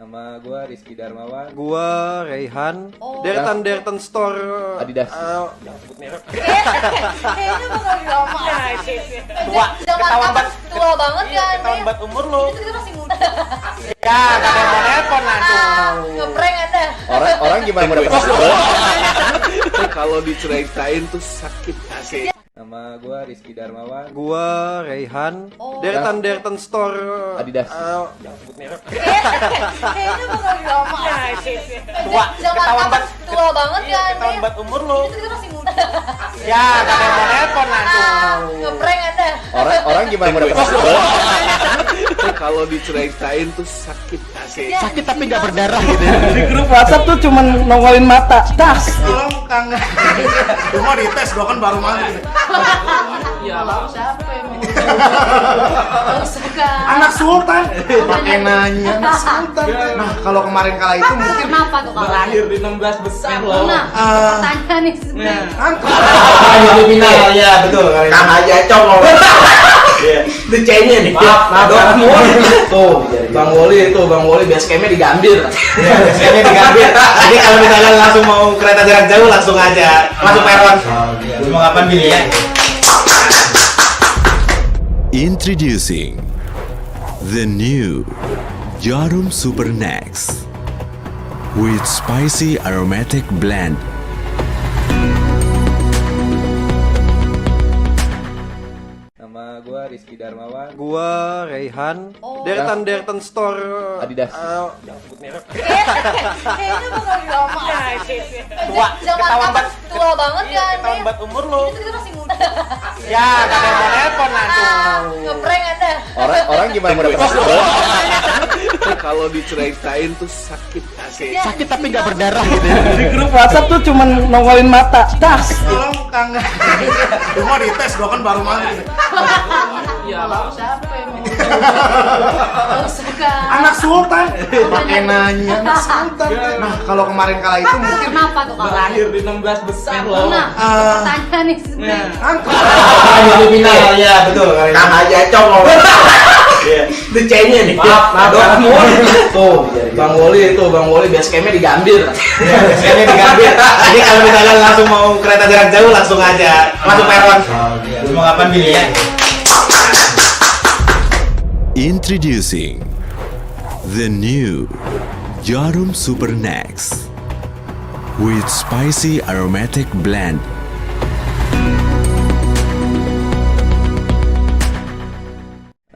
Nama gua Rizky Darmawan. Gua Raihan. Dertan Store. Adidas. Kayaknya bakal lama. Tua. Tua banget kan. Ketahuan buat umur lu. Itu kita masih muda. Ya, gak ada yang mau nelpon langsung. Ngeprank Anda. Orang gimana mau dapat Kalau diceritain tuh sakit asik. Nama gua Rizky Darmawan. Gua Raihan. Dertan Store. Adidas. Kayaknya bakal lama. Tua. Tua banget kan. Ketahuan buat umur lu. Itu kita masih muda. Ya, gak ada yang mau nelpon langsung. Ngeprank Anda. Orang gimana mau dapat Kalau diceritain tuh sakit asik. Sakit tapi gak berdarah gitu. Di grup WhatsApp tuh cuman nongolin mata. Das. Tolong kangen. Cuma dites gua kan baru mandi. Ya Allah, siapa yang mau suka? Anak sultan. Pakai nanya anak sultan. Nah, kalau kemarin kala itu mungkin Kenapa tuh kalau? Berakhir di 16 besar loh. Nah, pertanyaan nih sebenarnya. di final ya betul. Kang aja cong. Di C-nya nih. Maaf. Tuh, Bang Woli basecampnya di Gambir. Basecampnya di Gambir. Jadi kalau misalnya langsung mau kereta jarak jauh langsung aja masuk peron. Mau kapan gini ya? Introducing the new Jarum Super Next with spicy aromatic blend. Nama gua Rizky Darmawan. Gua Raihan. Dertan Store. Adidas. Kayaknya bakal lama. Tua. Tua banget kan. Ketahuan buat umur lu. Itu kita masih muda. Ya, gak ada yang mau nelpon langsung. Ngeprank Anda. Orang gimana mau dapat Kalau diceritain tuh sakit asik. Sakit tapi gak berdarah gitu. Di grup WhatsApp tuh cuman nongolin mata. Das. Tolong kangen. Cuma dites gua kan baru mandi. Ya Allah, siapa yang mau suka? Anak sultan. Pakai nanya anak sultan. Nah, kalau kemarin kala itu mungkin Kenapa tuh kalau? Berakhir di 16 besar loh. Nah, pertanyaan nih sebenarnya. di final ya betul. Kang aja cong. Di C-nya nih. Maaf. Tuh, Bang Woli basecampnya di Gambir. Basecampnya di Gambir. Jadi kalau misalnya langsung mau kereta jarak jauh langsung aja masuk peron. Mau kapan gini ya? Introducing the new Jarum Super Next with spicy aromatic blend.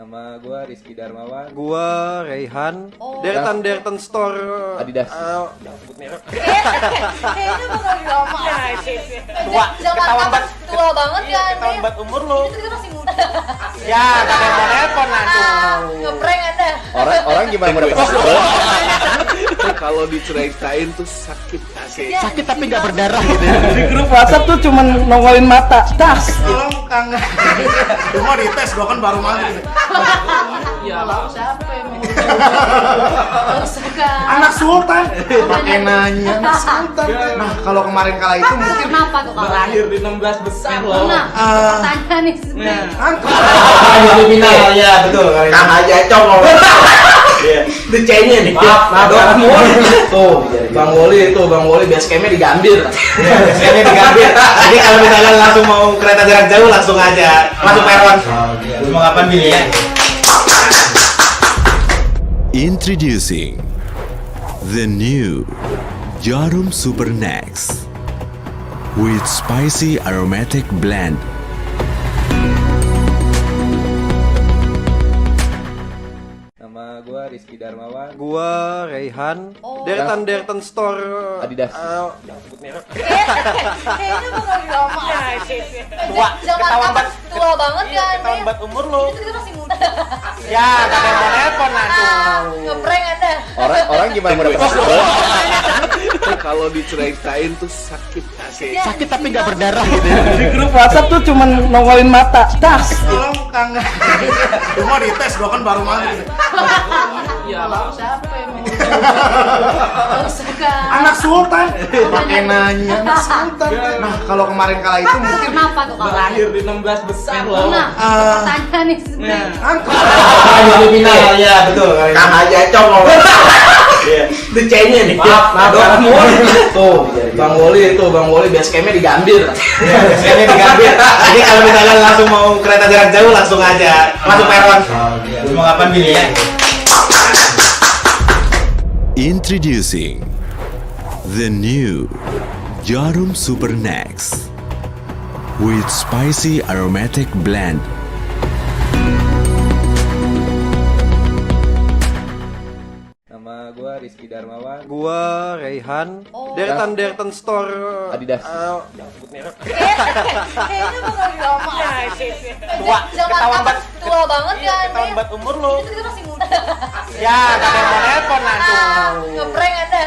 Nama gua Rizky Darmawan. Gua Raihan. Dertan Store. Adidas. Kayaknya bakal lama. Tua. Tua banget kan. Ketahuan buat umur lu. Itu kita masih muda. Ya, gak ada yang mau nelpon langsung. Ngeprank Anda. Orang gimana mau dapat Kalau diceritain tuh sakit asik. Sakit tapi gak berdarah gitu. Di grup WhatsApp tuh cuman nongolin mata. Das. Tolong kangen. Cuma dites gua kan baru mandi. Ya Allah, siapa yang mau suka? Anak sultan. Pakai nanya anak sultan. Nah, kalau kemarin kala itu mungkin Kenapa tuh kalau? Berakhir di 16 besar loh. Nah, pertanyaan nih sebenarnya. di final ya betul. Kang aja cong. Di C-nya nih. Maaf. Tuh, Bang Woli basecampnya di Gambir. Basecampnya di Gambir. Jadi kalau misalnya langsung mau kereta jarak jauh langsung aja masuk peron. Mau kapan gini ya? Introducing the new Jarum Super Next with spicy aromatic blend. Nama gua Rizky Darmawan. Gua Raihan. Dertan Store. Adidas. Kayaknya bakal lama. Tua. Tua banget kan. Ketahuan buat umur lu. Itu kita masih muda. Ya, gak ada yang mau nelpon langsung. Ngeprank Anda. Orang gimana mau dapat Kalau diceritain tuh sakit asik. Sakit tapi gak berdarah gitu. Di grup WhatsApp tuh cuman nongolin mata. Das. Tolong kangen. Cuma dites gua kan baru mandi. Ya Allah, siapa yang mau suka? Anak sultan. Pakai nanya anak sultan. Nah, kalau kemarin kala itu mungkin Kenapa tuh kalau? Berakhir di 16 besar loh. Nah, pertanyaan nih sebenarnya. di final ya betul. Kang aja cong. C-nya nih. Maaf. Tuh, Bang Woli base campnya di Gambir. Iya, base campnya di Gambir. Jadi kalau misalnya langsung mau kereta jarak jauh langsung aja masuk peron. Mau kapan gini ya? Introducing the new Jarum Super Next with spicy aromatic blend. Nama gua Rizky Darmawan. Gua Raihan, Oh. Dertan Store Adidas. Kayaknya bakal lama. Tua, ketahuan banget. Tua banget ya. Ketahuan banget umur lu. Kita masih muda. Ya, kakek mau nelpon langsung. Ngeprank Anda.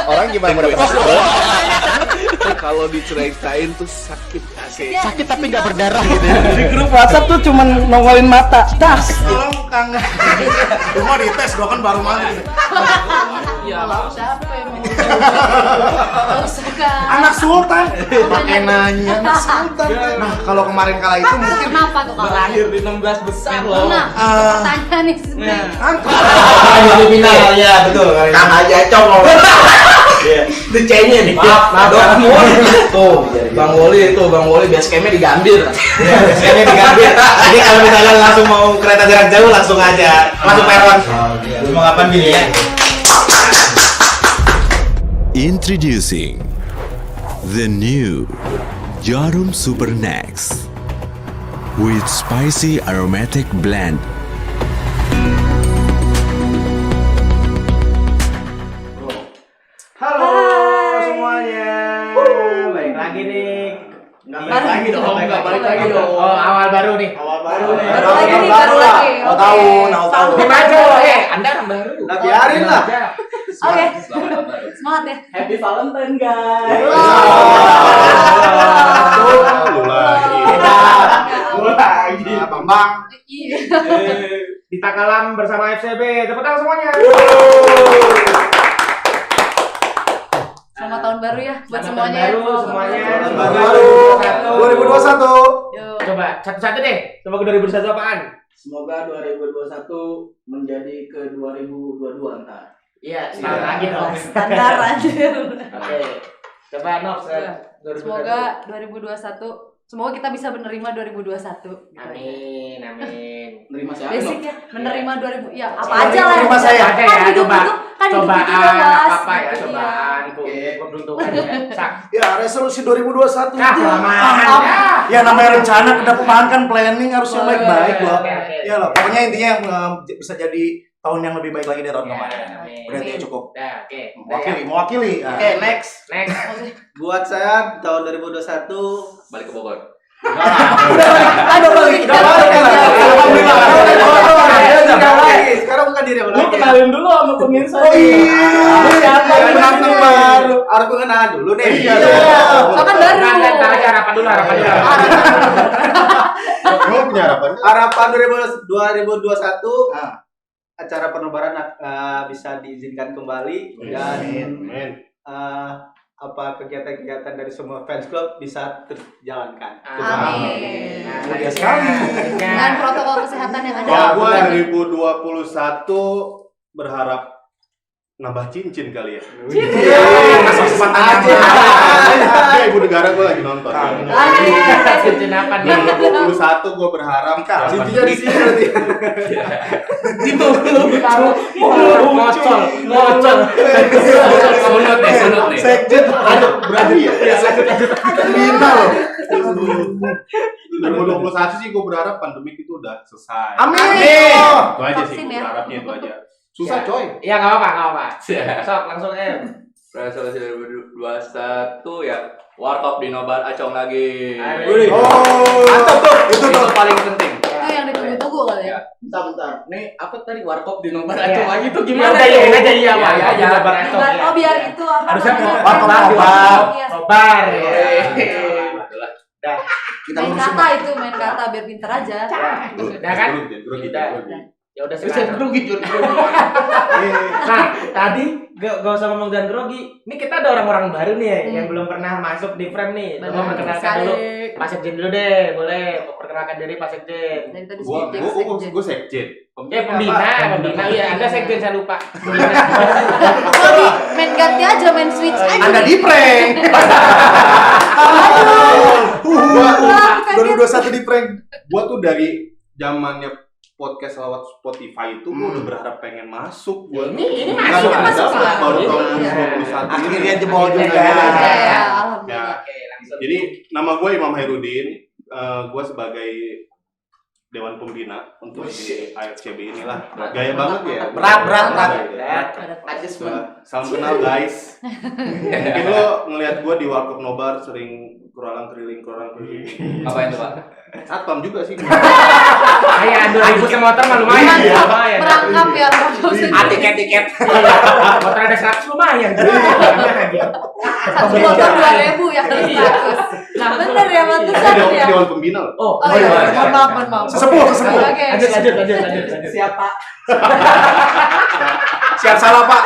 Orang gimana mau dapat Kalau diceritain tuh sakit asik. Sakit tapi nggak berdarah gitu ya. Di grup WhatsApp tuh cuman nongolin mata. Das. Tolong kangen. Lu mau dites, gua kan baru mandi. Iya, siapa yang mau? Gak usah kan. Anak Sultan. Pakai nanya anak Sultan. Nah, kalau kemarin kala itu mungkin Kenapa tuh kalau? Berakhir di 16 besar loh. Nah, pertanyaan nih sebenarnya. di final ya betul. Kang aja cong. Di C-nya nih. Maaf. Tuh, Bang Woli base campnya di Gambir. Iya, base campnya di Gambir. Jadi kalau misalnya langsung mau kereta jarak jauh langsung aja masuk peron. Mau kapan gini ya? Introducing the new Jarum Super Next with spicy aromatic blend. Halo semuanya. Balik lagi nih. Enggak balik lagi dong. Balik lagi dong. Oh, awal baru nih. Baru lagi. Awal Oke. tahun. Gimana aja lo? Anda orang baru. Nah, biarin lah. Oke. Semangat ya. Happy Valentine guys. Lagi. Bambang. Iya. Di Takalam bersama FCB. Tepuk tangan semuanya. Selamat tahun baru ya buat Selamat semuanya. tahun baru semuanya. Selamat Baru 2021. Yuk. Coba satu-satu deh. Semoga 2021 apaan? Semoga 2021 menjadi ke 2022 ntar. Iya, setahun lagi dong. Standar aja. Oke. Coba Nob, Semoga 2021 semoga kita bisa menerima 2021. Amin. Nerima siapa? Basic ya, menerima 2000 ya apa aja lah. Terima saya aja ya, Kan hidup coba. itu kan hidup Cobaan itu bebas. apa ya, gitu, cobaan. iya. Keberuntungan ya. Sak. Ya, resolusi 2021 Nah, itu. kelamaan ya. Ya namanya rencana ke depan kan planning harus yang baik-baik loh. Oke, oke. Ya loh, pokoknya intinya bisa jadi tahun yang lebih baik lagi dari tahun Ya, kemarin. amin. Berarti ya cukup. Nah, oke. Mewakili. Oke, next. Next. Buat saya tahun 2021 Balik ke Bogor. Aduh, balik. Sekarang bukan diri Lu kenalin dulu sama pemirsa. Oh iya. Siapa Penonton baru. Harus mengenal dulu nih. Iya. So kan baru. Ntar aja harapan dulu. Kamu punya harapan? Harapan 2021 Ah. acara penobaran bisa diizinkan kembali dan apa kegiatan-kegiatan dari semua fans club bisa terjalankan. Amin. Mulia sekali. Dengan protokol kesehatan yang ada. Kalau gua 2021 berharap nambah cincin kali ya. Masuk kesempatan Ya, Ibu Negara gua lagi nonton. Cincin apa nih? 2021 gua berharap Cincinnya di sini berarti. Itu lu taruh ngocol. Sunut nih. Sekjen. Aduh, berani ya. Bina loh. 2021 sih gua berharap pandemik itu udah selesai. Amin. Itu aja sih Vaksin gua ya. berharapnya itu aja. Susah coy. Iya, enggak apa-apa. Sok langsung M. Resolusi 2021 ya warkop di Nobar Acong lagi. Oh. Mantap tuh. Itu tuh. paling penting. Itu yang ditunggu-tunggu kali ya. Bentar. Nih, apa tadi warkop di nomor Iya. acung lagi tuh Gimana gimana? aja aja iya, Iya, Pak. iya, Ya, iya. Nobar Acong. Oh biar itu apa Harusnya namanya? Nobar. Iya. Nobar. Kita Main lurusin. kata itu, main kata biar pinter aja. Udah kan? Grogi. Ya udah Bisa sekarang. grogi Jun. Nah, tadi gak usah ngomong dan grogi. Ini kita ada orang-orang baru nih yang belum pernah masuk di frame nih. Coba Benar perkenalkan sekali. dulu. Pak Sekjen dulu deh, boleh. Perkenalkan diri Pak Sekjen. Dari tadi Gua sekjen. sekjen. Pembina. Iya, Anda sekjen saya lupa. Pembina. Sorry, main ganti aja, main switch aja. Anda di prank. Aduh. 2021 di prank. Gua tuh dari zamannya podcast lewat Spotify itu gua udah berharap pengen masuk. Gua Ini masuk. Nggak Masuk dapet, lah. baru tahun Iya. 2021 ini. Akhirnya jebol juga. Ya, Ya. alhamdulillah. Oke, langsung. Jadi nama gue Imam Hairudin, gue sebagai Dewan Pembina untuk di AFCB inilah. Gaya banget ya. Berat. Salam kenal guys. Mungkin lo ngelihat gue di Warkop Nobar sering keliling. Apa itu, Pak? Satpam juga sih. Kayak 2000 ke motor mah lumayan. Iya. Lumayan. Merangkap ya, merangkap. Tiket. Motor ada 100 lumayan. Satu motor 2.000 ya kali 100. Nah, bener ya, pantesan ya. Dewan Pembina loh. Oh, Oh iya, mohon maaf. Sesepuh. Oke. Lanjut. Siapa? Siap salah, Pak.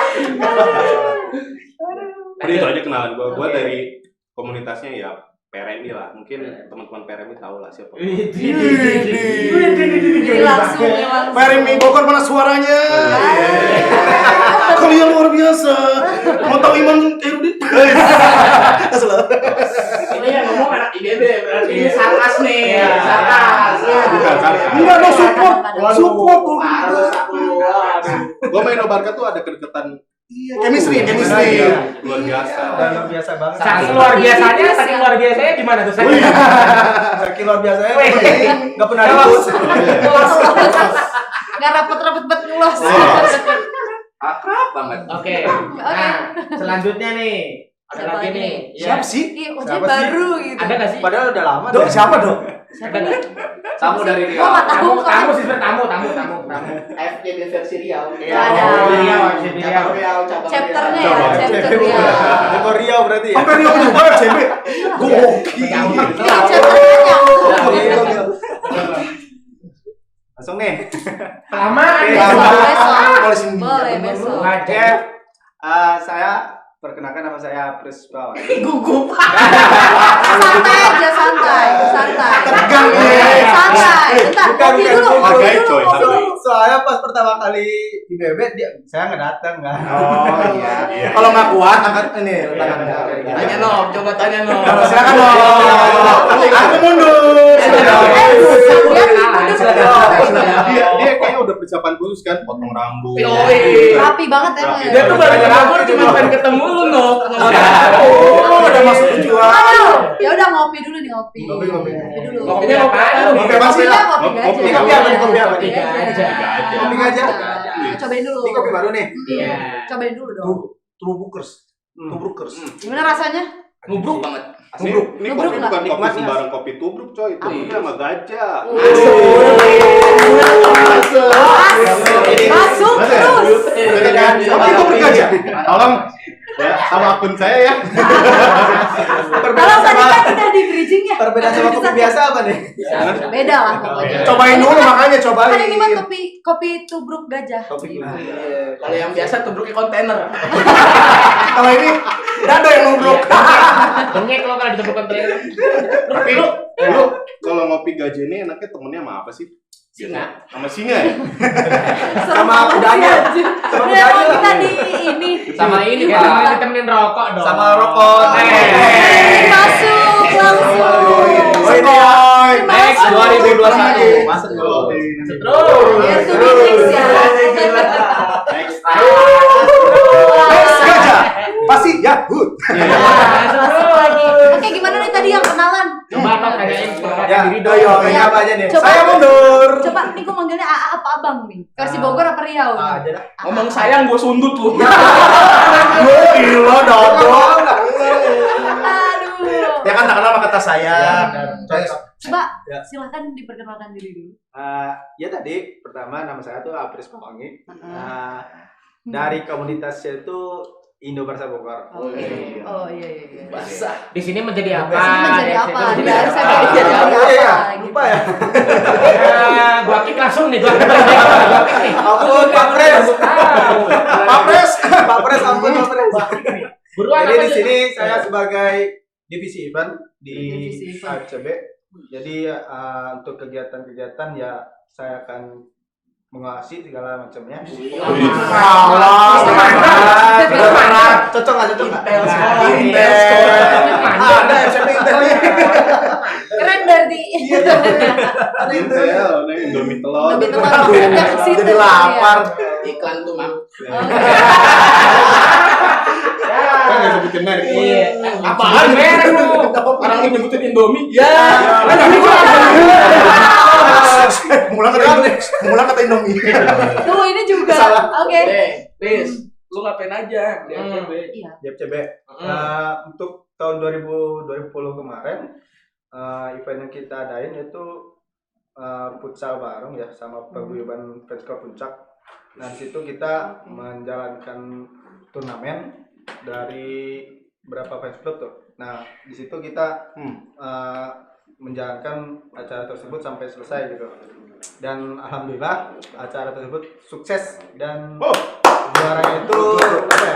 Jadi itu aja kenalan gue. Gue dari komunitasnya ya PRMI lah. Mungkin teman-teman PRMI tahu lah siapa. Ini langsung. Permi Bogor mana suaranya? Kalian luar biasa. Mau tahu Imam Hairudin? Ini yang ngomong anak IDB berarti ini sarkas nih. Sarkas. Bukan sarkas. Enggak dong, support. Support. Gue main Nobarka tuh ada kedekatan Chemistry. luar biasa. Dan luar biasa banget. Saking luar biasanya gimana tuh? Saking luar biasanya, nggak pernah ribut. Nggak rapet-rapet banget ngelos. Akrab banget. Oke. Nah, selanjutnya nih. Ada Siapa lagi lagi nih. nih? Siapa sih? Ih, Oce Siapa sih? baru gitu. Ada nggak sih? Padahal udah lama. Dok, siapa dok? Siapa Ada nih? nggak? Tamu dari Gua Riau. nggak tahu Tamu kan. sih tamu. FJB versi Riau. Ada. Cabang Chapternya Coba. ya, chapter ya. Dekor Riau berarti ya. Sampai Riau juga CB. Gokil. Iya, chapternya nyambung. Langsung nih. Kelamaan. Besok. Boleh besok. Ngajak. Saya perkenalkan nama saya Pris Bawang. Santai aja, santai. Tegang nih. Santai. Bentar, kopi dulu. Hargai coy, hargai. Soalnya pas pertama kali di bebet saya nggak datang kan. Oh iya. Kalau nggak kuat angkat ini tangan. Tanya Nom, coba tanya Nom. Silakan dong. Aku mundur. Dia kayaknya udah persiapan khusus kan, potong rambut. Rapi banget emang. Dia tuh baru ngabur cuma pengen ketemu lu Nok. Oh, udah masuk tujuan. Aduh, ya udah ngopi dulu nih ngopi. Ngopi dulu. Ngopinya apaan lu? Ngopi apa sih? Kopi aja. Kopi apa nih? Kopi apa nih? Tiga aja. Kopi aja. Cobain dulu. Ini kopi baru nih. Iya. Cobain dulu dong. Tubrukers. Gimana rasanya? Nubruk banget. Ini kopi Nubruk nggak? bukan kopi Nikmat, sembarang kopi tubruk coy, itu nama gajah. Masuk terus. Kopi tubruk gajah. Tolong ya sama akun saya ya. Kalau tadi kan udah di bridging ya. Perbedaan sama kopi biasa apa nih? Beda lah pokoknya. Cobain dulu makanya cobain. Kan ini mah kopi tubruk gajah. Kopi. Kalau yang biasa tubruknya kontainer. Kalau ini dado yang nubruk. Bengek lo kalau ditepuk kontainer. Tapi lu kalau ngopi gajah ini enaknya temennya sama apa sih? Singa. Sama singa ya? Sama kudanya. Sama Udah kudanya mau lah. kita di ini. Sama ini, Kita Pak. temenin rokok dong. Sama rokok. Masuk langsung. Oh ini boy. Next 2021. Masuk dulu. Terus. Ya itu next ya. Next. Next gajah. Pasti Yahud. Masuk lagi. Oke, gimana nih tadi yang kenalan? Coba Nok tanyain Ya, perkenalkan diri dong. ayo, ini apa aja nih? Coba. Saya mundur. Coba nih gue manggilnya AA apa Abang nih? Versi Bogor apa Riau? Aja dah. Ngomong sayang gue sundut lu. Gila dado. Aduh. Ya kan tak kenal maka kata saya. Coba Ya. silakan diperkenalkan diri dulu. Ya tadi pertama nama saya tuh Apris Pawangi. Dari komunitasnya itu Indo Barsa Bogor. Oh iya. Basah. Di sini menjadi apa? Di sini menjadi apa? Di sini Nggak menjadi bisa apa? jadi Oh iya ya, gitu. lupa ya. Gua kick langsung nih, gua kick nih. Ampun Pak Pres. Pak Pres. Pak Pres, ampun Pak Pres. Buruan Jadi apa di aja? sini saya sebagai divisi event di Divisi event. AFCB. Jadi untuk kegiatan-kegiatan ya saya akan menguasai segala macamnya. Cocok nggak cocok? Intel Nah, sekolah. Intel. Ada SMP Intel. Keren berarti. Intel, Indomie telur. Tapi teman udah ke situ. Jadi lapar. Iklan tuh, Mam. Kan nggak sebutin merek. Iya. Apaan merek lu? Orang ini nyebutin Indomie. Ya. Mulai kata Indomie. Tuh ini juga. Salah. Oke. Riz, lu ngapain aja di FCB? Iya. di FCB. Untuk tahun 2020 kemarin event yang kita adain itu futsal bareng ya sama paguyuban fans Club Puncak. Nah, di situ kita menjalankan turnamen dari berapa fans club tuh. Nah, di situ kita menjalankan acara tersebut sampai selesai gitu. Dan alhamdulillah acara tersebut sukses dan juaranya itu apa ya?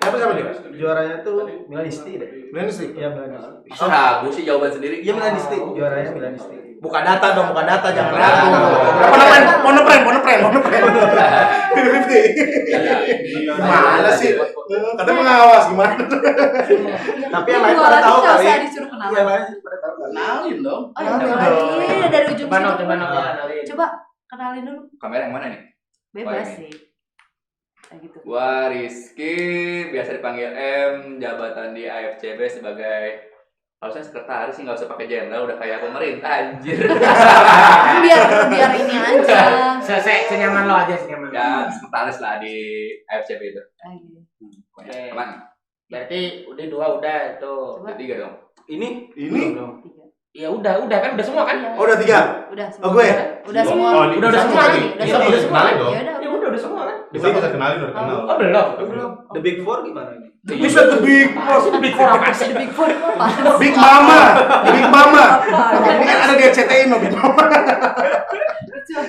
Siapa dia? Juaranya itu Milanisti deh. Milanisti? Iya, Milanisti. Ragu sih jawaban sendiri. Iya, Milanisti. Juaranya Milanisti. Buka data dong, buka data jangan Ragu. ragu. Monopren. Gimana sih? Katanya mengawas gimana? Tapi yang lain pada tahu kali. Saya disuruh kenalan. Yang lain pada tahu kali. Kenalin dong. Oh ya, kenalin dari ujung Coba situ. kenalin. Coba kenalin dulu. Kamera yang mana nih? Bebas ini. sih. Kayak gitu. Gua Rizky, biasa dipanggil M, jabatan di AFCB sebagai harusnya sekretaris sih, nggak usah pakai jenderal, udah kayak pemerintah anjir. biar ini aja. Senyaman lo aja, senyaman. Ya, sekretaris lah di AFCB itu. Oke. Aman. Berarti udah itu. Coba. Tiga dong. Ini Ini? Ya udah kan udah semua kan? Oh, udah 3. Udah semua. Oh, gue? Udah semua. Udah semua lagi. nih. Udah Iya, semua. udah semua. dong. Ya udah. Ya udah semua kan? Bisa kita kenalin udah kenal. Oh belum. Belum. The Big Four gimana ini? Bisa the big boss. Big Four apa sih? Big Four apa? Big Mama. Big Mama. Ini kan ada di RCTI no Big Mama.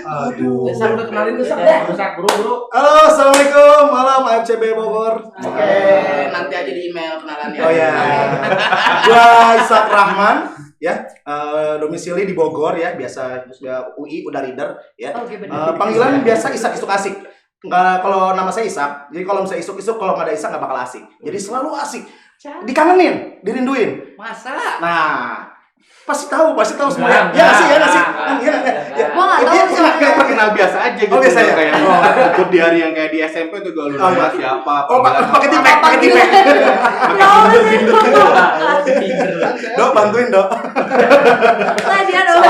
Aduh. Sak udah kenalin tuh, Sak. Rusak buru-buru. Halo, assalamualaikum. Malam AFCB Bogor. Oke, nanti aja di email kenalannya. Oh ya. Gua Ishak Rahman ya, domisili di Bogor ya, biasa UI udah reader ya. Oke, benar. Panggilan biasa Ishak Isuk Asik. Enggak, kalau nama saya Ishak. Jadi kalau misalnya Isuk kalau nggak ada Ishak nggak bakal asik. Jadi selalu asik. Dikangenin, dirinduin. Masa? Nah, pasti tahu semuanya. Ya nggak sih, ya nggak sih. Gua nggak tahu Dia sebenarnya. Kayak kenal biasa aja gitu. Oh, biasa ya? Kayak ikut di hari yang kayak di SMP tuh gue lu nama siapa. Oh, pakai tipek. Dok, bantuin, Dok. Nah, dia dong.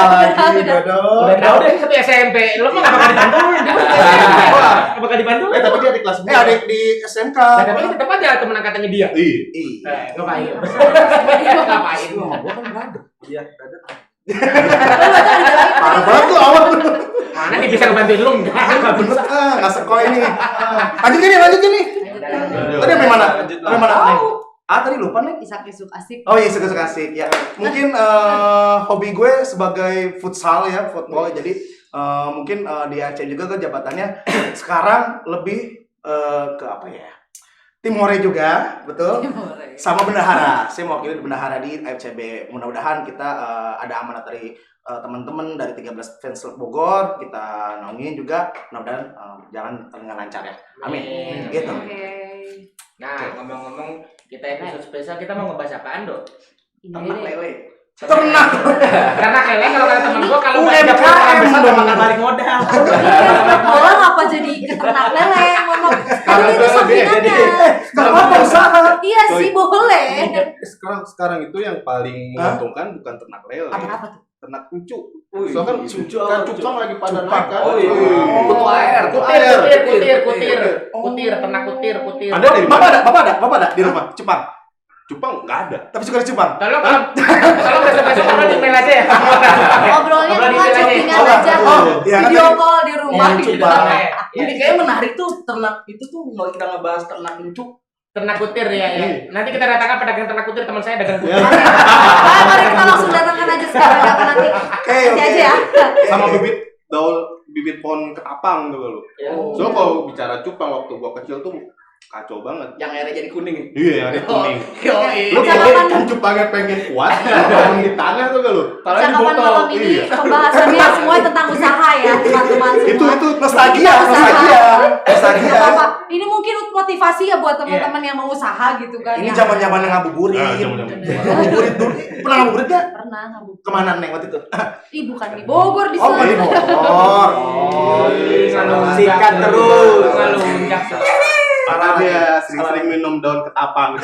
Udah tahu deh satu SMP. Lo mah nggak bakal dibantuin. Nggak bakal dibantuin. Tapi dia di kelas B. Adik di SMK. Nah, tapi tetap aja temen angkatannya dia. Iya. Ngapain? Ngapain? Gua kan berada. Iya, ada. Parah banget tuh awal. Mana nih bisa ngebantuin lu? Enggak bener enggak sekolah ini. Lanjutin nih. Tadi sampai mana? Sampai mana? Tadi lupa nih. Ishak Isuk Asik. Oh iya, suka asik ya. Mungkin hobi gue sebagai futsal ya, football. Jadi mungkin di Aceh juga kan jabatannya sekarang lebih ke apa ya? Timore juga, betul. Sama bendahara. Saya mewakili bendahara di AFCB. Mudah-mudahan kita ada amanat dari teman-teman dari 13 fans Club Bogor, kita naungin juga. Mudah-mudahan jalan dengan lancar ya. Amin. Gitu. Oke. Nah, ngomong-ngomong kita episode spesial kita mau ngebahas apaan, Dok? Ternak Ini lele. Ternak. Karena kayaknya kalau kata temen gua kalau UMKM nggak ada program besar dong. gak bakal balik modal. bola ngapa jadi ternak lele ngomong? Kan itu sampingannya. Enggak apa-apa usaha. Iya sih boleh. Sekarang itu yang paling menguntungkan bukan ternak lele. Apa tuh? Ternak cucu. Soalnya kan cupang lagi pada naik kan. Oh iya. Kutu air. Kutir, ternak kutir. Ada dari Bapak ada di rumah Jepang. Cupang nggak ada. Tapi suka di Jepang. Kalau besok-besok orang di email aja ya. Ngobrolnya Ngobrol di cuma sini aja. chattingan aja. Iya, Video call di rumah. Coba. Ini Ini kayak menarik tuh ternak itu tuh kalau kita ngebahas ternak encuk. ternak kutir ya. Nanti kita datangkan pedagang ternak kutir, teman saya dagang kutir. Mari kita langsung datangkan aja sekarang apa nanti. Nanti aja ya. Sama bibit pohon ketapang tuh lu. Soalnya kalau bicara cupang waktu gua kecil tuh kacau banget. Yang airnya jadi kuning. Iya, ada kuning. Yoi. Lu kalau cupangnya pengen kuat, bangun di tanah tuh gak lu? Kalau di Cakapan botol. malam ini Iya. pembahasannya semua tentang usaha ya teman-teman semua. Itu nostalgia. Apa? Ini mungkin motivasi ya buat teman-teman yang mau usaha gitu kan. Ini ya. zaman-zaman ngabuburit. Nah, zaman-zaman. Ngabuburit dulu. Pernah ngabuburit gak? Pernah ngabuburit. Kemana Neng waktu itu? Ih bukan di Bogor di Oh, sana. di Bogor. Sikat terus. Ngelunjak. Karena dia sering-sering minum daun ketapang.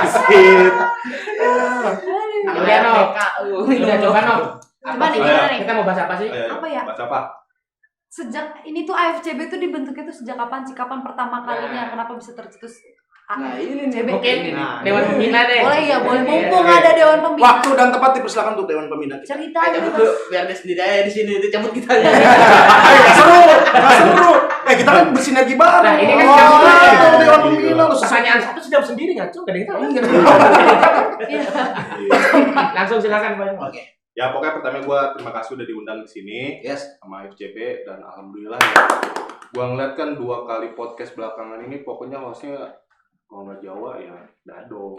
Sit. Udah, Nok. Udah, coba, Nok. Coba nih gimana nih? Kita mau bahas apa sih? Apa ya? Baca apa? Sejak ini tuh AFCB tuh dibentuknya tuh sejak kapan sih? Kapan pertama kalinya? Kenapa bisa tercetus Nah, ini nih. AFCB? Mungkin Nah, Dewan Pembina deh. Boleh ya, boleh. Iya. Mumpung ada Dewan Pembina. Waktu dan tempat dipersilakan untuk Dewan Pembina. Cerita cabut aja. dulu, biar dia sendiri aja di sini dicabut kita aja. Gak seru. Kita kan bersinergi bareng. Nah, ini kan Oh, jam itu Dewan Pembina lu. Pertanyaan satu sudah sendiri ngaco, gak ada yang tahu. Iya. Langsung silakan Pak. Oke. Ya pokoknya pertama gue terima kasih udah diundang di sini Yes. sama FCB dan alhamdulillah ya. Gue ngeliat kan 2 kali podcast belakangan ini pokoknya hostnya kalau nggak Jawa ya Dado.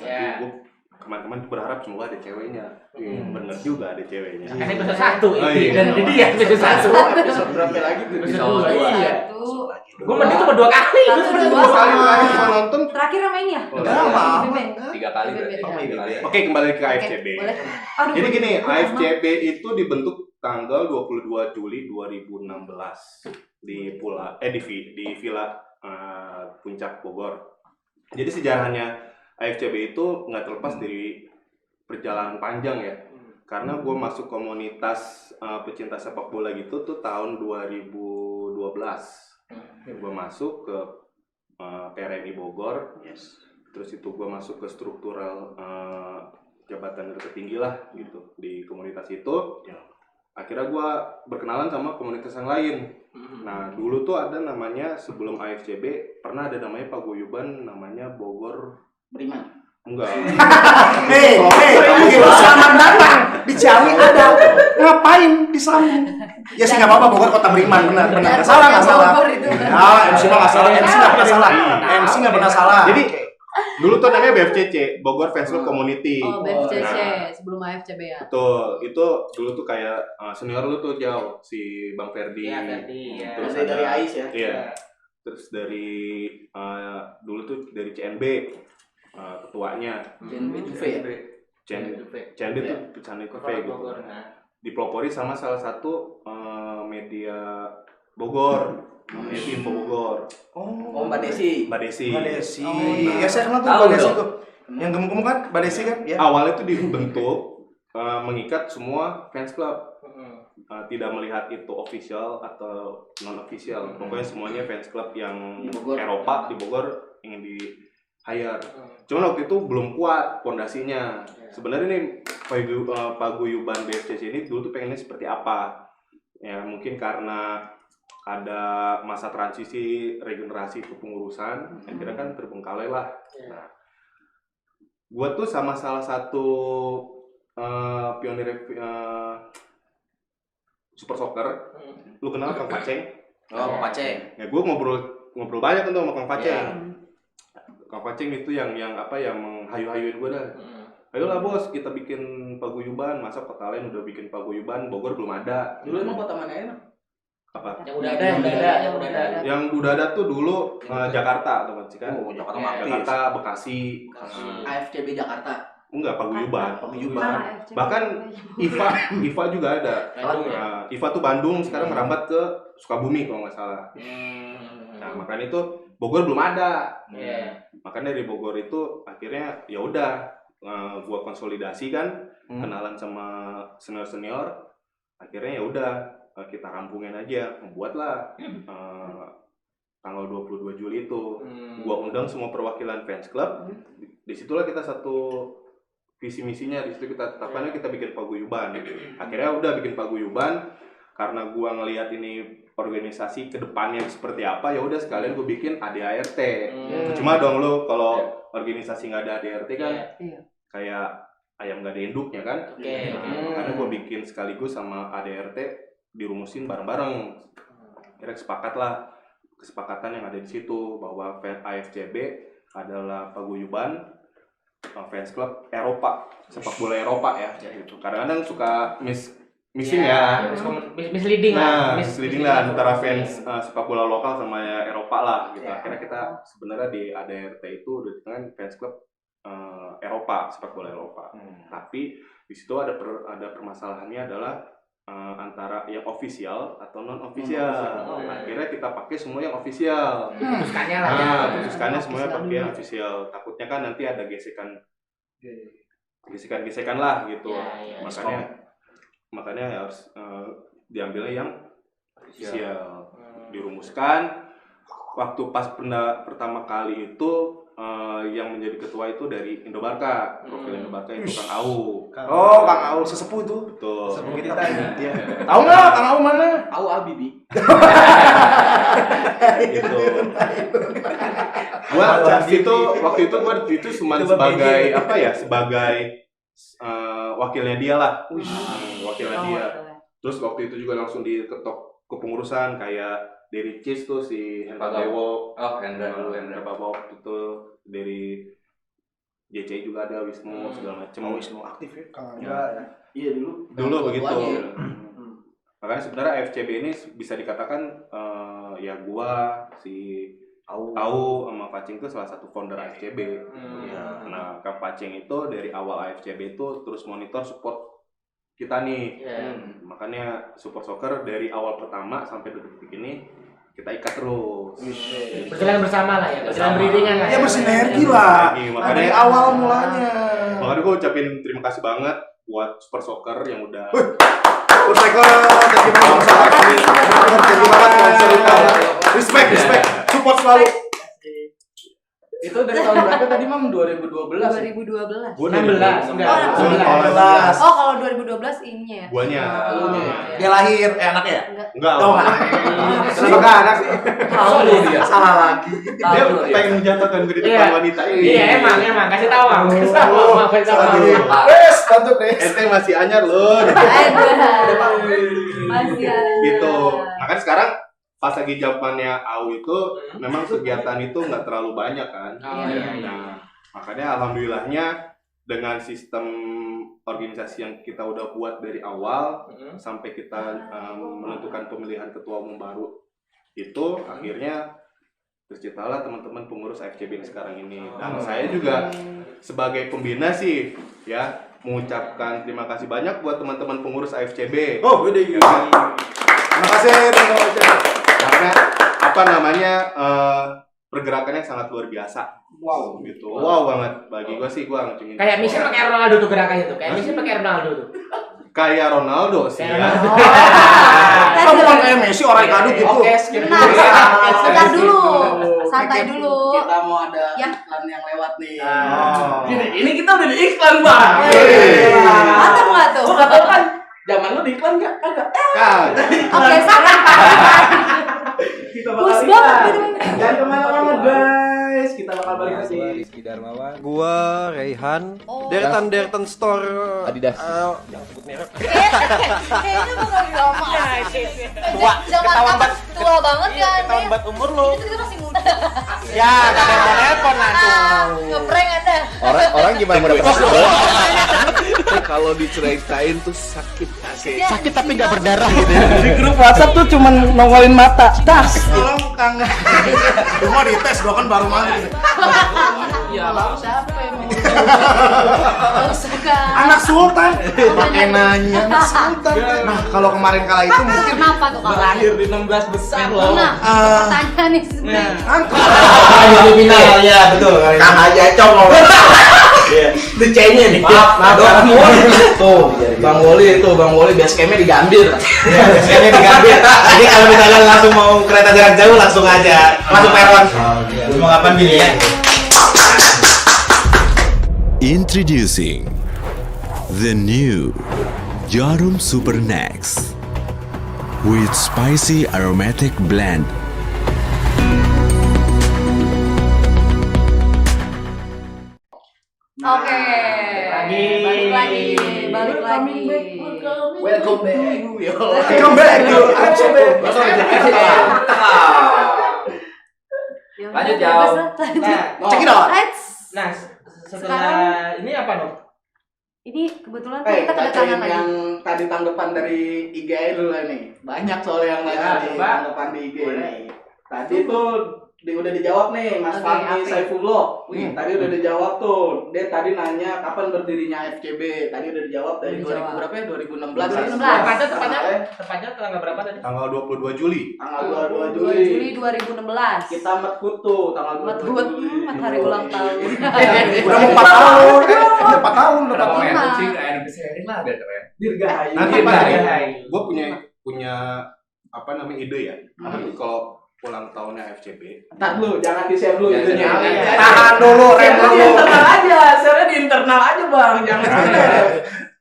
Ya. Gue teman-teman tuh berharap semoga ada ceweknya. Bener juga ada ceweknya. Karena episode 1 Oh, itu iya. dan ini dia episode 1. Episode berapa lagi tuh? Episode 2. Iya. Satu. Gue mending cuma 2 kali. Satu, Gua dua, cuma 2 kali. sama. Terakhir gua nonton. Terakhir sama ini ya? Enggak, BB. 3 kali berarti. BB. Tiga kali. Oke kembali ke Oke, AFCB. boleh. Aduh, Jadi gini, lama. AFCB itu dibentuk tanggal 22 Juli 2016 di di Villa Puncak Bogor. Jadi sejarahnya AFCB itu nggak terlepas dari perjalanan panjang ya. Karena gue masuk komunitas pecinta sepak bola gitu tuh tahun 2012. Gue masuk ke PRNI Bogor. Terus itu gue masuk ke struktural jabatan tertinggi lah gitu di komunitas itu. Akhirnya gue berkenalan sama komunitas yang lain. Nah dulu tuh ada namanya sebelum AFCB pernah ada namanya paguyuban namanya Bogor Beriman. enggak. Hei, selamat datang di Ciawi ada. Ngapain di sana? Ya sih nggak apa-apa, Bogor kota beriman, benar. Nggak salah. Bogor itu. Ya, MC mah nggak salah. MC nggak pernah salah. MC nggak pernah salah. Jadi dulu tuh namanya BFCC, Bogor Fans Club Community. Oh, BFCC Nah, sebelum AFCB ya. betul. Itu dulu tuh kayak senior lu tuh jauh si Bang Ferdi. Iya, Ferdi, ya. Terus Dari ada Ais ya. Iya. Terus dari dulu tuh dari CNB ketuanya. JNB Juve ya. CNB tuh pecahan itu gitu. Dipelopori sama salah satu media Bogor, namanya Info Bogor. Oh, Mbak Desi. Mbak Desi. Mbak Desi. Oh, Ya saya kenal tuh tahu Mbak Desi dong. tuh. Yang gemuk-gemuk kan Mbak Desi kan? Ya. Awalnya itu dibentuk mengikat semua fans club. Tidak melihat itu official atau non official. Pokoknya semuanya fans club yang Di Bogor. Eropa di Bogor ingin di hire. Cuman waktu itu belum kuat fondasinya. Sebenarnya nih paguyuban BFCC ini dulu tuh pengennya seperti apa? Ya mungkin karena ada masa transisi regenerasi kepengurusan, akhirnya kan terbengkalai lah. Nah, gua tuh sama salah satu pionir Super Soccer, lu kenal Kang Paceng? Oh, Pak Ceng. Ya gue ngobrol banyak tuh sama Kang Paceng. Iya. Kang Paceng itu yang menghayu-hayuin gue dah. Ayolah bos, kita bikin paguyuban. Masa kota lain udah bikin paguyuban, Bogor belum ada. Dulu emang kota mana emang? Apa? Yang udah ada. Yang udah ada tuh dulu Jakarta teman sih kan. Oh, Jakarta Iya. Mapis. Jakarta, Bekasi. AFCB Jakarta. Enggak paguyuban. Mana AFCB? Bahkan IFA juga ada. Nah, IFA tuh Bandung sekarang merambat ke Sukabumi kalau nggak salah. Nah makanya itu Bogor belum ada. Makanya dari Bogor itu akhirnya ya udah gua konsolidasi kan, kenalan sama senior. Akhirnya ya udah kita rampungin aja, membuatlah tanggal 22 Juli itu. Gua undang semua perwakilan fans club. Disitulah kita satu visi misinya, di situ kita tetapkannya kita bikin paguyuban. Akhirnya udah bikin paguyuban karena gua ngelihat ini organisasi kedepannya seperti apa, ya udah sekalian gue bikin ADART. Cuma dong lo kalau organisasi nggak ada ADART kan kayak ayam nggak ada induknya kan. Karena gue bikin sekaligus sama ADART dirumusin bareng-bareng. Kira sepakat lah kesepakatan yang ada di situ bahwa AFCB adalah paguyuban fans club Eropa, sepak bola Eropa ya gitu. Kadang-kadang suka missing ya. Misleading lah. Misleading lah antara fans sepak bola lokal sama Eropa lah gitu. Akhirnya kita sebenarnya di ADRT itu udah kan fans club Eropa, sepak bola Eropa. Tapi di situ ada permasalahannya adalah antara yang official atau non official. Akhirnya kita pakai semua yang official. Putuskannya lah ya. Putuskannya semuanya pakai yang official. Takutnya kan nanti ada gesekan lah gitu. Makanya harus diambilnya yang official. Dirumuskan waktu pas pertama kali itu yang menjadi ketua itu dari Indobarka, profil Indobarka itu Kang Au. Oh, Kang Au sesepuh itu. Betul. Sesepuh kita. Iya. Tahu nggak Kang Au mana? Au Abibi. Gitu. Waktu itu gua cuma sebagai apa ya? Sebagai wakilnya dia lah. Wakilnya dia. Terus waktu itu juga langsung diketok kepengurusan kayak dari Cheese tuh si Hendra Dewo, Hendra Bawo itu dari JCI juga ada Wisnu segala macam. Wisnu aktif ya? Iya Dulu begitu. Makanya sebenarnya AFCB ini bisa dikatakan ya gua si Au sama Pacing itu salah satu founder AFCB. Nah, Kang Pacing itu dari awal AFCB itu terus monitor support kita nih. Makanya Support Soccer dari awal pertama sampai detik ini kita ikat terus. Berjalan bersama lah ya, berjalan beriringan lah. Ya bersinergi lah. Makanya Dari awal mulanya. Makanya gue ucapin terima kasih banget buat Support Soccer yang udah Respect, support selalu. Itu dari tahun berapa tadi Mam? 2012. 2012. Gua 16. Enggak. 16. Oh, kalau 2012 ininya ya. Guanya. Dia lahir, anaknya ya? Enggak. Kenapa gak anak sih? Tahu dia. Salah lagi. Dia pengen menjatuhkan gue di depan wanita ini. Iya, emang kasih tahu Mam. Kasih tahu. Wes, bantu deh. Ente masih anyar loh. Masih ada. Gitu. Makanya sekarang pas lagi zamannya Au itu memang kegiatan itu nggak terlalu banyak kan. Nah, makanya alhamdulillahnya dengan sistem organisasi yang kita udah buat dari awal sampai kita menentukan pemilihan ketua umum baru itu akhirnya terciptalah teman-teman pengurus AFCB sekarang ini. Dan saya juga sebagai pembina sih ya mengucapkan terima kasih banyak buat teman-teman pengurus AFCB. Oh, udah gitu. Terima kasih teman-teman. Karena apa namanya pergerakannya sangat luar biasa. Wow, gitu. Wow banget bagi gua sih, gua ngecengin. Kayak Messi pakai Ronaldo tuh gerakannya tuh. Kayak Messi pakai Ronaldo tuh. Kayak Ronaldo sih ya. Kamu bukan kayak Messi orang kadut gitu. Oke, skip dulu. Bentar dulu. Santai dulu. Kita mau ada Ya. iklan yang lewat nih. Ini kita udah di iklan, Bang. Mantap nggak tuh? Kan zaman lu di iklan enggak? Kagak. Oke, sekarang Bus banget. Jangan kemana-mana guys, kita bakal balik lagi. Rizky Darmawan. Gua Raihan. Oh. Dertan Store. Adidas. Kayaknya bakal lama. Tua. Zaman tua banget kan. Ketahuan buat umur lo. Itu kita masih muda. Ya, gak ada yang mau nelpon langsung. Ngeprank Anda. Orang gimana mau dapat bola? Kalau diceritain tuh sakit asik. Sakit tapi nggak berdarah gitu. Di grup WhatsApp tuh cuman nongolin mata. Das. Tolong Kang. Lu mau dites gua kan baru mandi. Iya, Siapa yang mau? Anak sultan. Pakai nanya anak sultan. Nah, kalau kemarin kala itu mungkin Kenapa tuh kalau? berakhir di 16 besar loh. Nah, pertanyaan nih sebenarnya. Di final ya, betul. Kang aja cong. The chain-nya nih. Maaf. Tuh, Bang Woli base camp-nya di Gambir. Iya, base camp-nya di Gambir. Jadi kalau misalnya langsung mau kereta jarak jauh langsung aja. Langsung peron. Lu mau kapan pilih ya? Introducing the new Jarum Super Next with spicy aromatic blend. Oke. Balik lagi. Welcome back. Welcome back to AFCB. Ya Lanjut, udah, Jauh. bebas lah. Lanjut. Check it out. Eits. Nah, setelah Sekarang- ini apa dong? Ini kebetulan Eh, kita kedatangan lagi. yang tadi tanggapan dari IG dulu nih. Banyak soal yang nanya di coba. tanggapan di IG nih. Tadi tuh udah dijawab nih Mas Oke, Fahmi apa? Saifullah. Tadi udah dijawab tuh. Dia tadi nanya kapan berdirinya FCB. Tadi udah dijawab dari Udah 2000 dijawab. berapa ya? 2016. 2016. Tepatnya tanggal berapa tadi? Tanggal 22 Juli. Tanggal 2 22 Juli Juli. 2016. Kita metfut tuh tanggal 22 Mat Juli. hari ulang tahun. Udah mau 4 tahun. Udah 4 tahun. Udah 4 Berapa tahun. menit sih? Indonesia ini lah biar keren. Dirgahayu. Nanti Dirgahayu. Pak, gue punya apa namanya ide ya. Apa tuh kalau ulang tahunnya FCB? Ntar dulu, jangan di-share dulu Jangan itunya. di-share. Tahan dulu, rem Share di dulu. internal aja, share di internal aja bang, jangan share.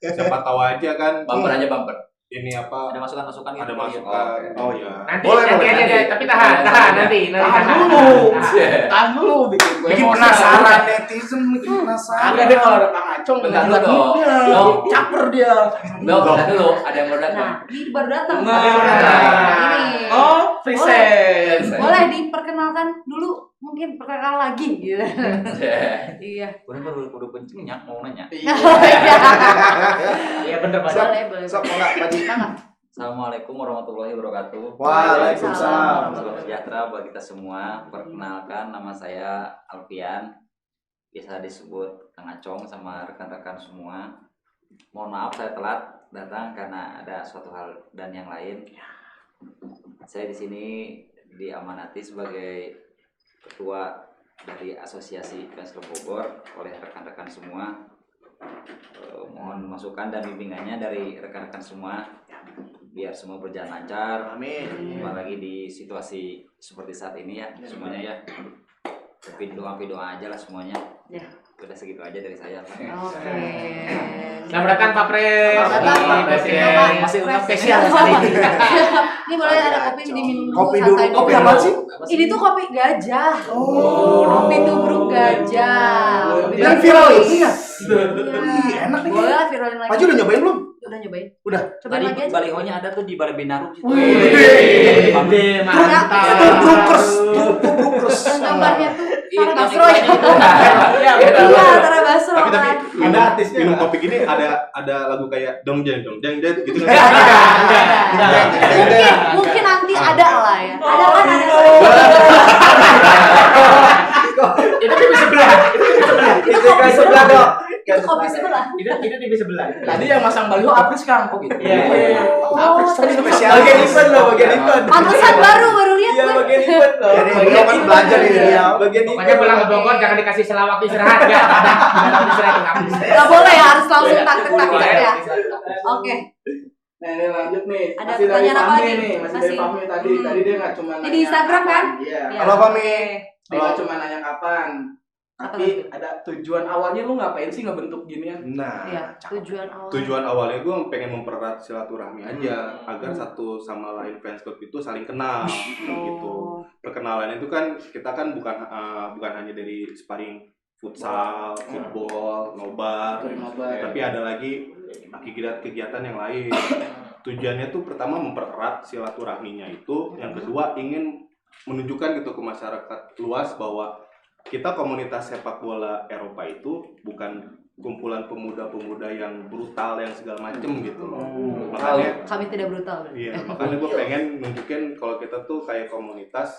Siapa tahu aja kan Bumper aja bumper. ini apa Ada masukan-masukan ada gitu. masukan. Oh iya. Nanti Boleh, nanti boleh. aja, tapi tahan nanti. Tahan dulu, Iya. tahan dulu bikin gue Bikin emosi. penasaran netizen, bikin penasaran. Ada deh kalau ada Kang Acong, Bentar bentar dulu dong. dia, Dong. caper dia. Belum, bentar dulu. Ada yang baru datang. Nah, ini baru datang. Nah. Ini. Oh, free Boleh. set. Boleh diperkenalkan dulu, mungkin perkenalkan lagi gitu. Iya. Udah baru kencengnya mau nanya. Iya bener Pak. Boleh. Sok enggak, Pak Ji? Sangat. Assalamualaikum warahmatullahi wabarakatuh. Waalaikumsalam. Salam sejahtera bagi kita semua. Perkenalkan, nama saya Alfian. Biasa disebut Kang Acong sama rekan-rekan semua. Mohon maaf saya telat datang karena ada suatu hal dan yang lain. Saya di sini diamanati sebagai ketua dari Asosiasi Fans Club Bogor oleh rekan-rekan semua. Mohon masukan dan bimbingannya dari rekan-rekan semua biar semua berjalan lancar. Amin. Apalagi di situasi seperti saat ini ya semuanya ya. Tapi doa aja lah semuanya. Ya. Udah segitu aja dari saya. Oke. Selamat datang Pak Pres. Selamat datang, Pak Pres. Presiden. Masih undang Pres. spesial Siap. hari ini. Ini boleh ada kopi diminum dulu, Kopi dulu. santai Kopi dulu. apa sih? Ini tuh kopi gajah. Oh. Kopi tubruk gajah. Kopi Yang tubruk. viral itu ya? Iya. Ih, enak nih. Boleh lah viralin lagi. Pak Ji udah nyobain belum? Udah nyobain. Udah. Cobain Tadi lagi aja. balihonya ada tuh di Balai Binaru situ. Gede, mantap. Tubrukers. Tubrukers. Yang gambarnya tuh Iya, Tara yang Basro ya. iklan itu. Iya, Iya, Tara Basro Tapi kan. minum, artisnya minum nggak? kopi gini ada lagu kayak dong jeng gitu kan. Mungkin nanti ada lah ya. Ada kan ada. Itu TV sebelah. Itu kopi sebelah dong. Itu Kan kopi sebelah. Itu TV sebelah. Tadi yang masang baliho Apris Kang, kok gitu. Iya. Oh, Spesial. Bagian event loh, bagian event. pantesan baru lihat Iya, gue. bagian event loh. Jadi beliau kan belajar ini dia. Bagian Pokoknya pulang ke Bogor jangan dikasih selang waktu istirahat ya. Waktu istirahat itu nggak bisa. Gak boleh ya, harus langsung taktik ya. Oke. Nah, ini lanjut nih. Ada Masih dari pertanyaan apa Fahmi lagi? nih, masih Masih. dari Fahmi tadi. Tadi dia nggak cuma Ini nanya di Instagram kan? kapan. Iya. Iya. Halo, Fahmi. Dia nggak cuma nanya kapan. Apa Tapi tuh? ada tujuan awalnya lu ngapain sih ngebentuk ginian? Nah, Iya, tujuan awal. Tujuan awalnya gue pengen mempererat silaturahmi aja agar satu sama lain fans club itu saling kenal gitu. Oh. Perkenalan itu kan kita kan bukan hanya dari sparring futsal, football, nobar, tapi ada lagi kegiatan yang lain. Tujuannya tuh pertama mempererat silaturahminya itu, yang kedua ingin menunjukkan gitu ke masyarakat luas bahwa kita komunitas sepak bola Eropa itu bukan kumpulan pemuda-pemuda yang brutal yang segala macem gitu loh. Makanya Kami tidak brutal. iya, makanya gue pengen nunjukin kalau kita tuh kayak komunitas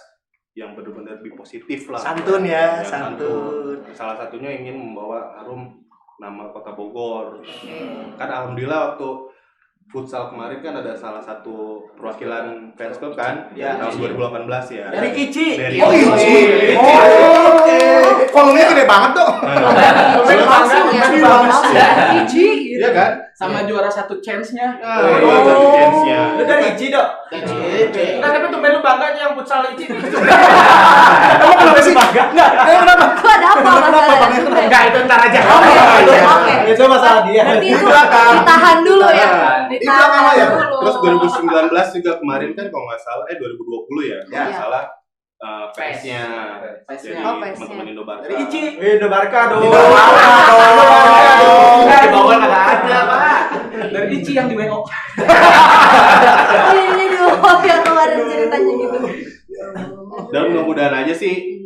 yang benar-benar positif lah. Santun ya, santun. Salah satunya ingin membawa harum nama Kota Bogor. Kan alhamdulillah waktu futsal kemarin kan ada salah satu perwakilan fans club kan Ya. tahun 2018 ya. Dari Ici. Dari Oh, Ici. Oh, oke. Volumenya gede banget tuh. Langsung ya. Langsung ya. Iji gitu. Iya kan? Sama juara satu chance-nya. Nah, satu chance-nya. Lu dari Ici dok. Nah, tapi tuh lu bangga nih yang futsal itu. Emang kenapa sih? Enggak. Kenapa? Gua ada apa masalahnya? Enggak, itu ntar aja. Oke. Itu masalah dia. Berarti itu ditahan dulu ya. Ditahan lah ya. dulu. Terus 2019 juga kemarin kan kalau nggak salah 2020 ya, kalau nggak Ya. salah PS-nya PS-nya. dari Oh, PS-nya. teman-teman Indobarka. Dari Ici. Indo Barca dong. Di bawah enggak ada, Pak. Dari Ici yang di WO. Ini dulu yang kemarin ceritanya gitu. Dan mudah-mudahan aja sih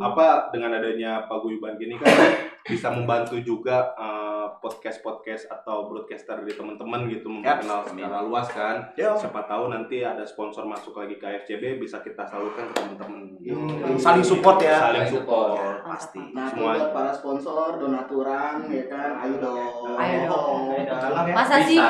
dengan adanya paguyuban gini kan bisa membantu juga podcast atau broadcaster dari teman-teman gitu memperkenal secara luas kan. Siapa tahu nanti ada sponsor masuk lagi ke AFCB bisa kita salurkan ke teman-teman gitu. Saling support ya. Saling support pasti. Nah, Semua buat para sponsor, donaturan, ya kan, ayo dong. Masa sih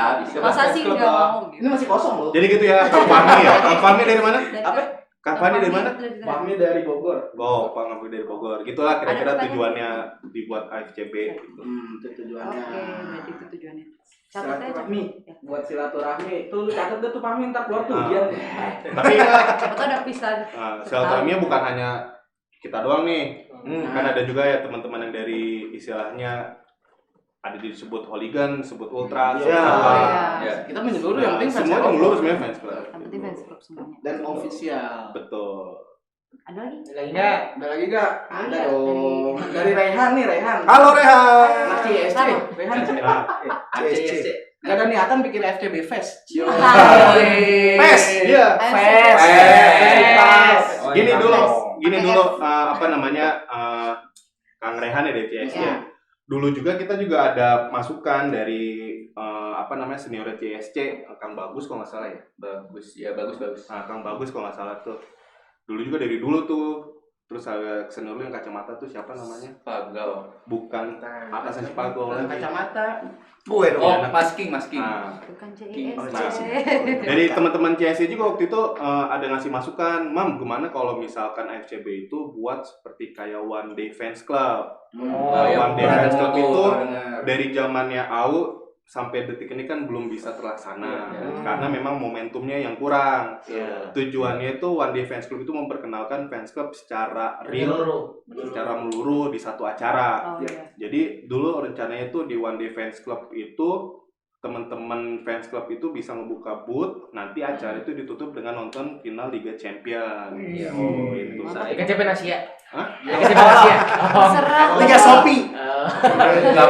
nggak mau? Ini masih kosong loh. Jadi gitu ya, Kang Fahmi ya. Kang Fahmi dari mana? Apa? Kang Fahmi dari mana? Fahmi dari Bogor. Oh, Kang Fahmi dari Bogor. Gitulah kira-kira tujuannya dibuat AFCB. Itu tujuannya. Berarti itu tujuannya. Catat aja. Silaturahmi. Buat silaturahmi itu lu catat deh tuh Fahmi ntar keluar tuh dia. Tapi Siapa tahu ada pisan. silaturahminya bukan hanya kita doang nih. Kan ada juga ya teman-teman yang dari istilahnya ada disebut hooligan, sebut ultra, Kita menyeluruh yang penting semua menyeluruh sebenarnya fans club. Yang penting fans club semuanya. Dan official. Betul. Ada lagi? Lagi enggak? Ada lagi enggak? Ada dong. Dari Rehan nih, Rehan. Halo Rehan. Anak CSC. Rehan CSC. Gak ada niatan bikin FCB Fest. Fest. Iya. Fest. Gini dulu Kang Rehan ya dari CSC. Dulu juga kita juga ada masukan dari senior CSC, Kang Bagus kalau nggak salah ya. Bagus. Nah, Kang Bagus kalau nggak salah tuh. Dulu juga dari dulu tuh. Terus ada senior yang kacamata tuh siapa namanya? Pagau. Bukan atasan si Pagau lagi. Kacamata. Gue dong. Masking. Nah, Bukan Nah, CISC. dari teman-teman CSC juga waktu itu ada ngasih masukan, Mam, gimana kalau misalkan AFCB itu buat seperti kayak One Day Fans Club. One Day Fans Club itu dari zamannya AU sampai detik ini kan belum bisa terlaksana karena memang momentumnya yang kurang. Tujuannya itu One Day Fans Club itu memperkenalkan fans club secara real, secara menyeluruh di satu acara. Jadi dulu rencananya itu di One Day Fans Club itu teman-teman fans club itu bisa ngebuka booth, nanti acara itu ditutup dengan nonton final Liga Champion. Oh, itu. Liga Champion Asia. Hah? Liga Champion Asia. Liga Shopee. Liga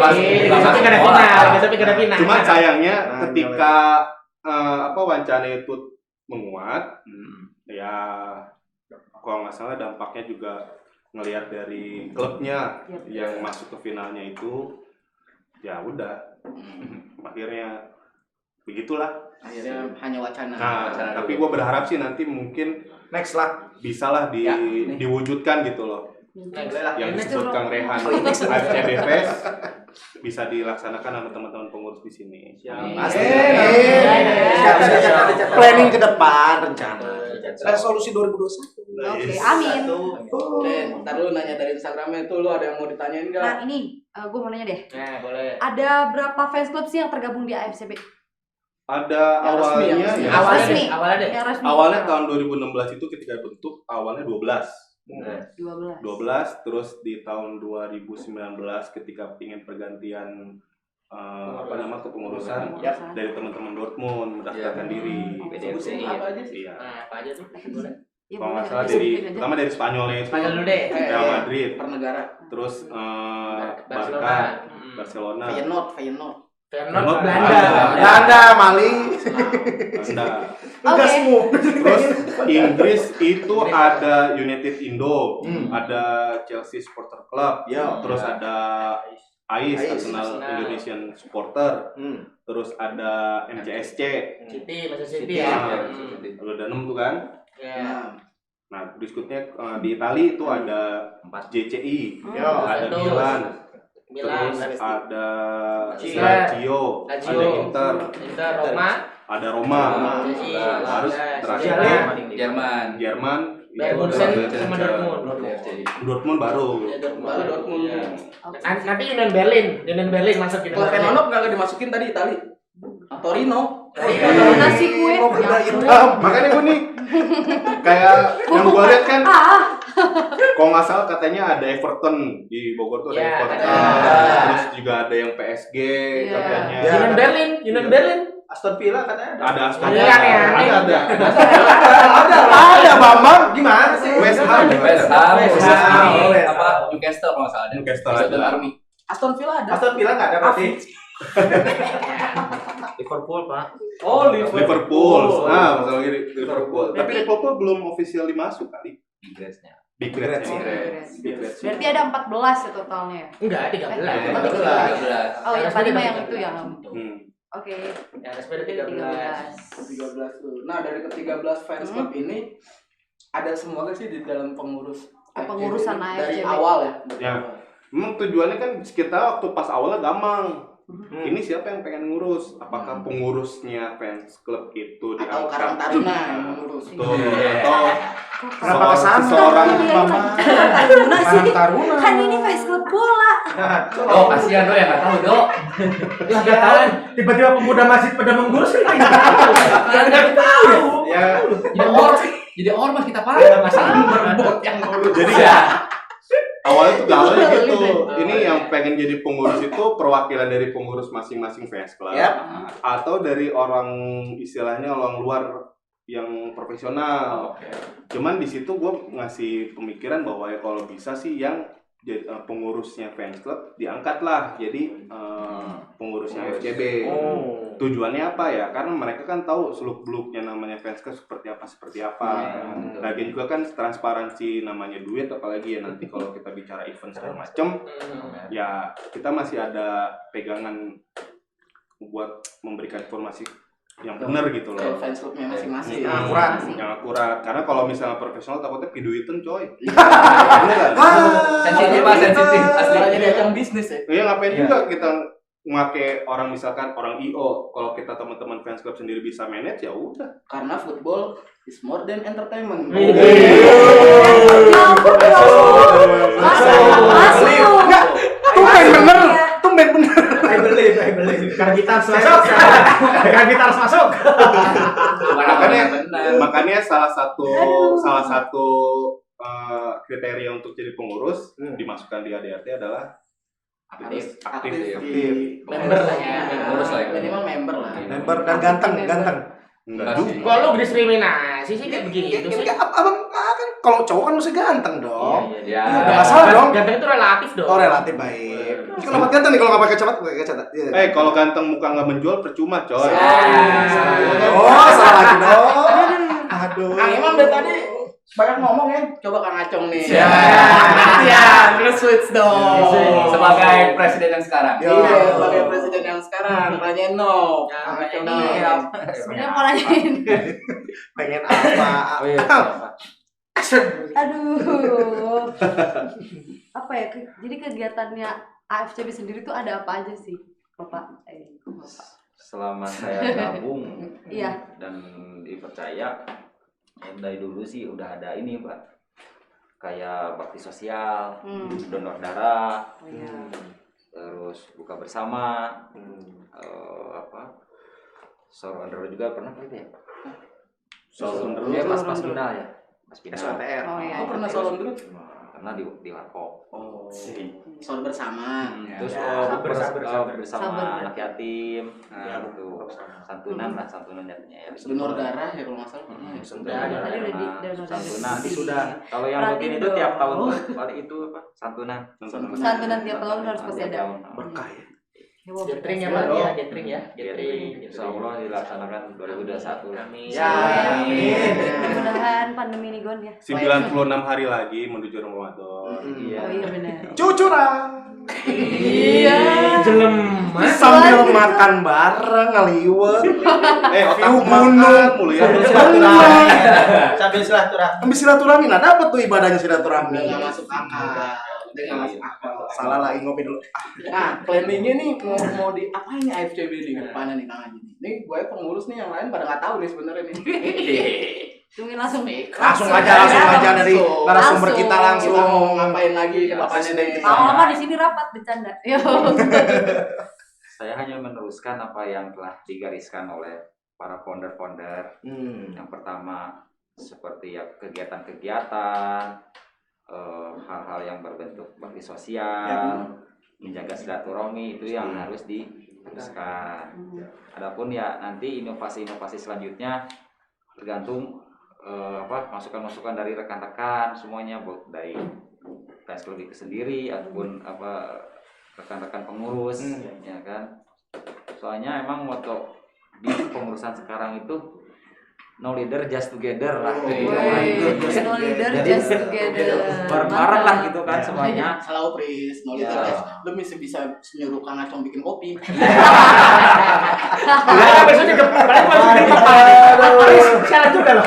final. Cuma sayangnya ketika wacana itu menguat, ya kalau nggak salah dampaknya juga ngelihat dari klubnya yang masuk ke finalnya itu, ya udah. Akhirnya begitulah. Akhirnya hanya wacana. Nah, tapi gue berharap sih nanti mungkin Next lah. bisa lah diwujudkan gitu loh. Yang disebut Kang Rehan AFCB Fest bisa dilaksanakan sama teman-teman pengurus di sini. Pasti. Planning ke depan rencana. Resolusi 2021. Oke, amin. Ntar lu nanya dari Instagramnya itu lu ada yang mau ditanyain nggak? Nah ini, gue mau nanya deh. Nah, boleh. Ada berapa fans club sih yang tergabung di AFCB? Ada Yang resmi. awalnya tahun 2016 itu ketika bentuk awalnya 12. 12. Terus di tahun 2019 ketika ingin pergantian kepengurusan dari teman-teman Dortmund mendaftarkan diri. PDFCI Apa aja sih? Iya. Apa aja tuh? Boleh. Kalau nggak salah pertama dari Spanyolnya itu Spanyol dulu deh. Real Madrid, Per negara. terus Barcelona. Barcelona, Feyenoord. Feyenoord Belanda. Belanda, Mali. Belanda. Oke. Terus Inggris itu ada United Indo, ada Chelsea Supporter Club, terus ada AIS, Arsenal Indonesian Supporter, terus ada MCSC, City, Manchester City ya. udah 6 tuh kan. Nah, berikutnya di Itali itu ada JCI, ada Milan, terus ada Lazio, ada Inter, ada Roma, harus terakhir Jerman, Bayern Munchen sama Dortmund baru. Nanti Union Berlin masuk gitu. Kalau Feyenoord nggak dimasukin tadi Itali. Torino. Nasi kue. Makanya gue nih kayak yang gue lihat kan, kalau nggak salah katanya ada Everton di Bogor tuh, ada Everton, terus juga ada yang PSG katanya. Union Berlin. Aston Villa katanya Ada Aston Iya, Villa, aneh. Ada Bambang. Gimana sih? West Ham, Newcastle kalau nggak salah ada. Newcastle ada. Aston Villa ada. Aston Villa nggak ada berarti. Liverpool, Pak. Oh, Liverpool. Nah, masalah Liverpool. Tapi Liverpool belum official dimasuk kali. Inggrisnya. Big Reds. Berarti ada 14 ya totalnya ya? Enggak, 13. 13. Oh, yang tadi mah yang itu yang. Oke. Ya, ada sepeda 13 tuh. Nah, dari ke-13 fans club ini ada semua kan sih di dalam pengurus Pengurusan dari AFCB. awal ya. Ya. Memang tujuannya kan kita waktu pas awalnya gampang. Ini siapa yang pengen ngurus? Apakah pengurusnya fans club itu Atau diangkat? Karang Taruna yang mengurus. Betul. Atau Kenapa kesana? seorang Taruna sih. Taruna. Kan ini fans klub bola. Oh, kasihan Do ya enggak tahu, Do. Ya enggak tahu. Tiba-tiba pemuda masjid pada mengurus kan enggak tahu. Enggak tahu. ya Jadi ormas kita parah masalah berbot yang ngurus. jadi awalnya tuh gaulnya gitu. Ini yang pengen jadi pengurus itu perwakilan dari pengurus masing-masing fans club atau dari orang istilahnya orang luar yang profesional. Cuman di situ gue ngasih pemikiran bahwa ya kalau bisa sih yang pengurusnya fans club diangkat lah jadi pengurusnya FCB. Tujuannya apa ya? Karena mereka kan tahu seluk-beluknya namanya fans club seperti apa. Lagian juga kan transparansi namanya duit, apalagi ya nanti kalau kita bicara event segala macem, ya kita masih ada pegangan buat memberikan informasi yang benar gitu loh. Fans clubnya masing-masing. Yang akurat. Karena kalau misalnya profesional takutnya piduitan coy. Sensitif asli. Jadi ajang bisnis ya. Iya, ngapain juga kita memakai orang, misalkan orang IO, kalau kita teman-teman fans club sendiri bisa manage ya udah. Karena football is more than entertainment. Masuk. Tumben bener. I believe. Kan kita harus masuk. Makanya salah satu kriteria untuk jadi pengurus dimasukkan di ADRT adalah aktif. Member lah ya. Minimal member lah. Member dan ganteng. Enggak juga. Kok lu diskriminasi sih kayak begitu sih? Abang kan kalau cowok kan mesti ganteng dong. Iya. Nggak masalah dong. Ganteng itu relatif dong. Oh, relatif baik. Kenapa ganteng nih kalau nggak pakai kacamata? Iya. Kalau ganteng muka nggak menjual percuma coy. Oh, salah lagi dong. Aduh. Kang Imam dari tadi banyak ngomong ya. Coba Kang Acong nih. Terus switch dong. Sebagai presiden yang sekarang. Iya, sebagai presiden yang sekarang. Tanyain no. Kang Acong nih. Sebenarnya mau nanyain. Pengen apa? Oh iya. Aduh. Apa ya? Jadi kegiatannya AFCB sendiri tuh ada apa aja sih, Bapak? Selama saya gabung Iya. dan dipercaya, dari dulu sih udah ada ini, Pak. Kayak bakti sosial, donor darah, terus buka bersama, sahur on the road juga pernah kan ya? Sahur on the road pas final ya, pas final. SOTR. Oh iya. Pernah salon dulu? Karena di warkop. Sahur bersama. Terus bersama anak yatim, gitu. Santunan jadinya ya. Donor darah ya kalau nggak salah. Tadi udah di santunan nanti sudah. Kalau yang rutin itu tiap tahun tuh paling itu apa? Santunan tiap tahun harus pasti ada. Berkah ya. Jetring ya, Pak. Ya, jetring ya. Insya Allah dilaksanakan 2021. Amin. Ya, amin. Mudah-mudahan pandemi ini gone ya. 96 hari lagi menuju Ramadan. Oh iya benar. Cucuran. Iya. Jelem. Sambil makan bareng ngeliwet. Otak View makan mulu ya. Sambil silaturahmi. Ambil silaturahmi. Nah, dapat tuh ibadahnya silaturahmi. Nggak masuk akal. Salah lagi ngopi dulu. Nah, planningnya nih mau di apa ini AFCB di depannya nih Kang Haji nih. Nih gue pengurus nih, yang lain pada nggak tahu nih sebenarnya nih. Tungguin langsung aja dari narasumber kita langsung. Kita mau ngapain lagi ke bapaknya nih. Lama-lama di sini rapat bercanda. Yo. Saya hanya meneruskan apa yang telah digariskan oleh para founder-founder. Yang pertama seperti ya kegiatan-kegiatan, hal-hal yang berbentuk bakti sosial, menjaga silaturahmi itu yang harus diteruskan. Adapun ya nanti inovasi-inovasi selanjutnya tergantung masukan-masukan dari rekan-rekan semuanya, dari fans club itu sendiri ataupun rekan-rekan pengurus, ya kan. Soalnya emang moto di pengurusan sekarang itu no leader just together lah. Woi, no leader Jadi, just together. bareng-bareng lah Mantap. gitu kan semuanya. Salah Pris, no leader Ya. guys. Lu bisa menyuruh Kang Acong bikin kopi. Nah, besok di depan, paling masuk di depan. Sialan juga loh.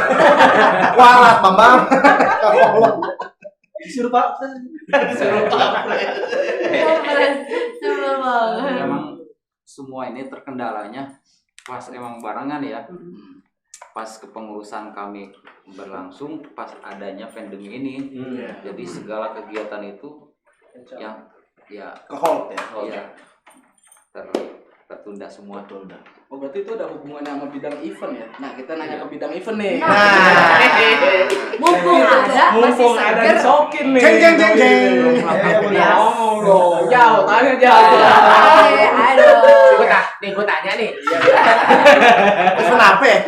Kualat Bambang. Disuruh Pak. Disuruh Pak. Sebel banget. Emang semua ini terkendalanya pas emang barengan ya. Pas kepengurusan kami berlangsung pas adanya pandemi ini. Jadi segala kegiatan itu yang ya Ke-hold ya. iya tertunda semua. Oh berarti itu ada hubungannya sama bidang event ya? Nah kita nanya ke bidang event nih. Mumpung ada, masih Mumpung ada seger. disokin nih. Jeng. Ngomong dong. Jauh, tanya jauh. Aduh. Gue tanya nih. Event apa ya?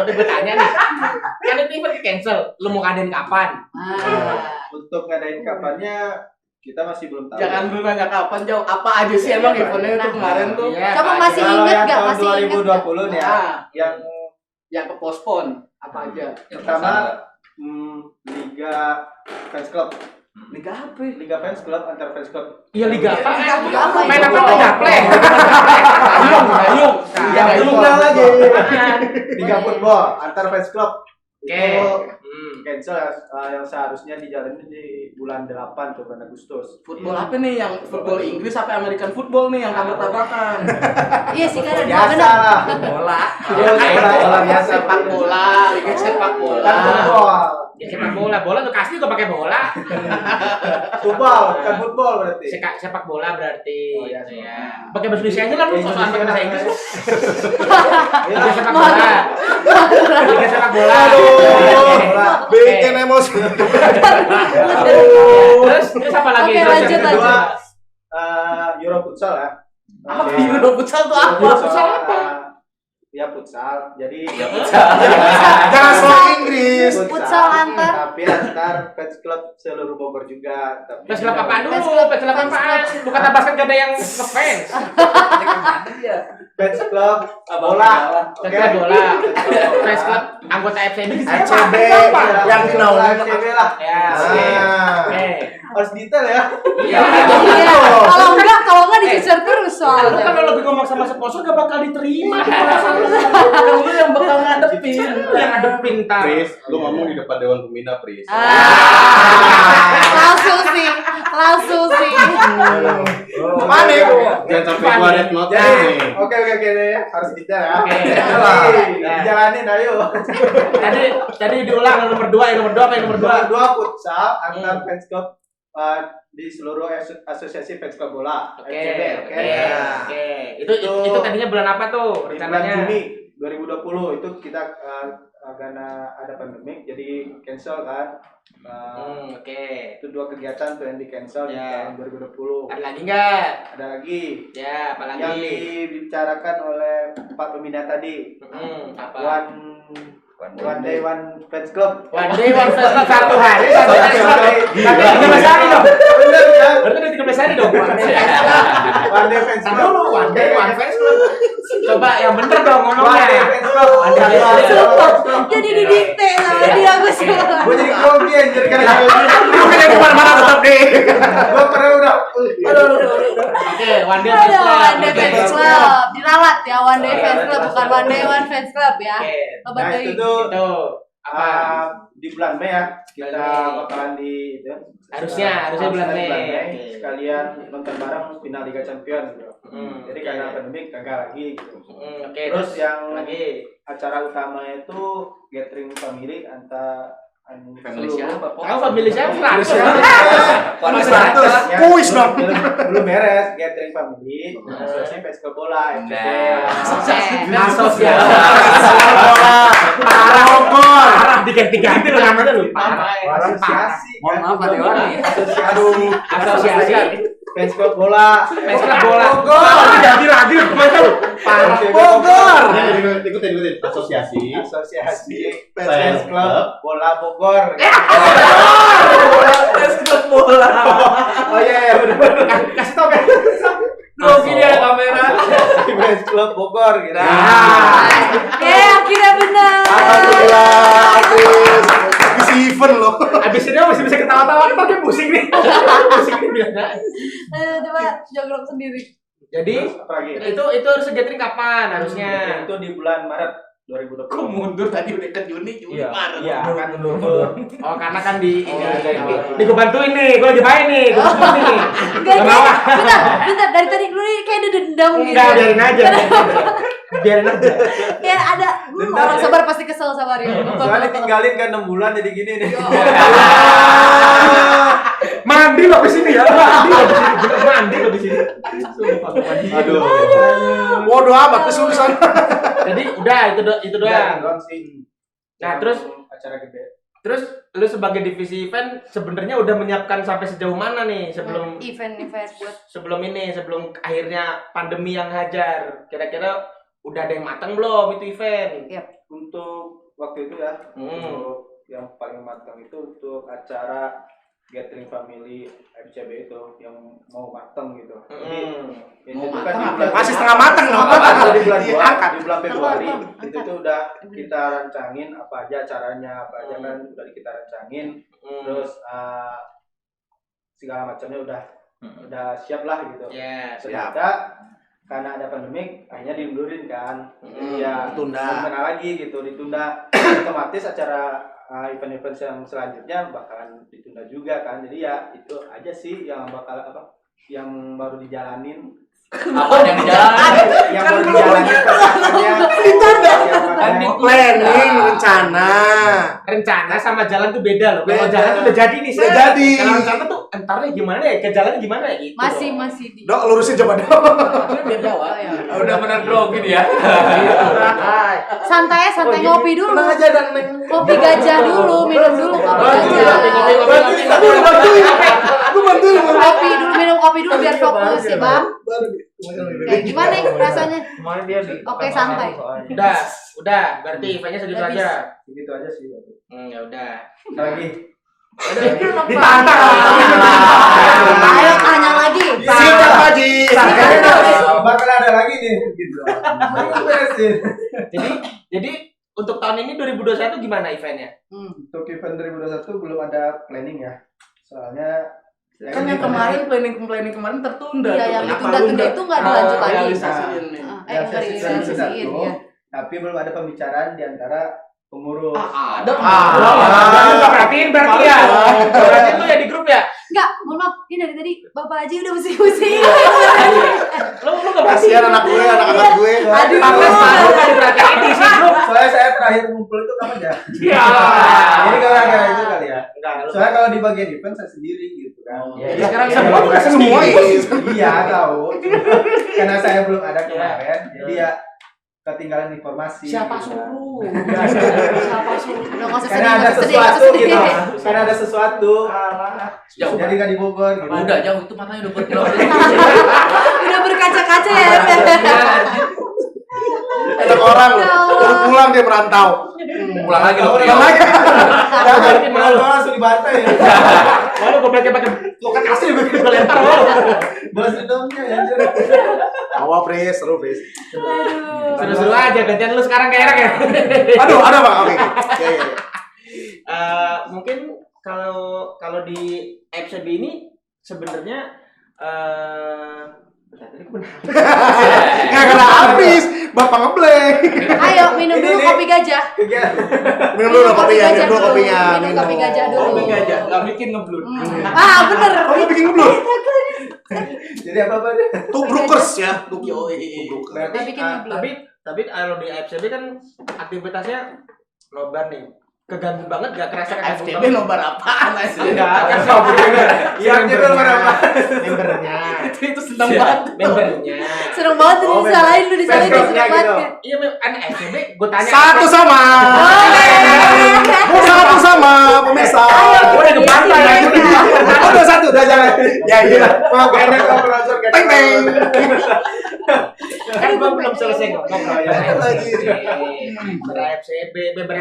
Gue tanya nih. Kan itu event cancel. Lu mau ngadain kapan? Untuk ngadain kapannya kita masih belum tahu. Jangan dulu nanya kapan jauh. Apa aja sih emang eventnya itu kemarin tuh? Coba masih Kalau inget yang gak? tahun Masih inget 2020 nih ya, Ah. yang Yang ke postpone apa aja? pertama Liga Fans Club. Liga apa? Liga Fans Club antar fans club. Iya liga apa? Liga apa? Main apa? Liga play. Gayung. Liga football lagi. Liga football antar fans club. Itu cancel yang seharusnya dijalanin di bulan 8 atau bulan Agustus. Football apa nih? Yang football Inggris apa American football nih yang tabrak-tabrakan? Iya sih kan ada Biasa benar. lah. Bola. Bola biasa. Sepak bola, liga sepak bola. Kan football. Ya sepak bola. Bola tuh kasih juga pakai bola. Football, bukan football berarti. Sepak bola berarti. Oh, iya, Gitu ya. Pakai bahasa Indonesia aja lah lu, soal pakai bahasa Inggris. Iya. Liga sepak bola. Liga sepak bola. Bikin emosi. Terus apa lagi? Oke, Terus lanjut, yang kedua. Euro futsal ya. Apa Euro futsal tuh apa? Futsal apa? Ya futsal. Jadi Jangan soal Inggris. Futsal antar. tapi antar fans club seluruh Bogor juga. Tapi Fans club apaan dulu? Fans club, Fans club fans apaan? club. Bukan basket gak ada yang ngefans. Fans club bola. Fans club bola. Fans club anggota FCB. FCB Siapa? yang dinaungi FCB lah. Ya. Oke. Harus detail ya. Iya. Iya. Kalau enggak dicecer terus Lu soalnya. kan kalau lebih ngomong sama sponsor gak bakal diterima. Lu yang bakal ngadepin. Lu yang ngadepin ntar. Pris, lu ngomong di depan Dewan Pembina, Pris. Langsung sih. Mana itu? Jangan sampai gua red note Jadi, nih. oke deh, harus detail ya. Oke. Jalanin ayo. Tadi diulang yang nomor 2, yang nomor 2 apa yang nomor 2? Nomor 2 futsal antar fans club di seluruh asosiasi fans club bola. FCB, oke. Oke. Itu tadinya bulan apa tuh Di bulan rencananya? Juni 2020 itu kita karena ada pandemik jadi cancel kan. Oke. Itu 2 kegiatan tuh yang di cancel di Ya. tahun 2020. Ada lagi enggak? Ada lagi Ya, apa yang lagi? dibicarakan oleh Pak Pembina tadi. Apa? One day one fans club. One day one fans club 1 hari 1 fans club. Tapi 13 hari dong. Bener ya? Berarti udah 13 hari dong. One day fans club. Dulu one day one fans club. Coba yang bener dong One day ngomongnya. fans club. One day fans club. Jadi didikte sama dia aku sih. Gue jadi grogi anjir kan. Bukan yang kemana-mana tetap deh. Gue pernah udah. Oke, one day fans club. One day fans club. Diralat ya one day fans club bukan one day one fans club ya. Oke. Obat Nah bayi. itu tuh Itu apa? di bulan Mei ya kita Bulan Mei. bakalan di itu, Harusnya bulan Mei. Oke. sekalian nonton bareng final Liga Champion gitu. Jadi oke. karena pandemi gagal lagi gitu. Oke, Terus yang lagi acara utama itu gathering family antar Family siapa? tahu family siapa? Kuis 100. Kuis dong. belum beres gathering family asosiasi pes bola Asosiasi. Parah Bogor. Parah diganti-ganti lo namanya lu. Parah. asosiasi Mohon maaf Pak Dewan nih. Asosiasi. pes bola Fans club bola. Bogor. Jadi radio kemana lu? Parah Bogor. Ikutin. Asosiasi. Fans Club Bola Bogor. Fans club bola. Oh iya benar. Kasih tau kan? Grogi dia kamera. Fans Klub Bogor gitu. Akhirnya benar. Alhamdulillah, Chris. Isi event loh. Abis ini masih bisa ketawa-tawa, kita kayak pusing nih. Pusing nih biasa. Ayo coba jawab sendiri. Jadi itu harus gathering kapan harusnya? Itu di bulan Maret 2020. Kok mundur tadi udah ke Juni Maret. Iya, kan mundur. Oh, karena kan di gue bantuin nih, gue lagi main nih, gue bantuin nih. Bentar, dari tadi lu nih kayak ada dendam gitu. Enggak, biarin aja. Biarin aja. Kayak ada orang sabar pasti kesel sama Rio. Soalnya tinggalin kan 6 bulan jadi gini nih. Mandi lo kesini ya, mandi lo di sini. Aduh. Waduh amat kesulitan. Jadi udah itu doang. Nah, terus acara gede. Terus lu sebagai divisi event sebenarnya udah menyiapkan sampai sejauh mana nih sebelum event buat sebelum akhirnya pandemi yang hajar. Kira-kira udah ada yang matang belum itu event? Untuk waktu itu ya, untuk yang paling matang itu untuk acara gathering family FCB itu yang mau matang gitu. Jadi Mau itu matang kan apa? Masih setengah matang dong. di bulan Iya, Maret, di bulan Februari itu tuh udah kita rancangin apa aja acaranya, apa aja kan udah kita rancangin. Terus segala macamnya udah siap lah gitu. Ternyata karena ada pandemik akhirnya diundurin kan. Ya Ditunda. lagi gitu, ditunda. Otomatis acara event-event yang selanjutnya bakalan ditunda juga kan. Jadi ya itu aja sih yang bakal yang baru dijalanin. Apa yang dijalanin? Yang baru dijalanin prosesnya. Ditunda. Kan Planning, rencana. Sama jalan tuh beda loh. Kalau Beda. jalan tuh udah jadi nih. Udah jadi. Kalau rencana tuh entarnya gimana ya? Ke jalan gimana ya gitu. masih di. Dok, lurusin coba dok. Udah bener grogi dia. Santai ngopi dulu. Tenang aja dan neng. Kopi gajah dulu, minum dulu kopi gajah. Aku bantuin. Minum kopi dulu biar fokus ya, Bang. Kayak gimana nih rasanya? Kemarin dia di Oke, santai. Udah, berarti eventnya segitu Udah aja. Gitu aja sih. Ya udah. Lagi. Ditantang. Ayo tanya lagi. Sikat Haji. Bakal ada lagi nih gitu. Beresin. Jadi untuk tahun ini 2021 gimana eventnya? Untuk event 2021 belum ada planning ya. Soalnya Kan yang kemarin planning kemarin tertunda. Iya, yang Kenapa ditunda itu nggak dilanjut lagi. realisasiin nih. Nggak direalisasiin ya. tapi belum ada pembicaraan di antara pengurus. Ada. Perhatiin berarti ya. Berarti lu ya di grup ya? Enggak, mohon maaf. Ini dari tadi Bapak Haji udah pusing-pusing. Lu enggak Kasihan anak gue. Aduh. Pantes diperhatiin di si grup. Soalnya saya terakhir ngumpul itu kapan ya? Iya. Jadi gara-gara itu kali ya. Soalnya kalau di bagian event saya sendiri gitu kan. Jadi sekarang semua Iya tahu. Karena saya belum ada kemarin, jadi ya ketinggalan informasi. Siapa gitu. suruh? Udah nggak usah Karena sedih, ada nggak usah sedih, sesuatu nggak usah gitu. sedih. Karena ada sesuatu. Jauh. Jadi nggak di Bogor gitu. Udah jauh itu matanya udah berkilau. Udah berkaca-kaca ya. Ada orang baru pulang dia merantau. Pulang lagi loh. Pulang lagi. Berarti malu. Langsung dibantai ya. Malu gue pakai lokat asli gue lempar lo. Balas dendamnya ya. Awal Pris, seru Pris. Aduh. Seru-seru aja gantian lu sekarang kayak enak ya. Aduh, ada Pak. Oke. Ya. Mungkin kalau di FCB ini sebenarnya Nggak kena habis. Bapak ngeblank. Ayo minum dulu kopi gajah. Minum dulu kopinya, minum dulu kopinya. Minum kopi gajah dulu. Kopi gajah, nggak bikin ngeblut. Bener. Kamu bikin ngeblut? Jadi apa deh? Tubrukers ya. Udah bikin ngeblut. Tapi kalau di FCB kan aktivitasnya nobar nih. Keganggu banget gak kerasa keganggu FTB nobar apaan asli? Enggak, kan sama Iya, kita nobar apa? Membernya. Itu seneng banget. Membernya. Seneng banget tuh disalahin lu disalahin dia seneng banget. Iya, kan FCB gue tanya. Satu sama. Satu sama pemirsa. Gue udah ke pantai ya. Udah satu, udah jangan. Ya iya. Mau enak kalau sponsor kayak Teng teng. Kan gue belum selesai ngomong. Lagi. Member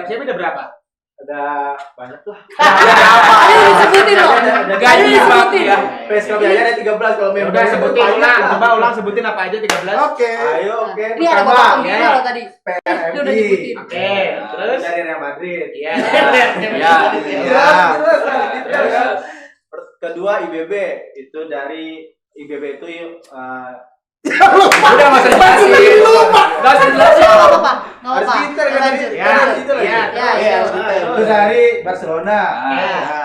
FCB udah berapa? Ada banyak lah. Ayo disebutin loh. Ayo disebutin. PSKB aja ada 13 kalau member. Udah sebutin ulang, coba ulang sebutin apa aja 13. Oke. Ayo, oke. Ini ada Pertama, bapak pembina loh tadi. PRMD. Dia udah nyebutin. Oke, terus Dari Real Madrid. iya. Ya. Kedua IBB itu dari IBB itu Udah masa dijelasin. Enggak usah dijelasin. Nggak apa-apa. Nggak harus apa-apa. pinter kan Lanjut. ini. Ya, iya. Ya. Itu dari Barcelona.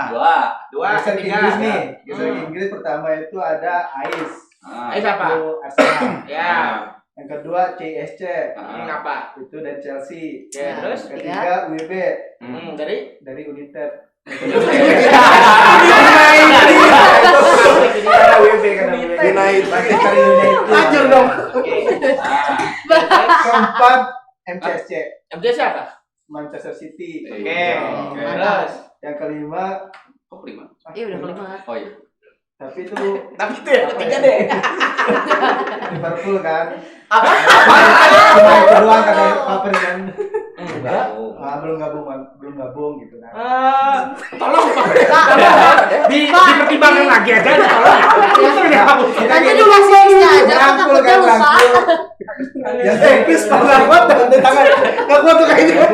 Dua. Dua, Geser ke tiga. Inggris nih. Geser ke Inggris pertama itu ada AIS. Ayo siapa? Itu Arsenal. Ya. Yang kedua CSC. Apa? Itu dari Chelsea. Oke, terus Ketiga WB dari United. Lanjut dong. Keempat MCSC. MC siapa? Manchester City. Oke. Terus Yang kelima Kok kelima? Iya udah kelima. Oh iya. tapi itu itu ya ketiga deh. Liverpool kan. Cuma yang kedua kata Paper kan. Belum gabung gitu kan. Tolong dipertimbangkan lagi aja tolong. Nanti dikasih listnya aja. Kan Rangkul takutnya kan lupa. rangkul. Ya tipis kalau nggak kuat bantu tangan. Nggak kuat tuh kayaknya.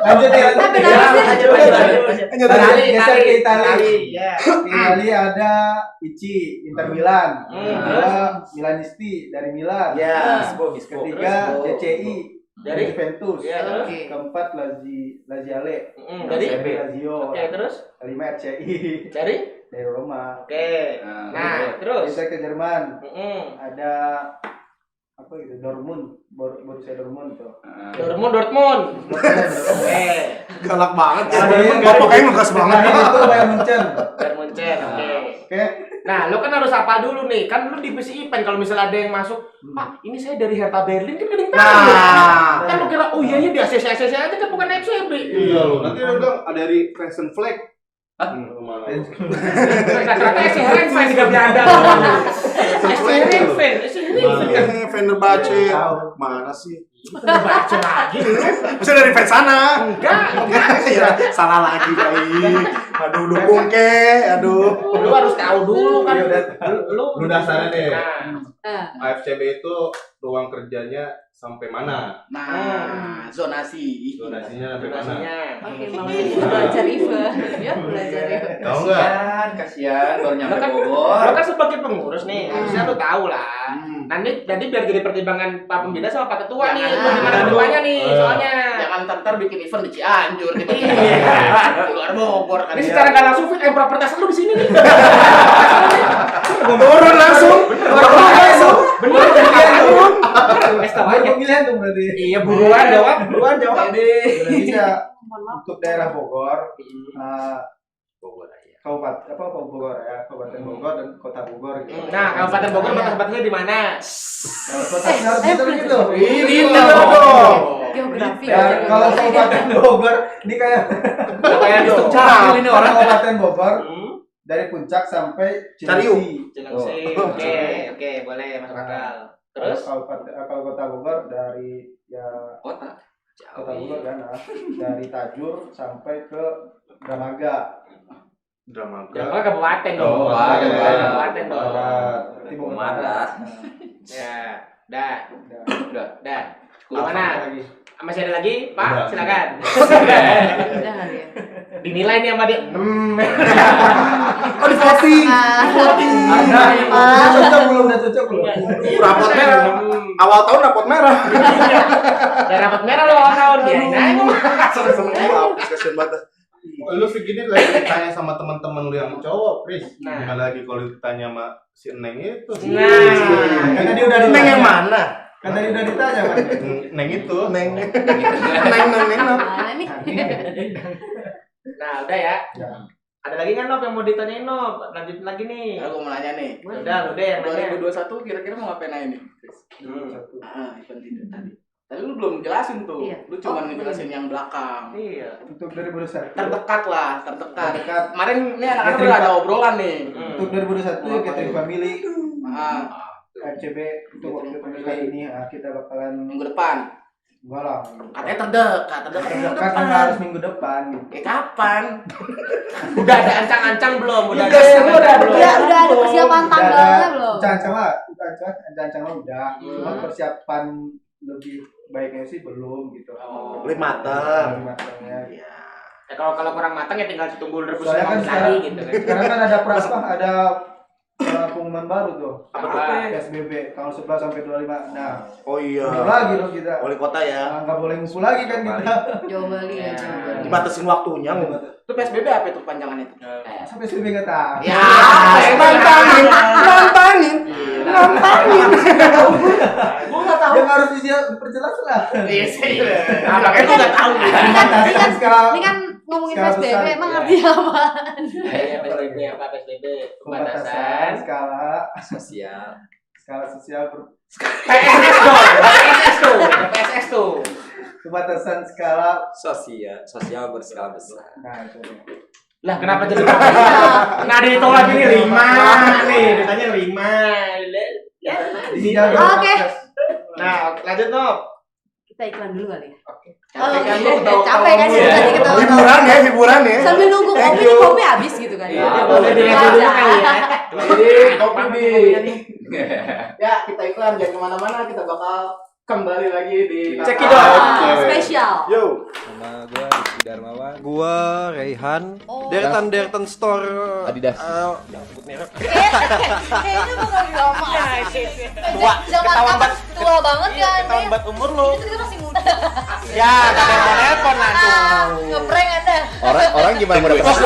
Lanjut ya. Tapi lanjut. Geser ke Italia. Ya. Italia ada Ici Inter Milan. Ada Milanisti dari Milan. Ya. Ketiga DCI dari Juventus. Ya, terus? Keempat Laziale Dari Lazio. Oke, terus Kelima RCI dari Roma. Oke. Nah, terus Geser ke Jerman. Ada apa gitu Borussia Dortmund tuh. Dortmund. Oke. Galak banget. Ada Pokoknya ngegas banget. itu Bayern Munchen. Munchen. Oke. Nah, lo kan harus apa dulu nih? Kan lu divisi event kalau misalnya ada yang masuk, Pak, ini saya dari Hertha Berlin kan kadang tahu. Kan lu kira, oh iya di ACC aja kan bukan FCB. Iya loh, nanti dia bilang ada dari Crescent Flag. Malah. Ternyata SC Heerenveen juga Belanda. SC Heerenveen. Fenerbahce. Mana sih? Baca lagi. Bisa dari fans sana. Enggak. Ya, salah lagi, baik. Aduh, dukung ke. Aduh. Lu harus tahu dulu kan. Lu dasarnya deh. Nah. AFCB itu ruang kerjanya sampai mana? Nah, zonasi. Donasinya sampai mana? Oke, malam ini belajar Iva. Ya, belajar Iva. Tahu nggak? Kasihan baru nyampe Lo kan, Bogor. lo kan sebagai pengurus nih, harusnya lo tahu lah. Nanti biar jadi pertimbangan Pak Pembina sama Pak Ketua nih, bagaimana kedepannya nih, soalnya. Jangan ntar bikin event di Cianjur gitu. Di luar Bogor kan. Ini secara nggak langsung fit and proper test lu di sini nih. Turun langsung. Bener. Pemilihan tuh berarti. Iya, buruan jawab. Berarti ya untuk daerah Bogor, Kabupaten Bogor dan Kota Bogor gitu. Nah, Kabupaten Bogor batas-batasnya di mana? Batasnya harus gitu. Ini Geografi. Ya, kalau Kabupaten Bogor ini kayak Kayak Cakil ini orang. Kabupaten Bogor dari puncak sampai Cilengsi. Oke, boleh masuk akal. Terus kalau Kota Bogor dari Kota. Kota Bogor kan dari Tajur sampai ke Dramaga. Dramaga kabupaten dong. Kabupaten dong. Timur Barat. Ya, dah. Udah. Mana? Masih ada lagi, Pak? Udah. Silakan. Udah kali ya. Dinilai nih sama dia. Oh, di voting. Udah cocok belum? Rapot merah. Awal tahun rapot merah. Dan rapat merah lo tahun dia. Seneng-seneng. Kasian banget. Lu begini lagi ditanya sama teman-teman lu yang cowok, Pris. Nah. Gimana lagi kalau ditanya sama si Neng itu? Nah. Kan tadi udah Neng ditanya. yang mana? Kan tadi udah ditanya kan. Neng itu. Neng. Mana nih? Nah, udah ya. Ya. Ada lagi nggak Nop yang mau ditanyain Nop? Lanjutin lagi nih. Aku mau nanya nih. Udah, lu deh yang nanya. 2021 kira-kira mau ngapain aja nih? Event itu tadi. Tadi lu belum jelasin tuh. Iya. Lu cuma ngejelasin yang belakang. Iya. Untuk 2021. Terdekat. Terdekat. Kemarin nih anak-anak udah ada obrolan nih. Untuk 2021 catering family Ah, RCB untuk waktu pemilihan ini kita bakalan minggu depan. Enggak lah. Katanya terdekat minggu Kan depan. harus minggu depan. Kapan? Udah ada ancang-ancang belum? Udah ada Udah, ancang-ancang belum? Udah ada persiapan tanggalnya belum? Ancang-ancang udah. Cuma persiapan lebih baiknya sih belum gitu. Belum matang. Belum matangnya. Ya kalau kurang matang ya tinggal tunggu rebus Soalnya kan lagi sekarang, gitu kan. sekarang kan ada pengumuman baru tuh. Apa tuh? PSBB tanggal 11 sampai 25. Nah, Oh iya. ngumpul lagi dong kita. Wali kota ya. Nggak boleh ngumpul lagi kan kita. Jawa Bali ya. Jawa Bali. Dibatasin waktunya. Itu PSBB apa itu panjangan itu? Sampai PSBB nggak tahu. Ya, Nantangin. Gua nggak tahu. Yang harus diperjelas lah. Iya sih. Makanya gua nggak tahu. Ini kan ngomongin Skala PSBB besar. emang artinya apa? Iya, PSBB apa PSBB? Pembatasan Pembatasan skala sosial PSS tuh. pembatasan skala. Sosial berskala besar. Nah, itu. Lah kenapa jadi Nah dihitung lagi nih 5 nih, ditanya 5. Ya, Oke. Nah, lanjut Nob. Kita iklan dulu kali ya. Capek kan Oke. lu ketawa-ketawa Capek kan mulu sih ya? tadi ketawa. Hiburan ya. Sambil nunggu Thank kopi, you. kopi habis gitu kan. Iya, boleh direview dulu kali ya. Kopi di. Ya, kita iklan jangan kemana-mana, kita bakal kembali lagi di Cekidot. Spesial. Yo. Nama gua Rizky Darmawan. Gua Raihan. Oh. Dertan Store. Adidas. Kayaknya bakal lama. Jangan tua banget kan. Tahun buat umur lu. Itu kita masih muda. Ya, ada yang mau telepon langsung. Ngeprank Anda. Orang gimana mau dapat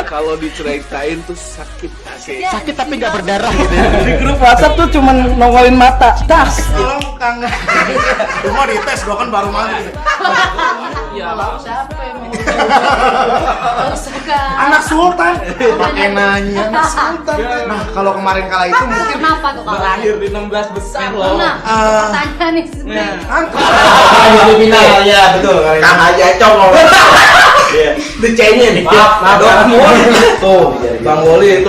Kalau diceritain tuh sakit hati. Sakit tapi nggak berdarah gitu ya. Di grup WhatsApp tuh cuman nongolin mata. Das. Tolong Kang. Cuma dites gua kan baru masuk. Iya, siapa yang mau? Nggak usah kan. Anak sultan. Pakai nanya anak sultan. Nah, kalau kemarin kala itu mungkin Kenapa tuh kalau? Lahir di 16 besar loh. Nah, pertanyaan nih sebenarnya. Jadi final ya betul. Kang Haji Acong ngomong. The chain-nya nih. Maaf tuh. Bang Woli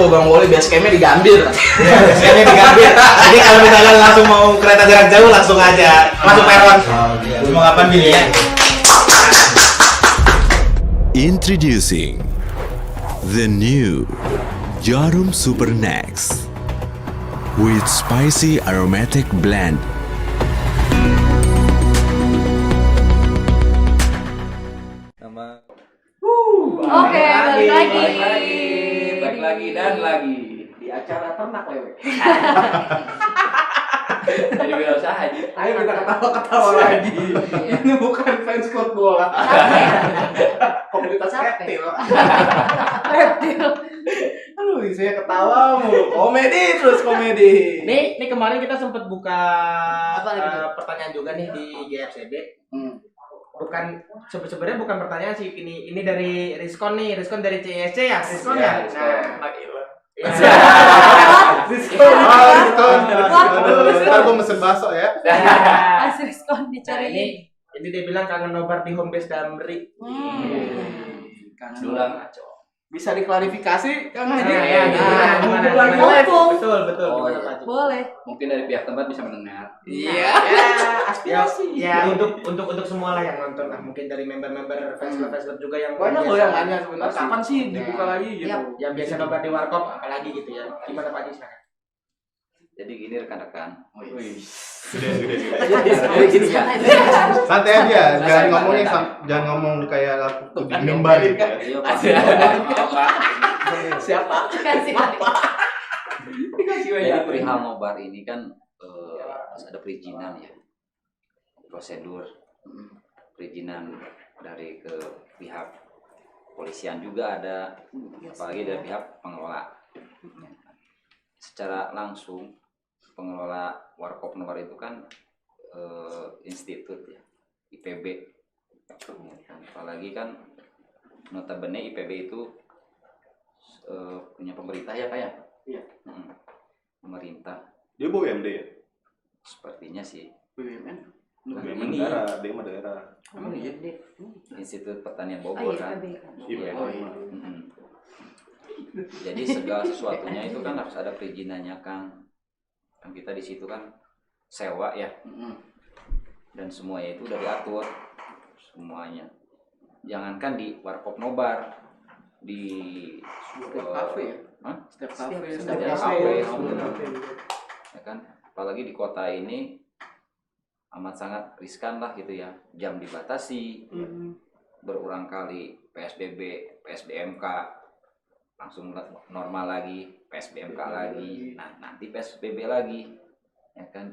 base camp-nya di Gambir. Base camp-nya di Gambir. Jadi kalau misalnya langsung mau kereta jarak jauh langsung aja masuk peron. Mau kapan pilih ya? Introducing the new Jarum Super Next with spicy aromatic blend. Nama Oke, balik lagi. Balik lagi dan lagi. Di acara ternak lewe. Jadi wirausaha aja. Ayo kita ketawa-ketawa lagi. Ini bukan fans klub bola. Komunitas reptil. Reptil. Aduh, saya ketawa mulu. Komedi terus komedi. Nih kemarin kita sempat buka Apa lagi tuh? pertanyaan juga nih di GFCB. Bukan sebenarnya bukan pertanyaan sih, ini dari Rizkon nih, Rizkon dari CSC ya, Rizkon ya. Nah, Diskon. Ntar gua mesen bakso ya. Asli diskon Nah, dicariin. ini dia bilang kangen nobar di home base Damri. Dulang ngaco. Bisa diklarifikasi Kang Haji? Gimana? lagi Gimana? live. Betul. Oh, Gimana, iya. Pak Haji? Boleh. Mungkin dari pihak tempat bisa mendengar. Iya. Ya, untuk semua lah yang nonton lah, mungkin dari member-member fans club juga yang Banyak loh biasa- yang nanya sebenarnya kapan sih dibuka Ya. lagi gitu. yang biasa nobar di warkop apalagi gitu ya. Gimana Pak Haji silakan. Jadi gini rekan-rekan. Gini ya. Santai aja, jangan ngomong kayak aku di mimbar gitu ya. Iya, Pak. Siapa? Kasih lagi. Jadi perihal nobar ini kan harus ada perizinan ya, prosedur perizinan dari ke pihak polisian juga ada, apalagi dari pihak pengelola. Secara langsung pengelola warkop nobar itu kan institut ya, IPB. Apalagi kan notabene IPB itu punya pemerintah ya Pak ya? Iya. Pemerintah. Dia BUMD ya? Sepertinya sih. BUMN. BUMN Ini daerah, dia mah daerah. Emang iya? Institut Pertanian Oh Bogor iya, kan. IPB kan. Iya. Jadi segala sesuatunya itu kan harus ada perizinannya Kang. Kan kita di situ kan sewa ya. dan semuanya itu udah diatur semuanya. Jangankan di warkop nobar, di Setiap kafe ya? Hah? Setiap kafe, Setiap setiap kafe, ya kan, apalagi di kota ini amat sangat riskan lah gitu ya, jam dibatasi, berulang kali PSBB, PSBMK, langsung normal lagi, PSBMK lagi, nah nanti PSBB lagi, ya kan,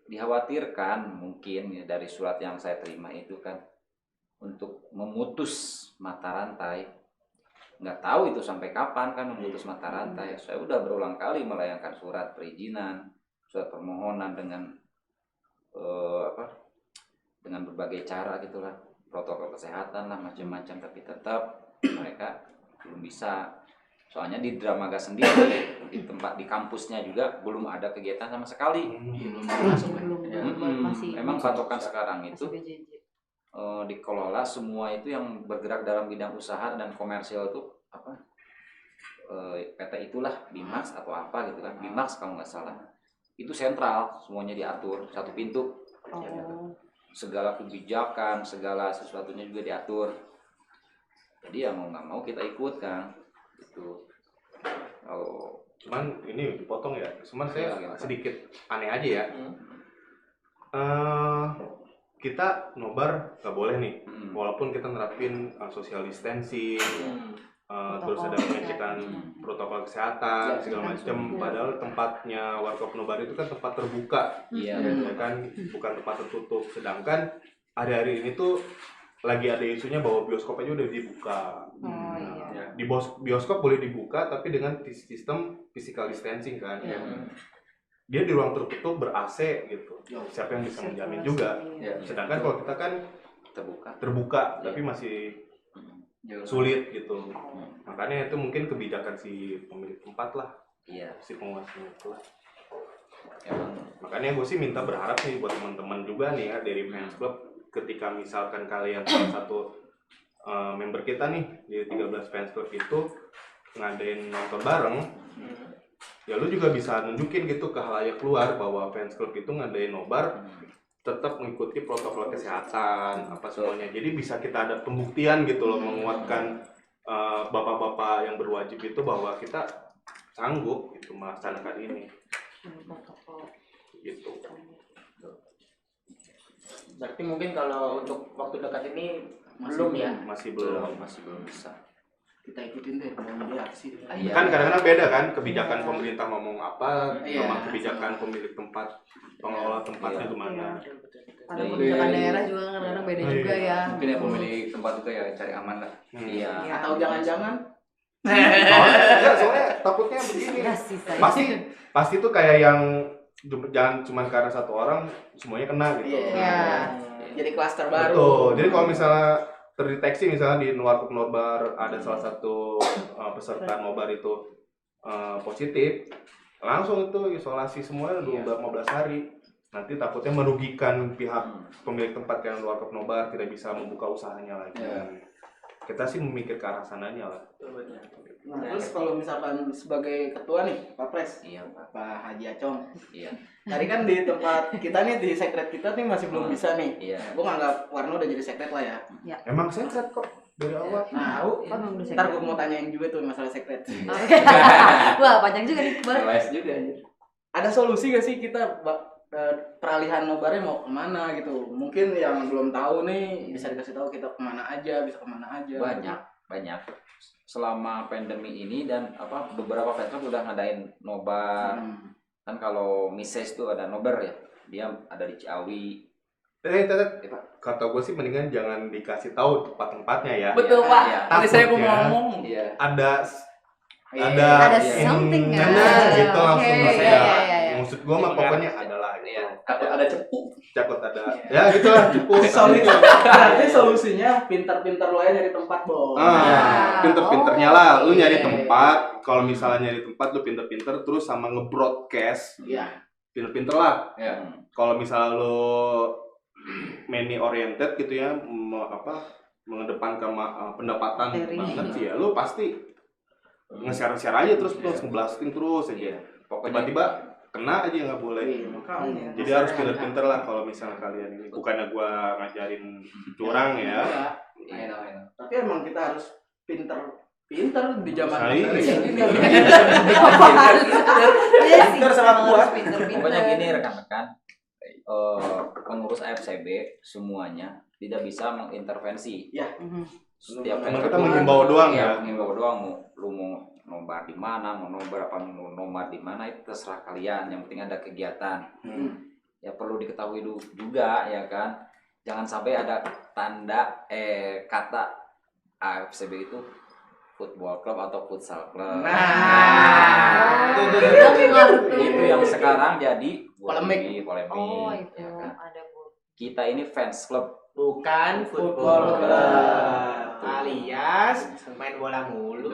dikhawatirkan mungkin ya, dari surat yang saya terima itu kan untuk memutus mata rantai. Nggak tahu itu sampai kapan kan memutus mata rantai. Saya udah berulang kali melayangkan surat perizinan, surat permohonan dengan dengan berbagai cara gitulah, protokol kesehatan lah macam-macam, tapi tetap mereka belum bisa. Soalnya di Dramaga sendiri di kampusnya juga belum ada kegiatan sama sekali. Memang patokan sekarang itu dikelola semua itu yang bergerak dalam bidang usaha dan komersial itu PT itulah Bimax atau apa gitu kan, Bimax kalau nggak salah, itu sentral, semuanya diatur satu pintu. Segala kebijakan, segala sesuatunya juga diatur. Jadi ya mau nggak mau kita ikut kan itu. Kalau cuman ini dipotong ya, cuman saya sedikit aneh aja ya. Kita nobar nggak boleh nih, walaupun kita nerapin social distancing, terus ada pengecekan protokol kesehatan segala macam. Padahal tempatnya warkop nobar itu kan tempat terbuka, ya kan, bukan tempat tertutup. Sedangkan hari-hari ini tuh lagi ada isunya bahwa bioskop aja udah dibuka. Di bioskop boleh dibuka, tapi dengan sistem physical distancing kan. Dia di ruang tertutup ber-AC gitu. Siapa yang bisa menjamin juga? Sedangkan kalau kita kan terbuka tapi masih sulit gitu. Makanya itu mungkin kebijakan si pemilik tempat lah, si penguasanya itu lah. Makanya gue sih minta berharap nih buat teman-teman juga nih ya dari fans club, ketika misalkan kalian salah satu member kita nih di 13 fans club itu ngadain nonton bareng, ya lu juga bisa nunjukin gitu ke halayak luar bahwa fans club itu ngadain nobar tetap mengikuti protokol kesehatan apa semuanya. Jadi bisa kita ada pembuktian gitu loh, menguatkan bapak-bapak yang berwajib itu bahwa kita sanggup gitu melaksanakan ini. Gitu. Berarti mungkin kalau untuk waktu dekat ini belum ya? Masih belum bisa. Kita ikutin deh, mau dia aksi. Kan kadang-kadang beda kan kebijakan pemerintah ngomong apa sama kebijakan pemilik tempat, pengelola tempatnya gimana. Ada kebijakan daerah juga kadang-kadang beda juga ya. Mungkin ya pemilik tempat itu ya cari aman lah. Iya. Atau jangan-jangan soalnya takutnya begini. Pasti tuh kayak yang jangan cuma karena satu orang semuanya kena gitu. Jadi klaster baru. Betul. Jadi kalau misalnya terdeteksi misalnya di warkop nobar ada salah satu peserta nobar itu positif, langsung itu isolasi semua 15 hari. Nanti takutnya merugikan pihak pemilik tempat yang warkop nobar, tidak bisa membuka usahanya lagi. Kita sih memikir ke arah sananya lah. Nah, terus kalau misalkan sebagai ketua nih, Pak Pres, Pak Haji Acong, tadi kan di tempat kita nih, di sekret kita nih masih belum bisa nih. Gue nganggap Warno udah jadi sekret lah ya. Emang sekret kok dari awal. Tahu. Ntar gue mau tanyain juga tuh masalah sekret. Wah, panjang juga nih. Les juga aja. Ada solusi gak sih kita peralihan nobarnya mau kemana gitu? Mungkin yang belum tahu nih bisa dikasih tahu kita kemana aja, bisa kemana aja. Banyak. Selama pandemi ini dan beberapa festival udah ngadain nobar. Kan kalau Mises tuh ada nobar ya, dia ada di Ciawi. Kata gue sih mendingan jangan dikasih tahu tempat-tempatnya ya. Betul Pak. Tadi saya mau ngomong. Ada something gitu langsung maksud gue mah pokoknya adalah ada cepu. Cakot ada. Ya gitu lah cepu. Berarti solusinya pintar-pintar lo aja nyari tempat, Bos. Pinter-pinternya lah lu nyari tempat. Kalau misalnya nyari tempat lu pinter-pinter terus sama nge-broadcast. Pinter-pinter lah. Kalau misalnya lu money oriented gitu ya, mengedepankan pendapatan banget sih ya, lu pasti nge-share aja terus nge-blasting terus aja. Tiba-tiba kena aja nggak boleh. Makanya. Jadi harus pinter-pinter lah kalau misalnya kalian ini. Bukannya gua ngajarin curang ya. Tapi emang kita harus pinter di zaman Nah, ini. Iya sih, Pinter sama emang kuat. harus pinter-pinter. Pokoknya gini rekan-rekan, pengurus AFCB semuanya tidak bisa mengintervensi. Setiap Emang kita menghimbau doang ya? Menghimbau doang. Lu mau nobar di mana, mau nobar apa, mau nomad di mana itu terserah kalian. Yang penting ada kegiatan. Ya perlu diketahui juga ya kan. Jangan sampai ada tanda kata AFCB itu football club atau futsal club. Itu yang sekarang jadi Polemik. Oh, polemik. itu Ya kan? ada Bu. Kita ini fans club, Bukan football club. Alias main bola mulu.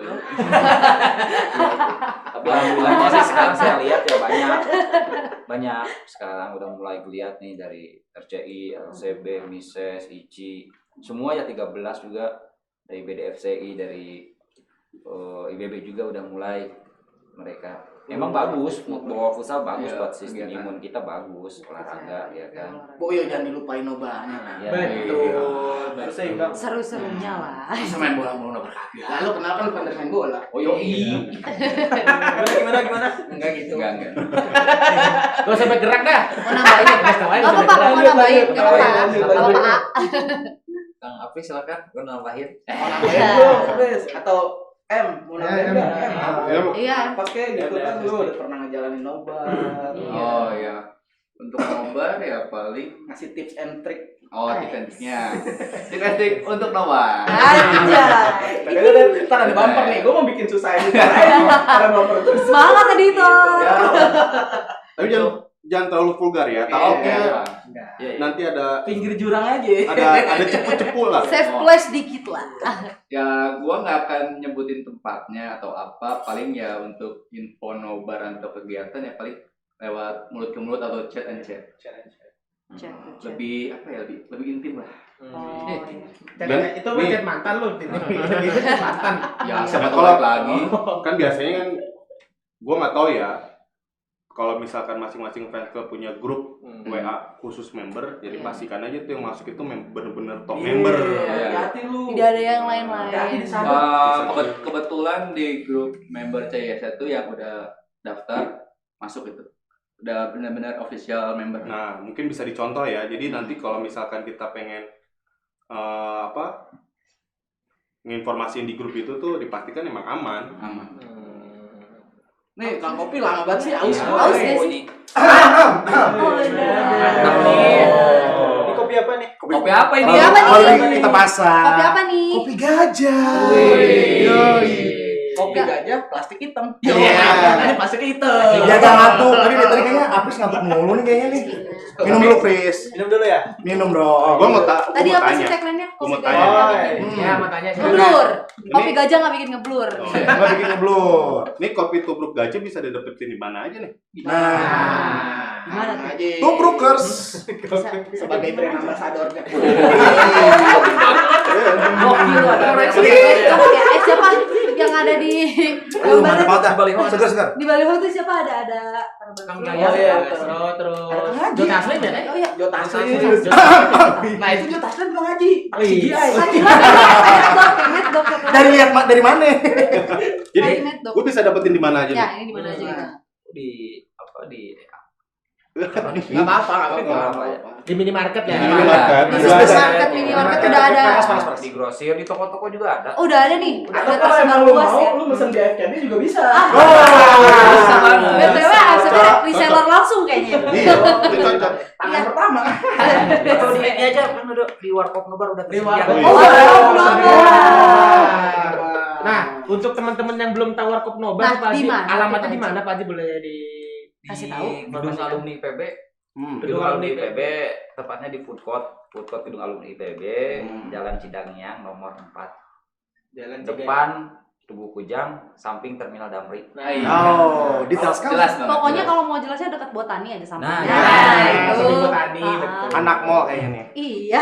tapi alhamdulillahnya sih sekarang saya lihat ya banyak sekarang udah mulai lihat nih dari RCI, LCB, MISES, ICI, semua ya 13 juga dari BDFCI, dari IBB juga udah mulai mereka. Emang bagus, bawa futsal bagus buat sistem imun kita, bagus olahraga ya kan. Boyo jangan dilupain nobanya. Ya, Betul. Seru-serunya lah. Bisa main bola mulu nobar kagak. Lalu kenapa lu pandai main bola? Oh yoi. Gimana? Enggak gitu. Enggak. Gak usah bergerak dah. Mau nambahin? Apa Pak? Mau nambahin? Gak apa-apa. Apa-apa. Kang Api silakan, gue nambahin. Atau mau nambahin enggak? Iya. Pakai gitu kan lu udah pernah ngejalanin nobar. Oh ya, untuk nobar ya paling Ngasih tips and trick. tips-tipsnya. Tips untuk nobar. Anjay. Ntar ada bumper nih, gue mau bikin susah ini. Ada bumper terus. Semangat editor. Tapi jangan terlalu vulgar ya. Takutnya nanti ada Pinggir jurang aja. ada cepu-cepu lah. Save place dikit lah. Ya, gua nggak akan nyebutin tempatnya atau apa. Paling ya untuk info nobar atau kegiatan ya paling lewat mulut ke mulut atau chat and chat. Lebih apa ya? Lebih intim lah. Oh, Dan itu nih. chat mantan lu. Mantan. Ya, siapa tahu Kalau- lagi. Kan biasanya kan gua nggak tahu ya. Kalau misalkan masing-masing fans club punya grup WA khusus member, jadi pastikan aja tuh yang masuk itu bener-bener top member. Hati lu. Tidak ada yang lain-lain. Kebetulan di grup member CIS itu yang udah daftar masuk itu. Udah benar-benar official member. Nah, mungkin bisa dicontoh ya. Jadi nanti kalau misalkan kita pengen nginformasiin di grup itu tuh dipastikan emang aman. Nih, Kang Kopi lama banget sih aus. Aus ya sih. Ini kopi apa nih? Kopi apa ini? Kopi apa nih? Kita pasang. Kopi apa nih? Kopi gajah. Yoi. Kopi gajah plastik hitam. Ini plastik hitam. Dia gak ngantuk. Tadi kayaknya Apris ngantuk mulu nih kayaknya nih. Minum dulu, Pris. Minum dulu ya. Minum dong. Gua mau Tadi apa sih tanya. tagline-nya? Gua mau Kopi tanya. gajah. Ya, makanya Ngeblur. Ini- Kopi gajah nggak bikin ngeblur. Nggak bikin ngeblur. Ini kopi tubruk gajah bisa didapetin di mana aja nih? Nah, Gimana tuh? Aja. Tubrukers. Sebagai brand ambassador-nya. Gokil loh. Coba ya, siapa yang ada di gambar Mantap banget. Segar. di baliho tuh siapa ada Kang Bang Jaya, Oh, iya. terus Ada Kang Haji. Jod Taslim ya? Oh iya. Jod Taslim. Nah, itu Jod Taslim Bang Haji. Lagi dok. Dari mana? Jadi Med dok. gue bisa dapetin di mana aja Ya, nih? ini di mana aja gitu. Di Enggak apa-apa. Di minimarket ya. Minimarket. Di supermarket, minimarket udah ada. di grosir, di toko-toko juga ada. Oh, udah ada nih. Atau Ada kalau tersebar emang lu luas ya. mau, lu mesen di FKB juga bisa. Bisa banget. BTW sebenarnya reseller langsung kayaknya. Iya, itu cocok. Tangan pertama. Atau di ini aja kan udah di warkop nobar udah tersedia. Oh, Nah, untuk teman-teman yang belum tahu Warkop Nobar, Nah, Pak Haji, di mana alamatnya tuh, di Pak mana Pak Haji, boleh di Kasih tahu. Gedung alumni IPB. Gedung alumni IPB, tepatnya di food court Gedung alumni IPB, Jalan Cidangyang nomor 4. Jalan Depan Tugu Kujang, samping Terminal Damri. Oh, detail sekali. Jelas banget. Pokoknya jelas. kalau mau jelasnya dekat Botani aja sampingnya. Nah, itu. samping Botani, Ah. betul. Anak mall kayaknya nih. Iya.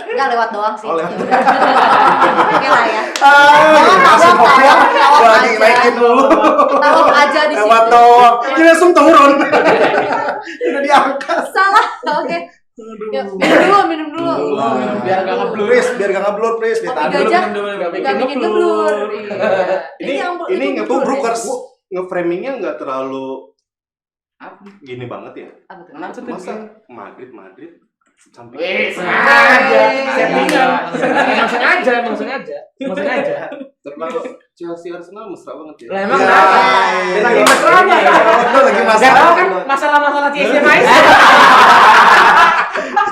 Enggak lewat doang sih. Oh, lewat. Oke lah ya. Masih Tawaf pokoknya aja. gua lagi naikin dulu. Tawaf aja di situ. Lewat doang. Ini langsung turun. Udah diangkat. Salah. Oke. Ya, minum dulu. Biar gak ngeblur, biar gak ngeblur, please. Kopi Ditahan dulu. gajah Nggak nggak bikin ngeblur. Iya. Ini yang ini itu ngetubrukers ya. ngeframingnya nggak terlalu gini banget ya. Apa tuh? Masa Madrid sampai Sengaja. Eh. Settingan. Emang sengaja. tapi Chelsea Arsenal mesra banget ya. Lah emang Ya. kenapa? Lagi masalahnya. Itu lagi Gak masalah. tahu kan masalah-masalah CSM mais.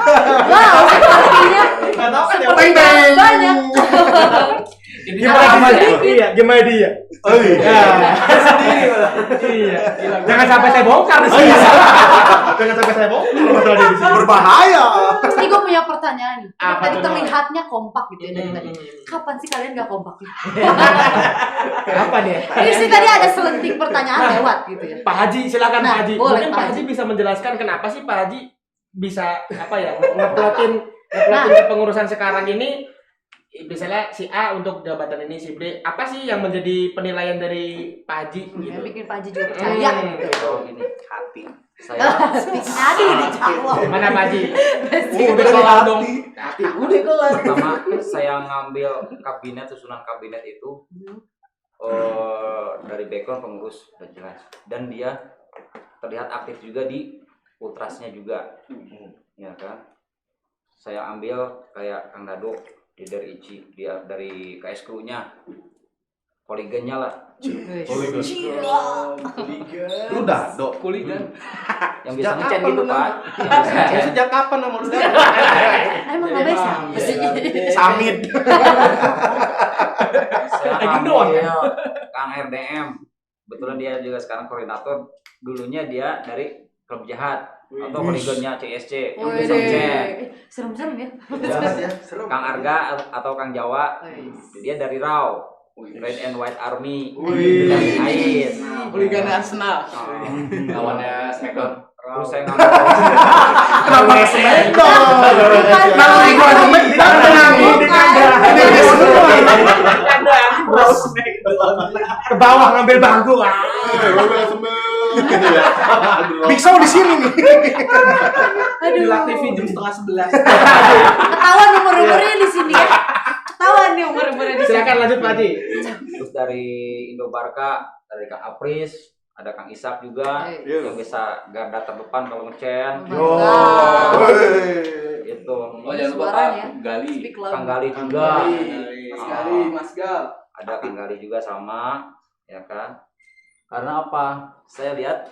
Wow, sepertinya Gak tahu kan ya. sepertinya banyak. Gimana dia? Iya, gimana dia? Oh iya. Iya. Jangan sampai saya bongkar di sini. Jangan sampai saya bongkar masalah dia di sini. Berbahaya. Ini gue punya pertanyaan nih. Apa Tadi tuh, terlihatnya kompak gitu ya dari tadi. Kapan sih kalian gak kompak? Apa nih? Ini sih tadi ada selenting pertanyaan lewat gitu ya. Pak Haji, silakan Nah, Pak Haji. boleh, Mungkin Pak Pak Haji bisa menjelaskan kenapa sih Pak Haji bisa apa ya ngeplotin kepengurusan sekarang ini, misalnya si A untuk jabatan ini, si B, apa sih yang menjadi penilaian dari Pak Haji Yang gitu? bikin Pak Haji juga percaya gitu. Kalau gini, hati saya Aduh, dijawab. Mana Pak Haji? Udah kelar dong. Udah kelar. pertama saya ngambil susunan kabinet itu dari background pengurus udah jelas, dan dia terlihat aktif juga di ultrasnya juga, ya kan. Saya ambil kayak Kang Dado, dia dari ICI, dia dari KSQ-nya, Poligennya lah. Lu Dado. Kuligan. Yang bisa Sejak ngechat kapan gitu lu Pak. Sejak kapan nama lu Dado? Emang namanya siapa sih? Samit. Saya Lagi doang, ngambil Kang RDM. Kebetulan dia juga sekarang koordinator. Dulunya dia dari klub jahat atau poligonnya CSC yang bisa ngechat. Serem-serem ya. Kang Arga atau Kang Jawa, dia dari RAW, Red and White Army, dari AIS. Hooligan Arsenal. Lawannya Smackdown. Terus saya ngambil Kenapa Smackdown? Nama Ibu Ahmed di kandang. Ini dia semua. Ke bawah ngambil bangku. Big Show di sini nih. Aduh. Di TV jam 10:30. Ketahuan umur-umurnya di sini ya. Ketahuan nih umur-umurnya di sini. Silakan lanjut Pak Haji. terus dari Indobarka, dari Kang Apris, ada Kang Isak juga yang bisa garda terdepan kalau ngecen. Itu. Oh jangan lupa Suaranya. Pak Gali. Speak loud. Kang Gali juga. Sekali Mas Gal. Ada Kang Gali juga sama, ya kan? Karena apa? Saya lihat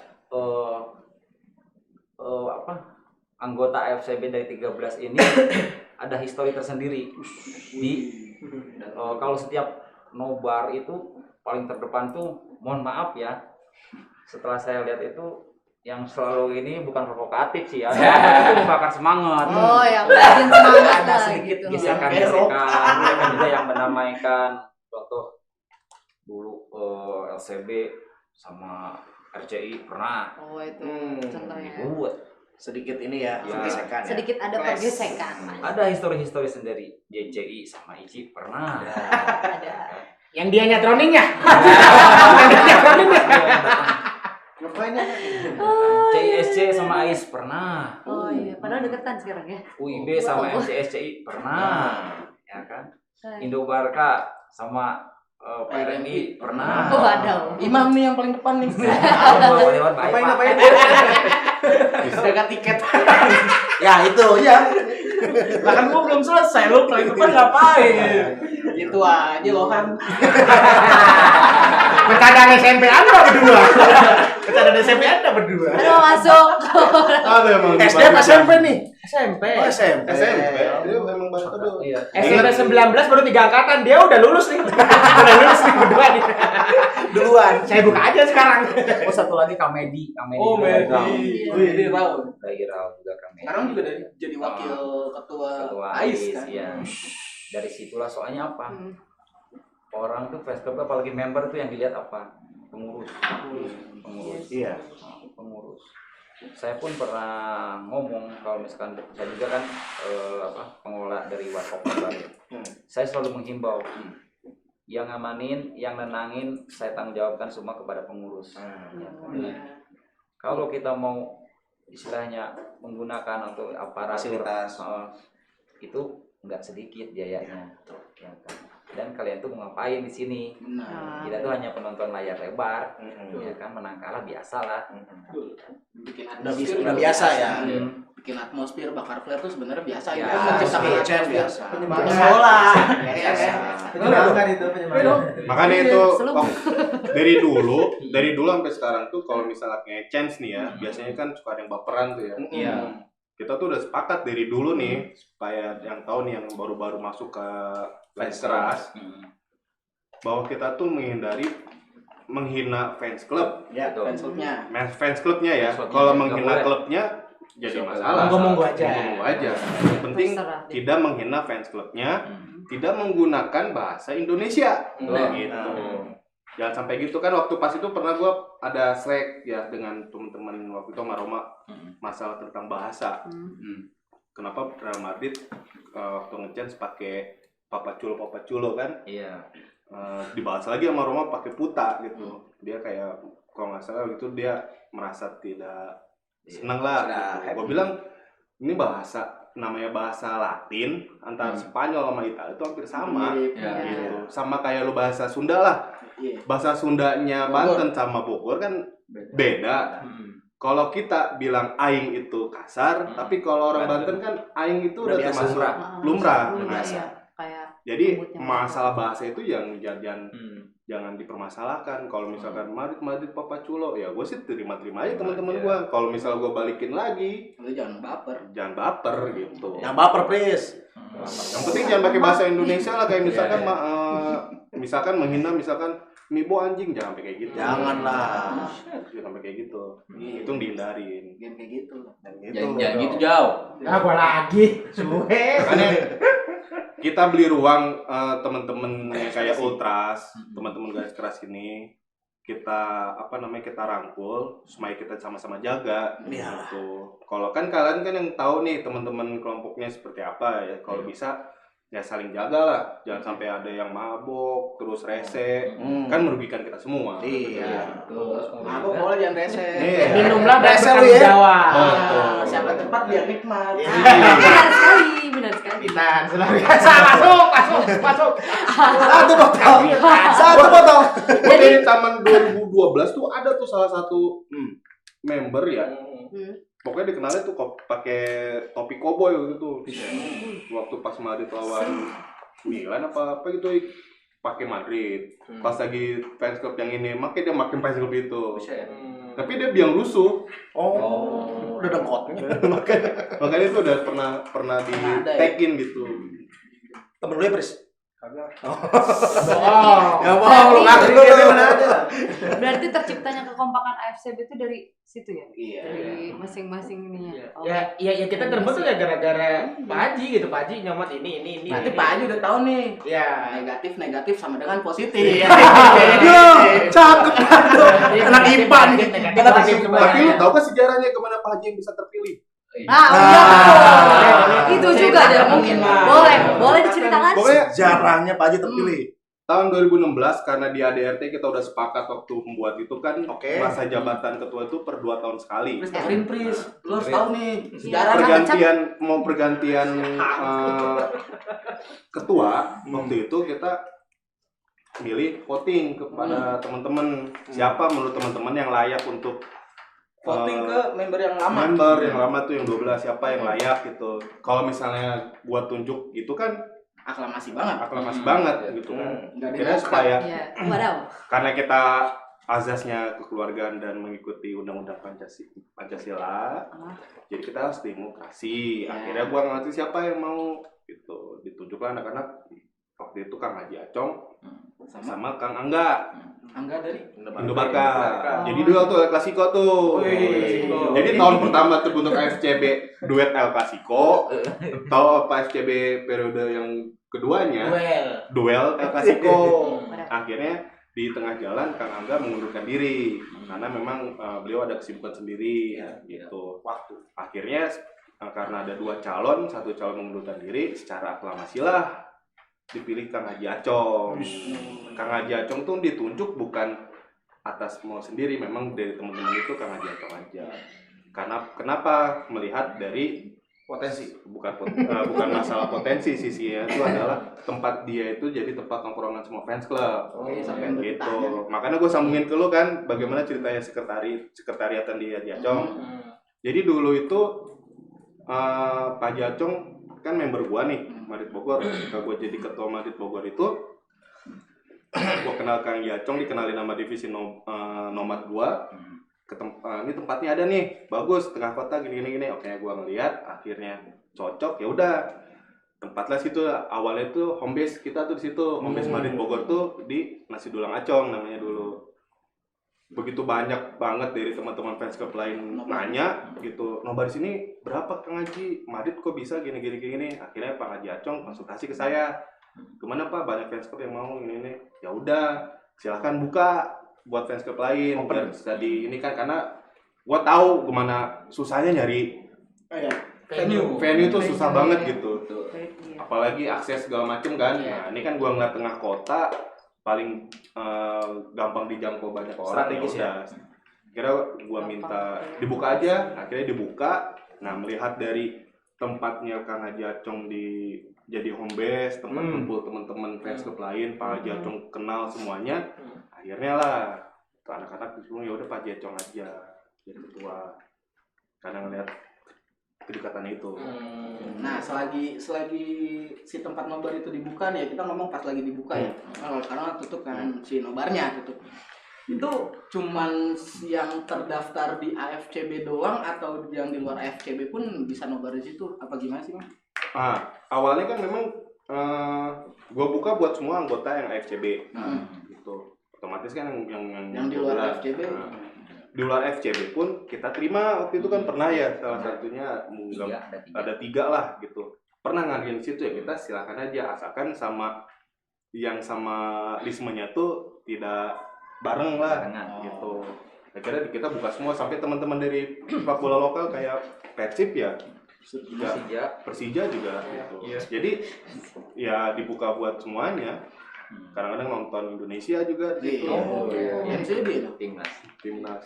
anggota FCB dari 13 ini ada histori tersendiri di kalau setiap nobar itu paling terdepan tuh, mohon maaf ya, setelah saya lihat itu yang selalu ini bukan provokatif sih ya, itu membakar semangat. Oh, yang bikin semangat Ada lah sedikit gitu. gesekan-gesekan, mereka juga yang menamaikan contoh dulu LCB sama RCI pernah. Oh, itu contohnya. Buat Sedikit ini ya, gesekan ya. Sedikit ada pergesekan. ada histori-histori sendiri. JCI sama ICI pernah. Ada. Yang dia nyatronin ya? Yang dia nyatronin ya? Ngapain ya? CISC sama AIS pernah. Oh iya, padahal deketan sekarang ya. UIB sama MCSCI pernah. Ya kan? Indobarka sama PRMI pernah. Oh, ada. Imam nih yang paling depan nih. Ngapain? Jaga tiket. Ya itu ya. Bahkan gua belum selesai, lu paling depan ngapain? Itu aja Lohan. Bercandaan SMP Anda berdua. Bercandaan SMP Anda berdua. Aduh, masuk. Ada emang. SD apa SMP nih? SMP. Oh, SMP. Dia memang bahasa dulu. Iya. SMP 19 baru 3 angkatan, dia udah lulus nih. Udah lulus nih berdua nih. Duluan. Saya buka aja sekarang. Oh, satu lagi Kamedi. Oh, juga Medi. Wih, ini Raul. Dari Raul juga Kamedi. Sekarang juga jadi wakil ketua Ketua AIS AIS kan. ya. Dari situlah soalnya apa? orang tuh fans club apalagi member tuh yang dilihat apa? Pengurus. Iya. Pengurus. Saya pun pernah ngomong kalau misalkan saya juga kan pengelola dari Warkop Bali. Saya selalu menghimbau yang ngamanin, yang nenangin, saya tanggung jawabkan semua kepada pengurus. Ya kan? Kalau kita mau istilahnya menggunakan untuk aparatur Fasilitas. itu nggak sedikit biayanya, ya kan? Dan kalian tuh mau ngapain di sini? Kita tuh hanya penonton layar lebar, ya kan, menang kalah biasalah. Bikin Udah biasa ya. Bikin atmosfer bakar flare tuh sebenarnya biasa Ya, menciptakan biasa. Penyemangat. bola. Penyemangat itu penyemangat. Makanya itu Selebih. dari dulu sampai sekarang tuh kalau misalnya kayak chance nih ya, biasanya kan suka ada yang baperan tuh ya. Iya. Kita tuh udah sepakat dari dulu nih supaya yang tahu nih yang baru-baru masuk ke fans keras bahwa kita tuh menghina fans club. Ya, Fans clubnya. Fans clubnya ya. Fans clubnya. Kalau Nggak menghina boleh. klubnya jadi masalah. Monggo-monggo aja. Monggo-monggo aja. Yang penting Terserah. tidak menghina fans clubnya, tidak menggunakan bahasa Indonesia. Gitu. Jangan sampai gitu kan. Waktu pas itu pernah gua ada slack ya dengan teman-teman waktu itu sama Roma masalah tentang bahasa. Kenapa Real Madrid waktu nge-chance pakai papaculo kan? Iya. Dibahas lagi sama Roma pakai puta gitu. Dia kayak kalau nggak salah gitu dia merasa tidak senang lah. Gue bilang ini namanya bahasa Latin antara Spanyol sama Italia itu hampir sama. Gitu. Sama kayak lu bahasa Sunda lah. Bahasa Sundanya Banten sama Bogor kan beda. Kalau kita bilang aing itu kasar, tapi kalau orang Banten kan aing itu udah biasa, termasuk lumrah. Lumrah, Biasa. iya. Kayak Jadi lembutnya masalah bahasa itu jangan dipermasalahkan. Kalau misalkan Madrid papaculo, ya gue sih terima-terima aja teman-teman gue. Kalau misal gue balikin lagi, Lu jangan baper gitu. Yang baper, please. Yang penting jangan pakai bahasa Indonesia lah, kayak misalkan misalkan menghina Mibo anjing, jangan sampai kayak gitu. Janganlah. Jangan sampai kayak gitu. Itu dihindarin. Jangan kayak gitu. Jangan gitu jauh. Apa lagi? Suwe. Makanya kita beli ruang teman-teman yang kayak ultras, teman-teman garis keras ini kita kita rangkul supaya kita sama-sama jaga gitu. Kalau kan kalian kan yang tahu nih teman-teman kelompoknya seperti apa ya. Kalau bisa ya saling jaga lah, jangan sampai ada yang mabok terus rese, kan merugikan kita semua. Iya. Mabok boleh jangan rese. Minumlah dan Rese lu bertanggung ya. jawab. Siapa tempat biar nikmat. benar sekali. Kita luar biasa. Masuk. Satu botol. Dari tahun 2012 tuh ada tuh salah satu member ya. Pokoknya dikenalnya tuh pakai topi koboi gitu. Waktu pas Madrid lawan Milan apa gitu pakai Madrid. Pas lagi fans club yang ini, makanya dia makin fans club itu. Tapi dia biang rusuh. Oh, udah dengkotnya. Makanya itu udah pernah di tagin gitu. Temen lu ya, Pris? Kagak. Ya bohong lu ngaku lu. Berarti terciptanya kekompakan AFCB itu dari situ ya? Iya. Dari masing-masing ininya. Oh. Ya kita terbentuk ya gara-gara Pak Haji gitu. Pak Haji nyomot ini. Nanti Pak Haji udah tahu nih. Ya. Negatif sama dengan positif. Iya. Cakep banget. Anak IPA nih. Tapi lu tahu kan sejarahnya kemana Pak Haji yang bisa terpilih? Itu juga ada mungkin. Boleh diceritakan? Pokoknya Sejarahnya Pak Haji terpilih. tahun 2016 karena di ADRT kita udah sepakat waktu membuat itu kan masa jabatan ketua itu per 2 tahun sekali. Pris. Lu harus tahu nih sejarahnya. Pergantian ketua waktu itu kita milih voting kepada teman-teman siapa menurut teman-teman yang layak untuk Voting ke member yang lama. Member yang lama tuh yang 12 siapa yang layak gitu. Kalau misalnya buat tunjuk itu kan aklamasi banget gitu kan. Kira supaya Wadaw. karena kita azasnya kekeluargaan dan mengikuti undang-undang Pancasila. Jadi kita harus demokrasi. Akhirnya gua ngerti siapa yang mau gitu. Ditunjuklah anak-anak waktu itu Kang Haji Acong sama Kang Angga. Angga dari Indobarka. Jadi duel tuh El Clasico tuh. Jadi tahun pertama terbentuk AFCB duet El Clasico. Tahu apa AFCB periode yang keduanya? Duel El Clasico. Akhirnya di tengah jalan Kang Angga mengundurkan diri karena memang beliau ada kesibukan sendiri gitu. Akhirnya karena ada 2 calon, satu calon mengundurkan diri, secara aklamasi lah dipilih Kang Haji Acong. Kang Haji Acong tuh ditunjuk bukan atas mau sendiri, memang dari teman-teman itu Kang Haji Acong aja. Karena kenapa melihat dari potensi, bukan masalah potensi, sisinya itu adalah tempat dia itu jadi tempat tongkrongan semua fans club. Gitu. Makanya gue sambungin ke lu kan bagaimana ceritanya sekretariatan di Haji Acong. Jadi dulu itu Pak Haji Acong kan member gua nih, Madrid Bogor. Ketika gua jadi ketua Madrid Bogor itu, gua kenal Kang Yacong, dikenalin nama divisi nomad gua. Ini tempatnya ada nih, bagus, tengah kota gini. Oke, gua ngeliat, akhirnya cocok, ya udah. Tempatlah situ, awalnya tuh home base kita tuh di situ, home base Madrid Bogor tuh di Nasi Dulang Acong namanya dulu. Begitu banyak banget dari teman-teman fans club lain nanya gitu, nobar di sini berapa Kang Haji? Madrid kok bisa gini. Akhirnya Pak Haji Acong konsultasi ke saya. Gimana Pak, banyak fans club yang mau ini. Ya udah, silahkan buka buat fans club lain biar bisa di ini kan, karena gua tahu gimana susahnya nyari venue tuh susah banget gitu. Apalagi akses segala macem kan. Nah, ini kan gua ngeliat tengah kota paling gampang dijangkau banyak orang. Strategis ya. Kira gua minta dibuka aja, akhirnya dibuka. Nah, melihat dari tempatnya Kang Haji Acong jadi home base, tempat kumpul teman-teman fans club lain, Pak Haji Acong kenal semuanya. Akhirnya lah anak-anak disuruh ya udah Pak Haji Acong aja jadi ketua. Karena ngeliat kedekatannya itu. Nah, selagi si tempat nobar itu dibuka nih, kita ngomong pas lagi dibuka ya. Karena tutup kan si nobarnya tutup. Itu cuman yang terdaftar di AFCB doang atau yang di luar AFCB pun bisa nobar di situ? Apa gimana sih, Bang? Awalnya kan memang gua buka buat semua anggota yang AFCB. Gitu. Otomatis kan yang di luar AFCB. Di luar FCB pun kita terima waktu itu kan pernah ya, salah satunya ada 3 lah gitu, pernah ngadain situ ya, kita silakan aja asalkan sama lismenya tuh tidak bareng lah gitu. Akhirnya kita buka semua sampai teman-teman dari sepak bola lokal kayak Persib ya, Persija juga gitu. Jadi ya dibuka buat semuanya. Kadang-kadang nonton Indonesia juga di situ. Timnas.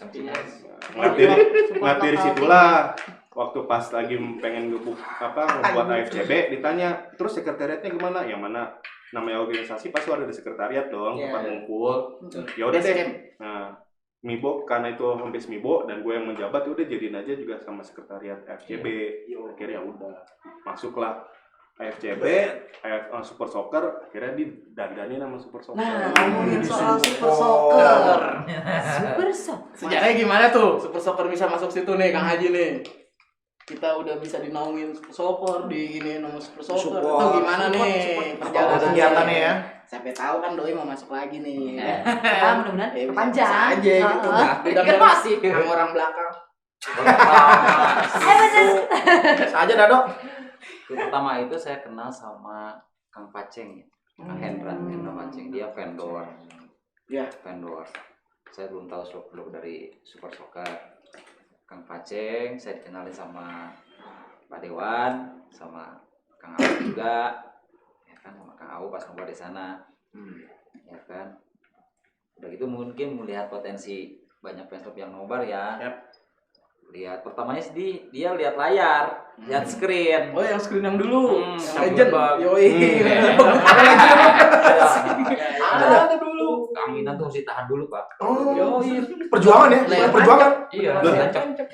Ngatiri situlah. Waktu pas lagi pengen ngebuat AFCB ditanya, terus sekretariatnya gimana? Yang mana namanya organisasi pasti ada di sekretariat dong, tempat ngumpul. Ya udah deh. Nah, Mibo karena itu hampir Mibo dan gue yang menjabat, udah jadiin aja juga sama sekretariat AFCB. Akhirnya udah masuklah AFCB, Super Soccer, akhirnya didandani nama Super Soccer. Nah, ngomongin soal Super Soccer. Super Soccer. Sejarahnya gimana tuh? Super Soccer bisa masuk situ nih, Kang Haji nih. Kita udah bisa dinaungin Super Soccer di ini nama Super Soccer. Itu gimana nih perjalanan kegiatannya ya? Sampai tahu kan Doi mau masuk lagi nih. Ya, mudah-mudahan panjang aja gitu. Udah masih sama orang belakang. Aja Dado. Pertama itu saya kenal sama Kang Paceng ya. Kang Hendra Paceng, dia vendor. Ya, vendor. Saya belum tahu seluk-beluk dari Super Soccer. Kang Paceng, saya dikenalin sama Pak Dewan, sama Kang Au juga. Ya kan, sama Kang Au pas ngobrol di sana. Ya kan. Udah gitu mungkin melihat potensi banyak fans club yang nobar ya. Lihat pertamanya sih dia lihat layar, lihat screen. Oh, yang screen yang dulu. Legend. Yoi. Ada dulu. Keanginan tuh mesti tahan dulu, Pak. Yoi. Perjuangan ya? Perjuangan. Iya.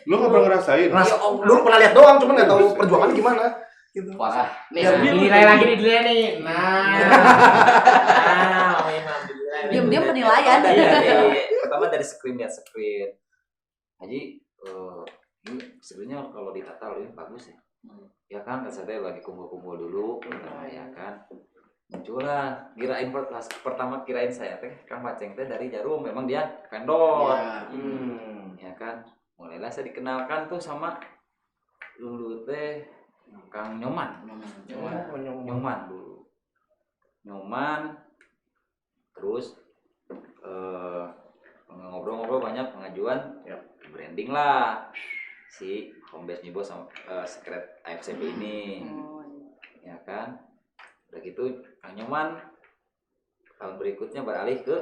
Lu nggak pernah ngerasain? Dulu pernah lihat doang, cuman nggak tahu perjuangan gimana. Gitu. Wah, nih nilai lagi nih dia nih. Diam-diam penilaian. Pertama dari screen, lihat screen. Haji, ini sebenarnya kalau ditata lebih bagus ya. Ya kan, saya lagi kumpul-kumpul dulu, ya kan. muncullah pertama kirain saya teh Kang Paceng teh dari Jarum, memang dia vendor. Ya kan, mulailah saya dikenalkan tuh sama dulu teh Kang Nyoman dulu. Nyoman terus ngobrol-ngobrol banyak pengajuan branding lah si Homebase Mibo sama Secret AFCB ini. Ya kan, udah gitu Kang Nyoman tahun berikutnya beralih ke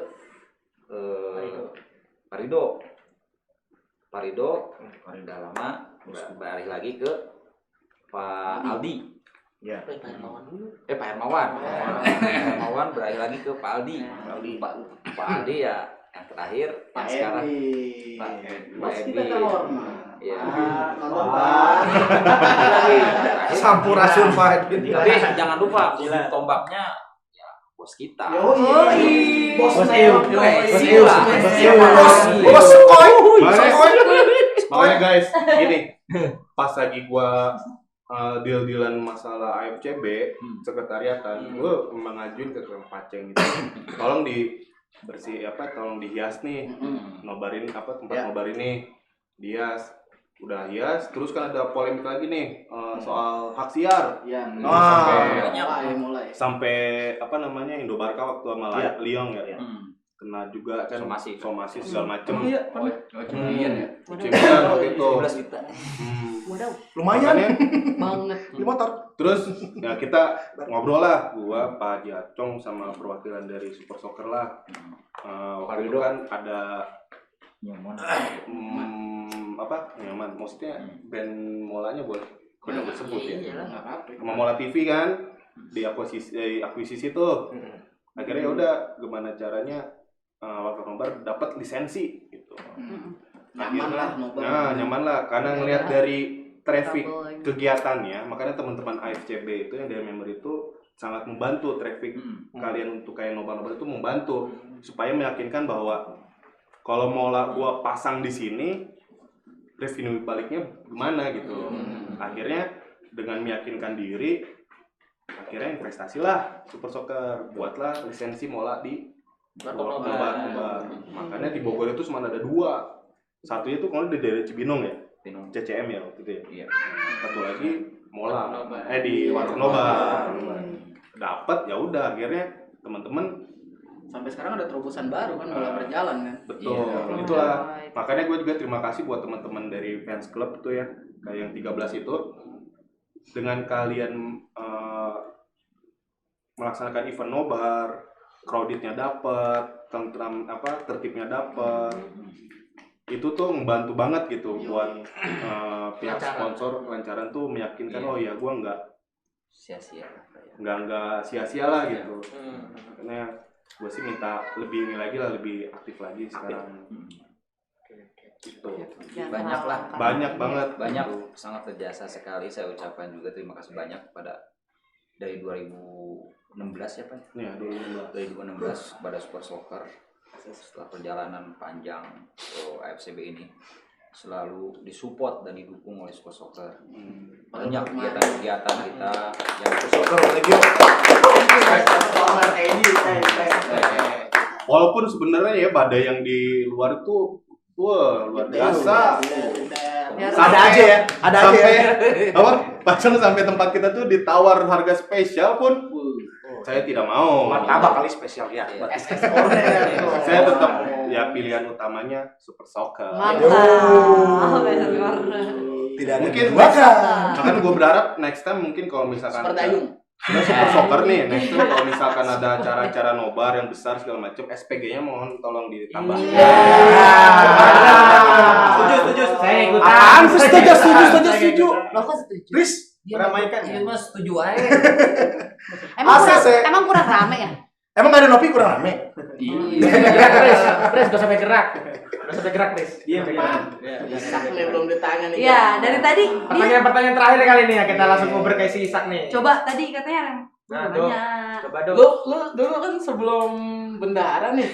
Parido udah lama beralih lagi ke Pak Aldi. Ya. Pak Hermawan beralih lagi ke Pak Aldi. Pak Aldi ya yang terakhir yang sekarang Pak Edi. Ya. Sampurasun Pak Edi. Tapi jangan lupa tombaknya ya bos kita. Bos Makanya guys, gini, pas lagi gua deal-dealan masalah AFCB sekretariatan, gua emang ngajuin ke Kang Paceng gitu. Tolong tolong dihias nih, nobarin tempat nobar ini, dihias. Udah hias, terus kan ada polemik lagi nih soal hak siar. Sampai Indobarka waktu sama Liong ya. Kena juga kan somasi segala macem. Cemian waktu itu. Lumayan banget. Di motor. Terus ya kita ngobrol lah, gua Pak Haji Acong sama perwakilan dari Super Soccer lah. Waktu itu kan ada Nyaman, maksudnya band molanya boleh sebut ya. Sama Mola TV kan akuisisi tuh. Akhirnya udah gimana caranya Warga Nobar dapat lisensi gitu. Nyaman lah karena ngelihat dari traffic kegiatannya, makanya teman-teman AFCB itu yang dari member itu sangat membantu traffic kalian untuk kayak nobar-nobar itu membantu supaya meyakinkan bahwa kalau mau gua pasang di sini revenue baliknya gimana gitu. Akhirnya dengan meyakinkan diri, akhirnya investasi lah Super Soccer, buatlah lisensi mola di nobar. Makanya di Bogor itu cuma ada 2. Satunya tuh kalau di daerah Cibinong ya, CCM ya waktu itu ya. Iya. Satu lagi mola di Warung Nobar. Dapat ya udah, akhirnya teman-teman sampai sekarang ada terobosan baru kan, mulai berjalan kan. Betul. Itulah. Makanya gue juga terima kasih buat teman-teman dari fans club itu ya, kayak yang 13 itu, dengan kalian melaksanakan event nobar, crowdednya dapat, tertibnya dapat. Itu tuh membantu banget gitu buat pihak sponsor kelancaran tuh meyakinkan oh ya gue nggak sia-sia lah gitu. Karena gue sih minta lebih ini lagi lah, lebih aktif lagi sekarang. Gitu. Banyak banget, sangat terjasa sekali. Saya ucapkan juga terima kasih banyak kepada dari 2016 ya Pak? Iya, 2016 kepada Super Soccer. Setelah perjalanan panjang AFCB ini selalu disupport dan didukung oleh Super Soccer. Banyak kegiatan-kegiatan kita yang Soccer Legio. Walaupun sebenarnya ya badai yang di luar itu luar biasa. Ada aja ya. Bahkan sampai tempat kita tuh ditawar harga spesial pun saya tidak mau. Martabak kali spesial ya. Saya tetap ya pilihan utamanya Super Soccer. Tidak ada mungkin bahkan gue berharap next time mungkin kalau misalkan Super Soccer nih, next time kalau misalkan ada acara-acara nobar yang besar segala macam, SPG-nya mohon tolong ditambah. Setuju. Saya ikut. Setuju. Lo kok setuju? Please. Meramaikan ya? Mas setuju aja. Emang kurang rame ya? Emang gak ada Nopi kurang rame? Pres, gak sampai gerak. Pres. Iya. Isak nih belum ditanya nih. Iya, dari tadi. Pertanyaan terakhir kali nih ya, kita langsung ngobrol ke si Isak nih. Coba tadi katanya banyak. Coba dong. Lu dulu kan sebelum bendara nih.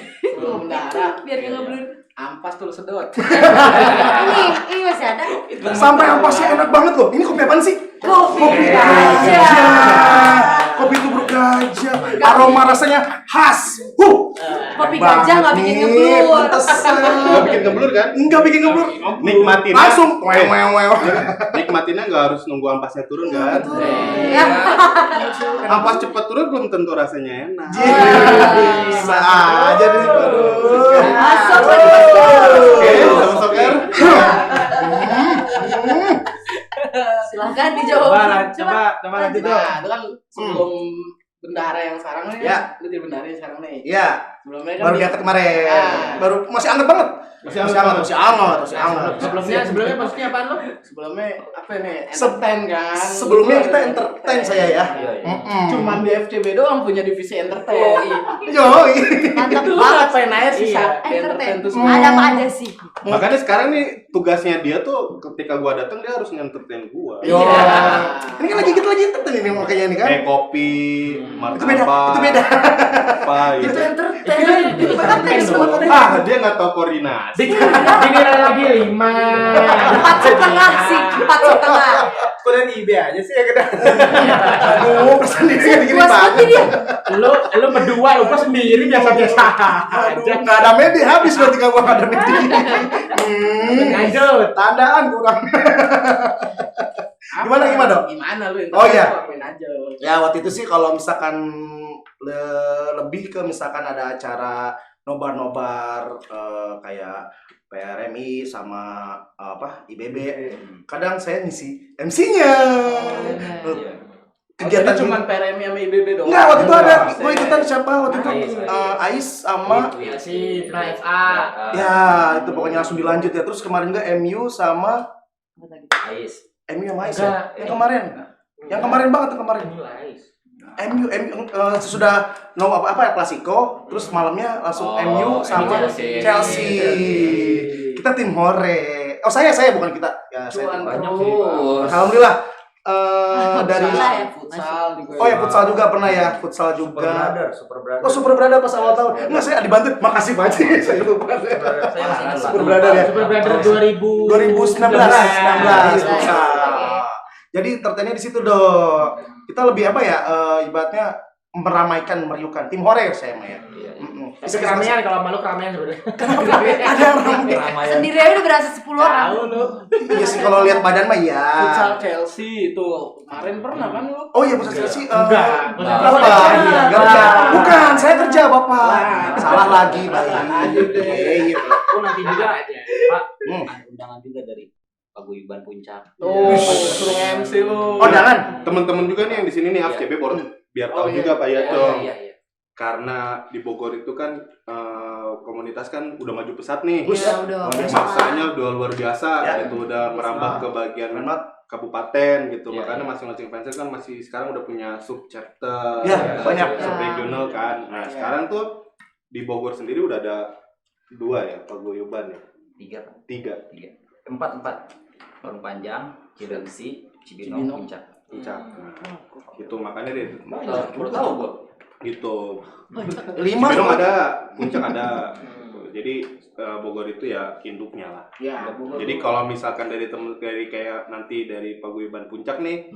Biar gak ngebelun. Ampas tuh sedot. Ini masih ada. Sampai ampasnya enak banget loh. Ini kopi apaan sih? Kopi aja. Kopi tubruk gajah, aroma rasanya khas. Kopi gajah nggak bikin ngeblur. Nggak bikin ngeblur kan? Enggak bikin ngeblur. Nikmatinnya Langsung wew. Nikmatinnya nggak harus nunggu ampasnya turun kan? Ya. Ampas cepat turun belum tentu rasanya enak. Bisa aja nih. Masuk. Oke, sama Soker. Silahkan dijawab. Coba lanjut dong. Nah, itu kan sebelum bendahara yang sekarang nih, Ya. lu jadi bendahara yang sekarang nih. Iya. Sebelumnya kan Baru diangkat kemarin. Baru masih anget banget. Masih anget. Sebelumnya maksudnya apaan lo? sebelumnya apa nih? Entertain kan. Sebelumnya kita entertain saya ya. Cuman di FCB doang punya divisi entertain. Yoi. Mantap Lu banget. ngapain aja sih Iya. di entertain tuh semua? Ada apa aja sih? Makanya sekarang nih tugasnya dia tuh ketika gua datang dia harus nge-entertain gua. Yo. Ini kan kita lagi entertain ini makanya ini kan. Kopi, Itu beda. apa Itu gitu. entertain. Itu entertain sebenarnya. Dia nggak tahu koordinasi. Dinilai lagi 5. 4,5 sih. 4,5. Kuliah IB aja sih ya kita. Aduh, persendirian gini Puas banget. banget dia. Lu berdua lu sendiri biasa-biasa Aduh, aja. nggak ada medi habis berarti kamu nggak ada medi. Lanjut. Tandaan kurang. Gimana dong? Gimana lu? Oh, iya. Apain aja. Ya waktu itu sih kalau misalkan lebih ke misalkan ada acara nobar kayak PRMI sama IBB, kadang saya ngisi MC-nya. Kegiatan cuma PRMI sama IBB doang. Enggak, waktu itu ada gue ikutan siapa waktu itu Ais sama si FA. ya itu pokoknya langsung dilanjut ya. Terus kemarin juga MU sama Ais. MU sama Ais ya? Yang kemarin banget tuh kemarin. MU sudah apa ya klasiko, terus malamnya langsung MU sama Chelsea. Kita tim hore. Oh saya bukan kita. Ya saya tim. Alhamdulillah. Dari futsal juga. Oh ya futsal juga pernah ya, futsal juga. Super brother. Oh Super Brother pas awal tahun. Enggak saya dibantu. Makasih Pak Haji. Saya lupa. Super Brother ya. Super Brother 2019 futsal. Jadi entertainnya di situ dong. Kita lebih apa ya? Ibaratnya meramaikan, meriuhkan. Tim hore saya mah ya. Tapi keramaian kalau malu keramaian sebenarnya. Ada yang ramai. Sendiri aja udah berasa 10 orang. Tahu lu. Iya sih kalau lihat badan mah ya. Futsal Chelsea itu kemarin pernah kan lu? Oh iya futsal Chelsea. Enggak. Bapak. Bukan, saya kerja Bapak. Salah lagi, baik. Oh nanti juga aja. Pak, Ada undangan juga dari Paguyuban Puncak. Tuh, suruh MC lu. Oh jangan. Teman-teman juga nih yang di sini nih FCB baru biar tahu juga Pak ya tuh. Iya. Karena di Bogor itu kan komunitas kan udah maju pesat nih. Iya, udah. Maksanya udah luar biasa Ya. itu udah merambah ke bagian kabupaten gitu. Makanya masing-masing fans kan masih sekarang udah punya sub chapter. Ya, banyak. Sub regional kan. Nah, sekarang tuh di Bogor sendiri udah ada 2 ya paguyuban ya. 3. 4. Parung Panjang, Cilengsi, Cibinong, Puncak. Itu makanya deh. Baru tahu gua. Gitu. 5 Cibinong ada, Puncak ada. Jadi Bogor itu ya induknya lah. Ya, Jadi kalau misalkan dari kayak nanti dari Paguyuban Puncak nih,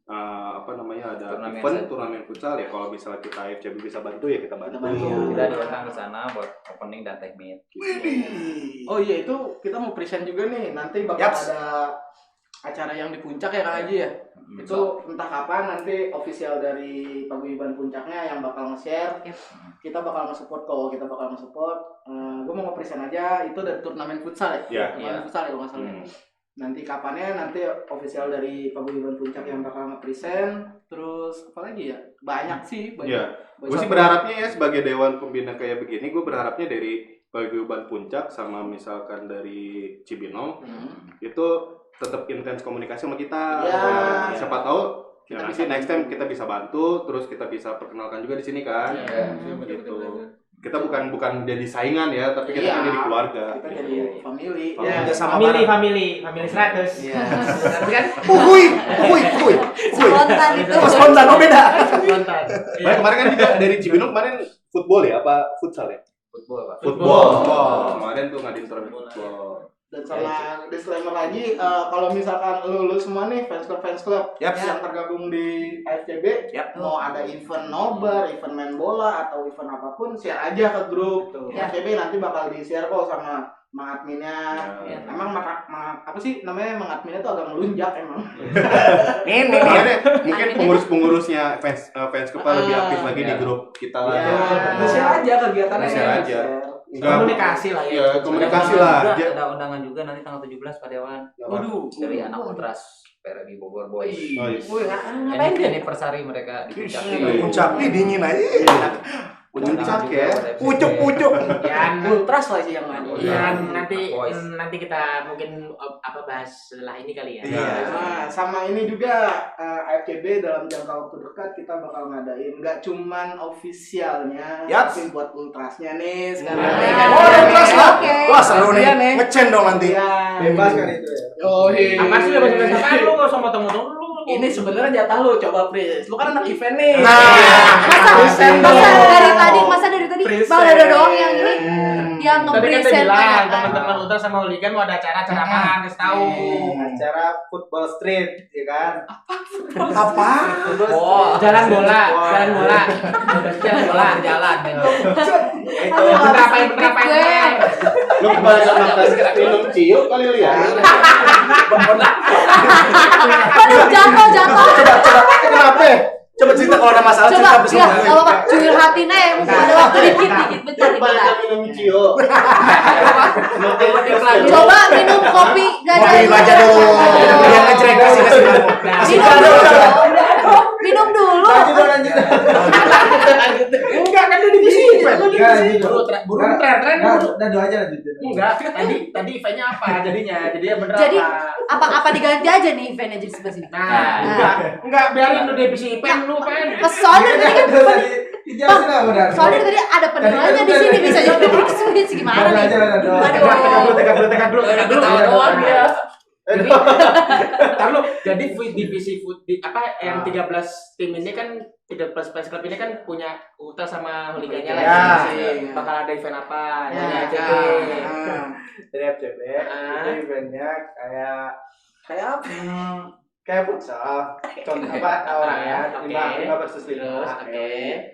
ada turnamen futsal ya. Kalau misalnya kita FCB bisa bantu ya kita bantu. Kita diundang ke sana buat opening dan tag meet. Oh iya itu kita mau present juga nih. Nanti bakal ada acara yang di Puncak ya Kang Haji ya. Itu entah kapan nanti official dari Paguyuban Puncaknya yang bakal nge-share. Kita bakal nge-support kok, gue mau nge-present aja itu dari turnamen futsal ya. Turnamen futsal ya kalau nggak salah. Nanti kapannya nanti official dari Paguyuban Puncak yang bakal nge-present. Terus apa lagi ya? Banyak sih, Iya. Gue sih berharapnya ya sebagai dewan pembina kayak begini, gue berharapnya dari Paguyuban Puncak sama misalkan dari Cibinong itu tetap intens komunikasi sama kita. Ya. Siapa tahu ya nanti next time kita bisa bantu, terus kita bisa perkenalkan juga di sini kan. Gitu. Kita bukan jadi saingan ya, tapi kita jadi keluarga. Kita jadi family. Ya, family 100. Iya. Kan? Puhuy. Spontan itu. Spontan, oh beda. Spontan. Kemarin kan juga dari Cibinong kemarin football ya, apa futsal ya? Football, Pak. Football. Kemarin tuh ngadain turnamen football. Dan sama disclaimer lagi, kalau misalkan lu semua nih fans club yang tergabung di AFCB, mau ada event nobar, event main bola atau event apapun, share aja ke grup AFCB, nanti bakal di-share kok sama adminnya. Emang apa sih namanya adminnya tuh agak melunjak emang. Ini mungkin pengurus-pengurusnya fans club lebih aktif lagi di grup kita lah. Share aja kegiatannya. Share aja. Komunikasi lah ya. Iya, komunikasi lah. Ada undangan juga nanti tanggal 17 Pak Dewan. Waduh, Dari anak Ultras PRMI Bogor Boys. Ngapain tuh? Anniversary mereka di Puncak. Puncak nih dingin aja. Puncak ya. Pucuk. Yang ultras lagi yang main. Ya nanti kita mungkin bahas setelah ini kali ya. Nah, sama ini juga AFCB dalam jangka waktu dekat kita bakal ngadain nggak cuman ofisialnya, tapi buat ultrasnya nih sekarang. Ultras lah. Wah seru nih. Ngecen dong nanti. Bebas kan itu ya. Apa sih bebas-bebas apaan lu nggak usah motong-motong lu. Ini sebenarnya jatah lu, coba Pris. Lu kan anak event nih. Masa dari tadi Bang Dodo doang yang ini yang Tadi kan nge-present bilang teman-teman Ultras sama Hooligan mau ada acara apaan, kasih tahu. Acara football street, ya kan? Apa? Jalan bola. Jalan. Itu Berapa? Lu kebanyakan makan minum ciu kali lu ya. Aduh, jatuh. Kenapa? Coba cerita kalau ada masalah Coba, cerita enggak apa-apa, cuil hati nih, mumpung ada waktu dikit, bentar. Minum ciu. Coba minum kopi Kopi baca dulu. Yang ngejreng kasih. Minum dulu. Enggak kan di sini. Buru tren. Dadu aja lanjutin. Enggak, tadi eventnya apa jadinya? Jadinya bener Jadi apa? apa diganti aja nih eventnya jadi sebelah sini. Enggak biarin lu divisi event lu kan. Soalnya tadi kan Dijelasin lah udah. soalnya tadi ada penilaiannya di sini bisa jadi terus gimana nih? Tekan dulu. Doang dia. Jadi divisi yang 13 tim ini kan 13 fans club ini kan punya Ultras sama Hooligannya lah masing-masing. Bakal ada event apa? Dari FCB itu eventnya kayak apa? Kayak futsal. Contoh apa? Awalnya 5 versus 5.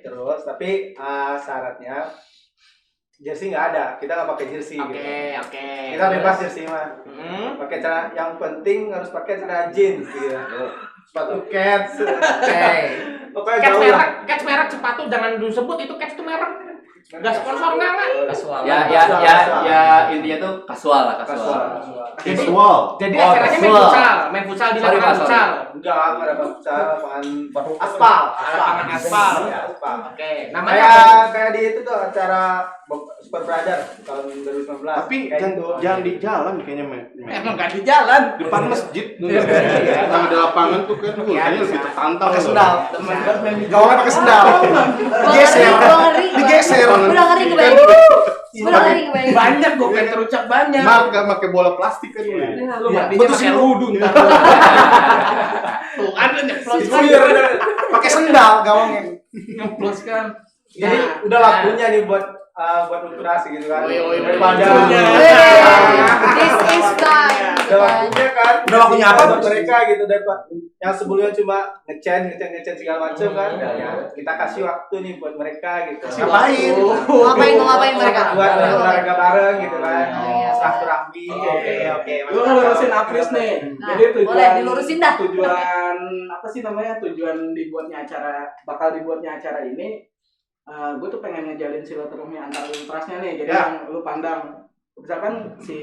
Terus tapi syaratnya jersey nggak ada, kita nggak pakai jersey. Oke. Kita bebas jersey mah. Pakai cara yang penting harus pakai cara jeans gitu. Sepatu Keds. Pokoknya jauh lah. Keds merek sepatu jangan disebut itu Keds itu merek. Enggak sponsor enggak. Kasual. Ya intinya tuh kasual lah, kasual. Jadi acaranya main futsal di lapangan futsal. Enggak ada futsal, lapangan aspal. Oke, namanya kayak di itu tuh acara Super Brother tahun 2019. Tapi jangan di jalan kayaknya Emang gak di jalan. depan masjid. Kalau ada lapangan tuh kan kayaknya lebih tertantang. Pakai sendal. Gawangnya pakai sendal. Digeser. Udah ngeri kebayang. Banyak gue pengen terucap banyak. Gak pakai bola plastik kan dulu. Lu mandinya pakai wudhu ntar. Tuh ada nyeplos. Pakai sendal gawangnya. Nyeplos kan. Jadi udah waktunya nih buat ultras gitu kan. Daripada This is time. udah waktunya kan. Udah waktunya apa? Buat mereka gitu daripada yang sebelumnya cuma ngecen segala macam kan. Ya, kita kasih waktu nih buat mereka gitu. Ngapain mereka? Buat olahraga bareng gitu kan. Silaturahmi. Oke. Lu ngurusin Apris nih. Jadi boleh dilurusin dah. Tujuan apa sih namanya? Tujuan bakal dibuatnya acara ini. Gue tuh pengen ngejalin silaturahmi antar ultrasnya nih. Jadi yang lu pandang, misalkan si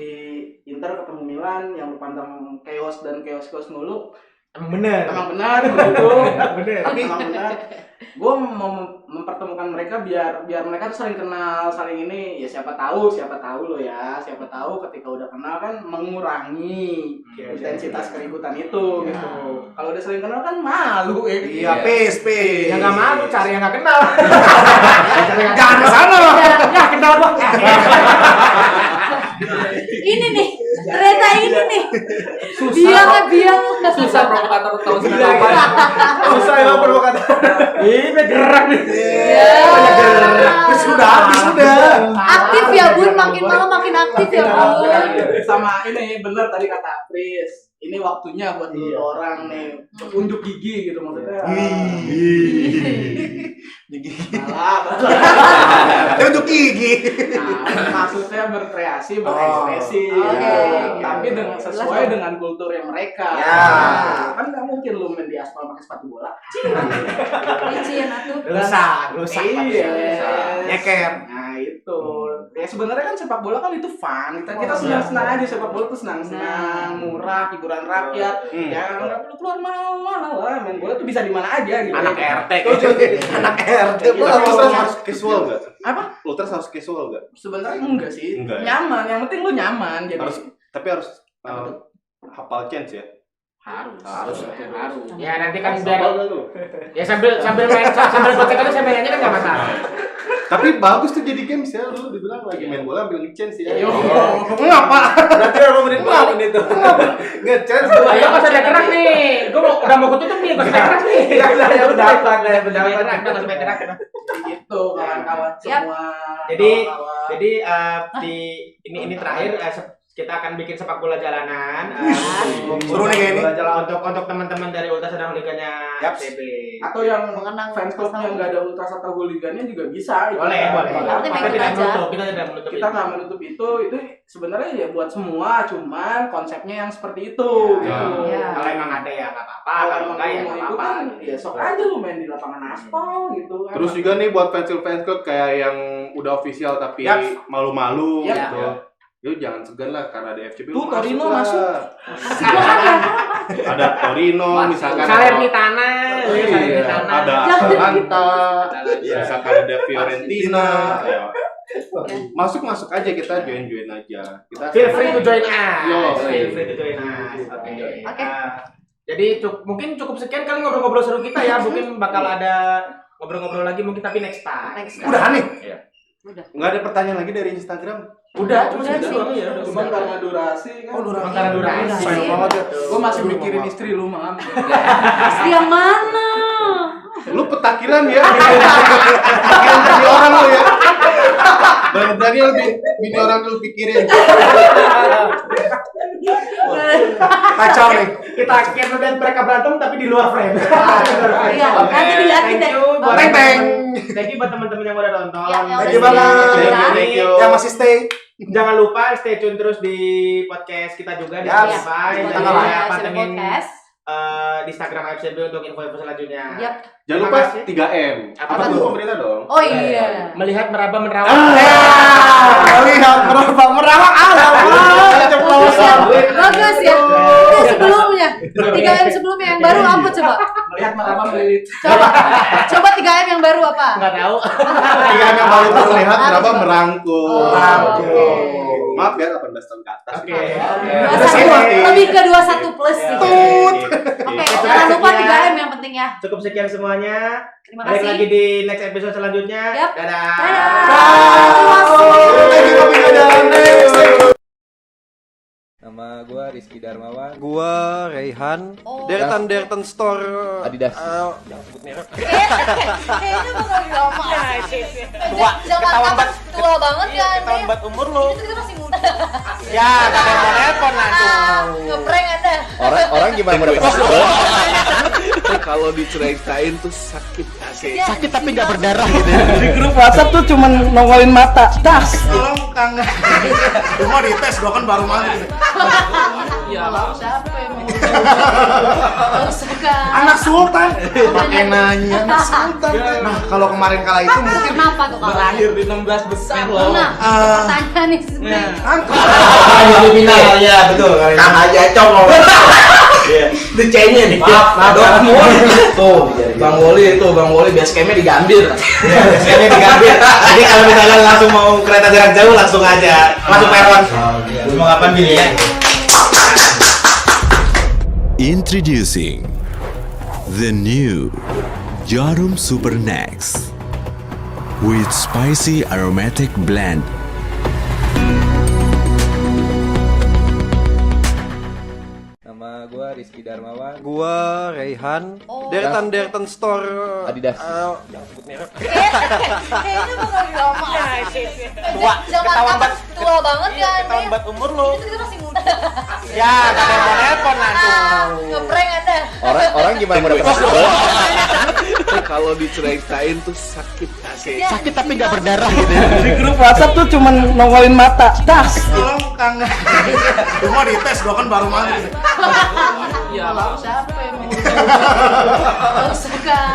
Inter ketemu Milan, yang lu pandang chaos mulu. Emang benar begitu. Tapi emang benar. Gue mau mempertemukan mereka biar mereka tuh saling kenal, saling ini. Ya siapa tahu lo ya. Siapa tahu ketika udah kenal kan mengurangi intensitas keributan itu gitu. Kalau udah saling kenal kan malu ya. Iya, pis. yang nggak malu cari yang nggak kenal. Jangan ke sana loh. Ya kenal bang. Ini nih, kereta ini nih. Biang. Susah provokator tahun 98. Susah Apa provokator? Ini gerak nih. Iya. Sudah habis sudah. Aktif ya Bun, makin malam makin aktif ya Bun. Sama ini bener tadi kata Pris. Ini waktunya buat lu orang nih unjuk gigi gitu maksudnya. Dia untuk gigi. Maksudnya berkreasi, berekspresi. Tapi dengan sesuai dengan kultur yang mereka. Kan nggak mungkin lu main di aspal pakai sepatu bola. Licin atuh. Rusak. Iya. Nyeker. Nah itu. Ya sebenarnya kan sepak bola kan itu fun. Kita senang-senang aja, sepak bola tuh senang-senang, murah, hiburan rakyat. Ya nggak perlu keluar mahal-mahal lah. Main bola tuh bisa di mana aja gitu. Anak RT. Anak RT. Ultras harus casual nggak? Apa? Ultras harus casual nggak? Sebenarnya enggak sih. Enggak ya? Nyaman. Yang penting lu nyaman. Jadi Tapi harus hafal chance ya. harus. Ya nanti kan biar ya sambil main sambil gocek aja sambil nyanyi kan nggak masalah. Tapi bagus tuh jadi games ya, lu dibilang lagi main bola ambil chance ya. Ngapa? Berarti berapa menit itu? Nge-chance. Ayo nggak usah gerak nih. Gue udah mau ketutup nih, nggak usah gerak nih. Ya udah apa Udah gerak. Gitu kawan-kawan semua. Jadi kawan-kawan. di ini terakhir kita akan bikin sepak bola jalanan. Seru nih ini. Untuk teman-teman dari Ultras sedang liganya FCB. Atau yang Mengenang fans club yang nggak ada ultras atau hooligannya juga bisa. Boleh. Nanti Kita main tidak aja. menutup, kita tidak menutup. Kita nggak menutup itu sebenarnya ya buat semua, cuman konsepnya yang seperti itu. Gitu. Ya. Kalau emang ada ya nggak apa-apa. Kalau Kalau emang enggak ya mau nggak ikutan, apa-apa. ya sok aja lu main di lapangan aspal gitu. Terus juga nih buat fans club kayak yang udah official tapi malu-malu Yap. gitu. Yuk jangan segan lah karena ada FCB Tuh lu Torino lah. masuk. Ada Torino misalkan Salernitana, Iya, ada Atalanta, misalkan ada Fiorentina. Ya. Masuk aja, kita join aja. Kita Feel free to join us. Yo. Feel free to join us. Oke. Jadi mungkin cukup sekian kali ngobrol-ngobrol seru kita ya. Mungkin bakal ada ngobrol-ngobrol lagi mungkin tapi next time. Udah nih. Nggak ada pertanyaan lagi dari Instagram. Udah, cuma Udah segitu sih. doang ya. Cuma karena durasi kan. Karena durasi. Sayang banget ya. Gue masih mikirin istri lu, Mam. Istri yang mana? Lu petakilan ya. Petakilan jadi orang lu ya. Berani lebih bini orang lu pikirin. Kacau nih. Kita lihat mereka berantem tapi di luar frame. Iya, nanti dilihatin deh. Thank you buat teman-teman yang udah nonton. Ya, yang Thank you udah banget. stay. Thank you. Yang masih stay. Jangan lupa stay tune terus di podcast kita juga di Ya, Spotify. Buat Dan tanggal ya, pantengin Cine Podcast. di Instagram FCB untuk info-info selanjutnya. Yap. Jangan lupa 3M. Apa Apa tuh? tuh pemerintah dong? Oh iya. Melihat, meraba, merawat. Lihat merawak alam. Bagus ya. Itu sebelumnya. 3M sebelumnya yang baru apa coba? Melihat meraba melilit. Coba 3M yang baru apa? Nggak tahu. 3M yang baru itu melihat berapa merangkul. Oke. Maaf ya 18 tahun ke atas. Oke. 21, lebih ke 21 plus sih. Oke, jangan lupa 3M yang penting ya. Cukup sekian semuanya. Terima Balik kasih. lagi di next episode selanjutnya. Yap. Dadah. Nama gue Rizky Darmawan. Gua Raihan. Deretan Store Adidas. Jangan sebut merek. Kayaknya bakal lama. Tua. Ketahuan banget. Tua banget ya. Ketahuan banget umur lu. Kita masih muda. Ya, gak ada yang telepon nanti. Ngeprank Anda. Orang gimana mau dapet Kalau diceritain tuh sakit. Sakit tapi gak berdarah gitu. Di grup WhatsApp tuh cuman nongolin mata. Das. Tolong Kang. Cuma dites gua kan baru mandi. Iya, siapa yang mau suka? Anak sultan. Pakai nanya anak sultan. Nah, kalau kemarin kala itu mungkin Kenapa tuh kalau? Berakhir di 16 besar loh. Nah, pertanyaan nih sebenarnya. Di final ya betul. Kang aja cong. Di C-nya nih. Maaf. Tuh, Bang Woli base camp-nya di Gambir. Base camp-nya di Gambir. Jadi kalau misalnya langsung mau kereta jarak jauh langsung aja masuk peron. Mau kapan gini ya? Introducing the new Jarum Super Next with spicy aromatic blend. Nama Nama gua Rizky Darmawan. Gua Raihan. Deretan store Adidas. Jangan sebut merek. Kayaknya bakal lama. Tua, ketahuan banget. Tua banget ya. Ketahuan banget umur lu. Itu kita masih muda. Ya, gak ada yang mau nelpon langsung. Ngeprank Anda. Orang gimana mau dapat Kalau diceritain tuh sakit. Sakit tapi gak berdarah gitu. Di grup WhatsApp tuh cuman nongolin mata. Das. Tolong Kang. Lu mau dites gua kan baru mandi. Ya, siapa yang mau?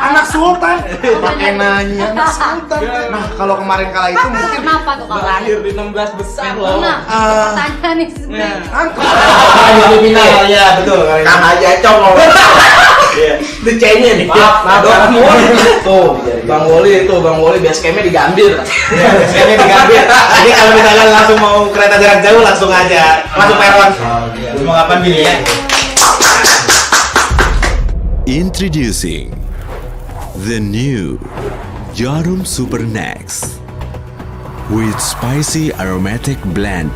Anak sultan. Pakai nanya anak sultan. Nah, kalau kemarin kala itu mungkin Kenapa tuh kalau? Berakhir di 16 besar loh. Nah, pertanyaan nih sebenarnya. Final ya betul. Kang aja cong. The chainnya nih. Maaf. Tuh, Bang Woli base campnya di Gambir. Base campnya di Gambir. Jadi kalau misalkan langsung mau kereta jarak jauh langsung aja masuk peron. Lu mau kapan pilih ya? Introducing the new Jarum Super Next with spicy aromatic blend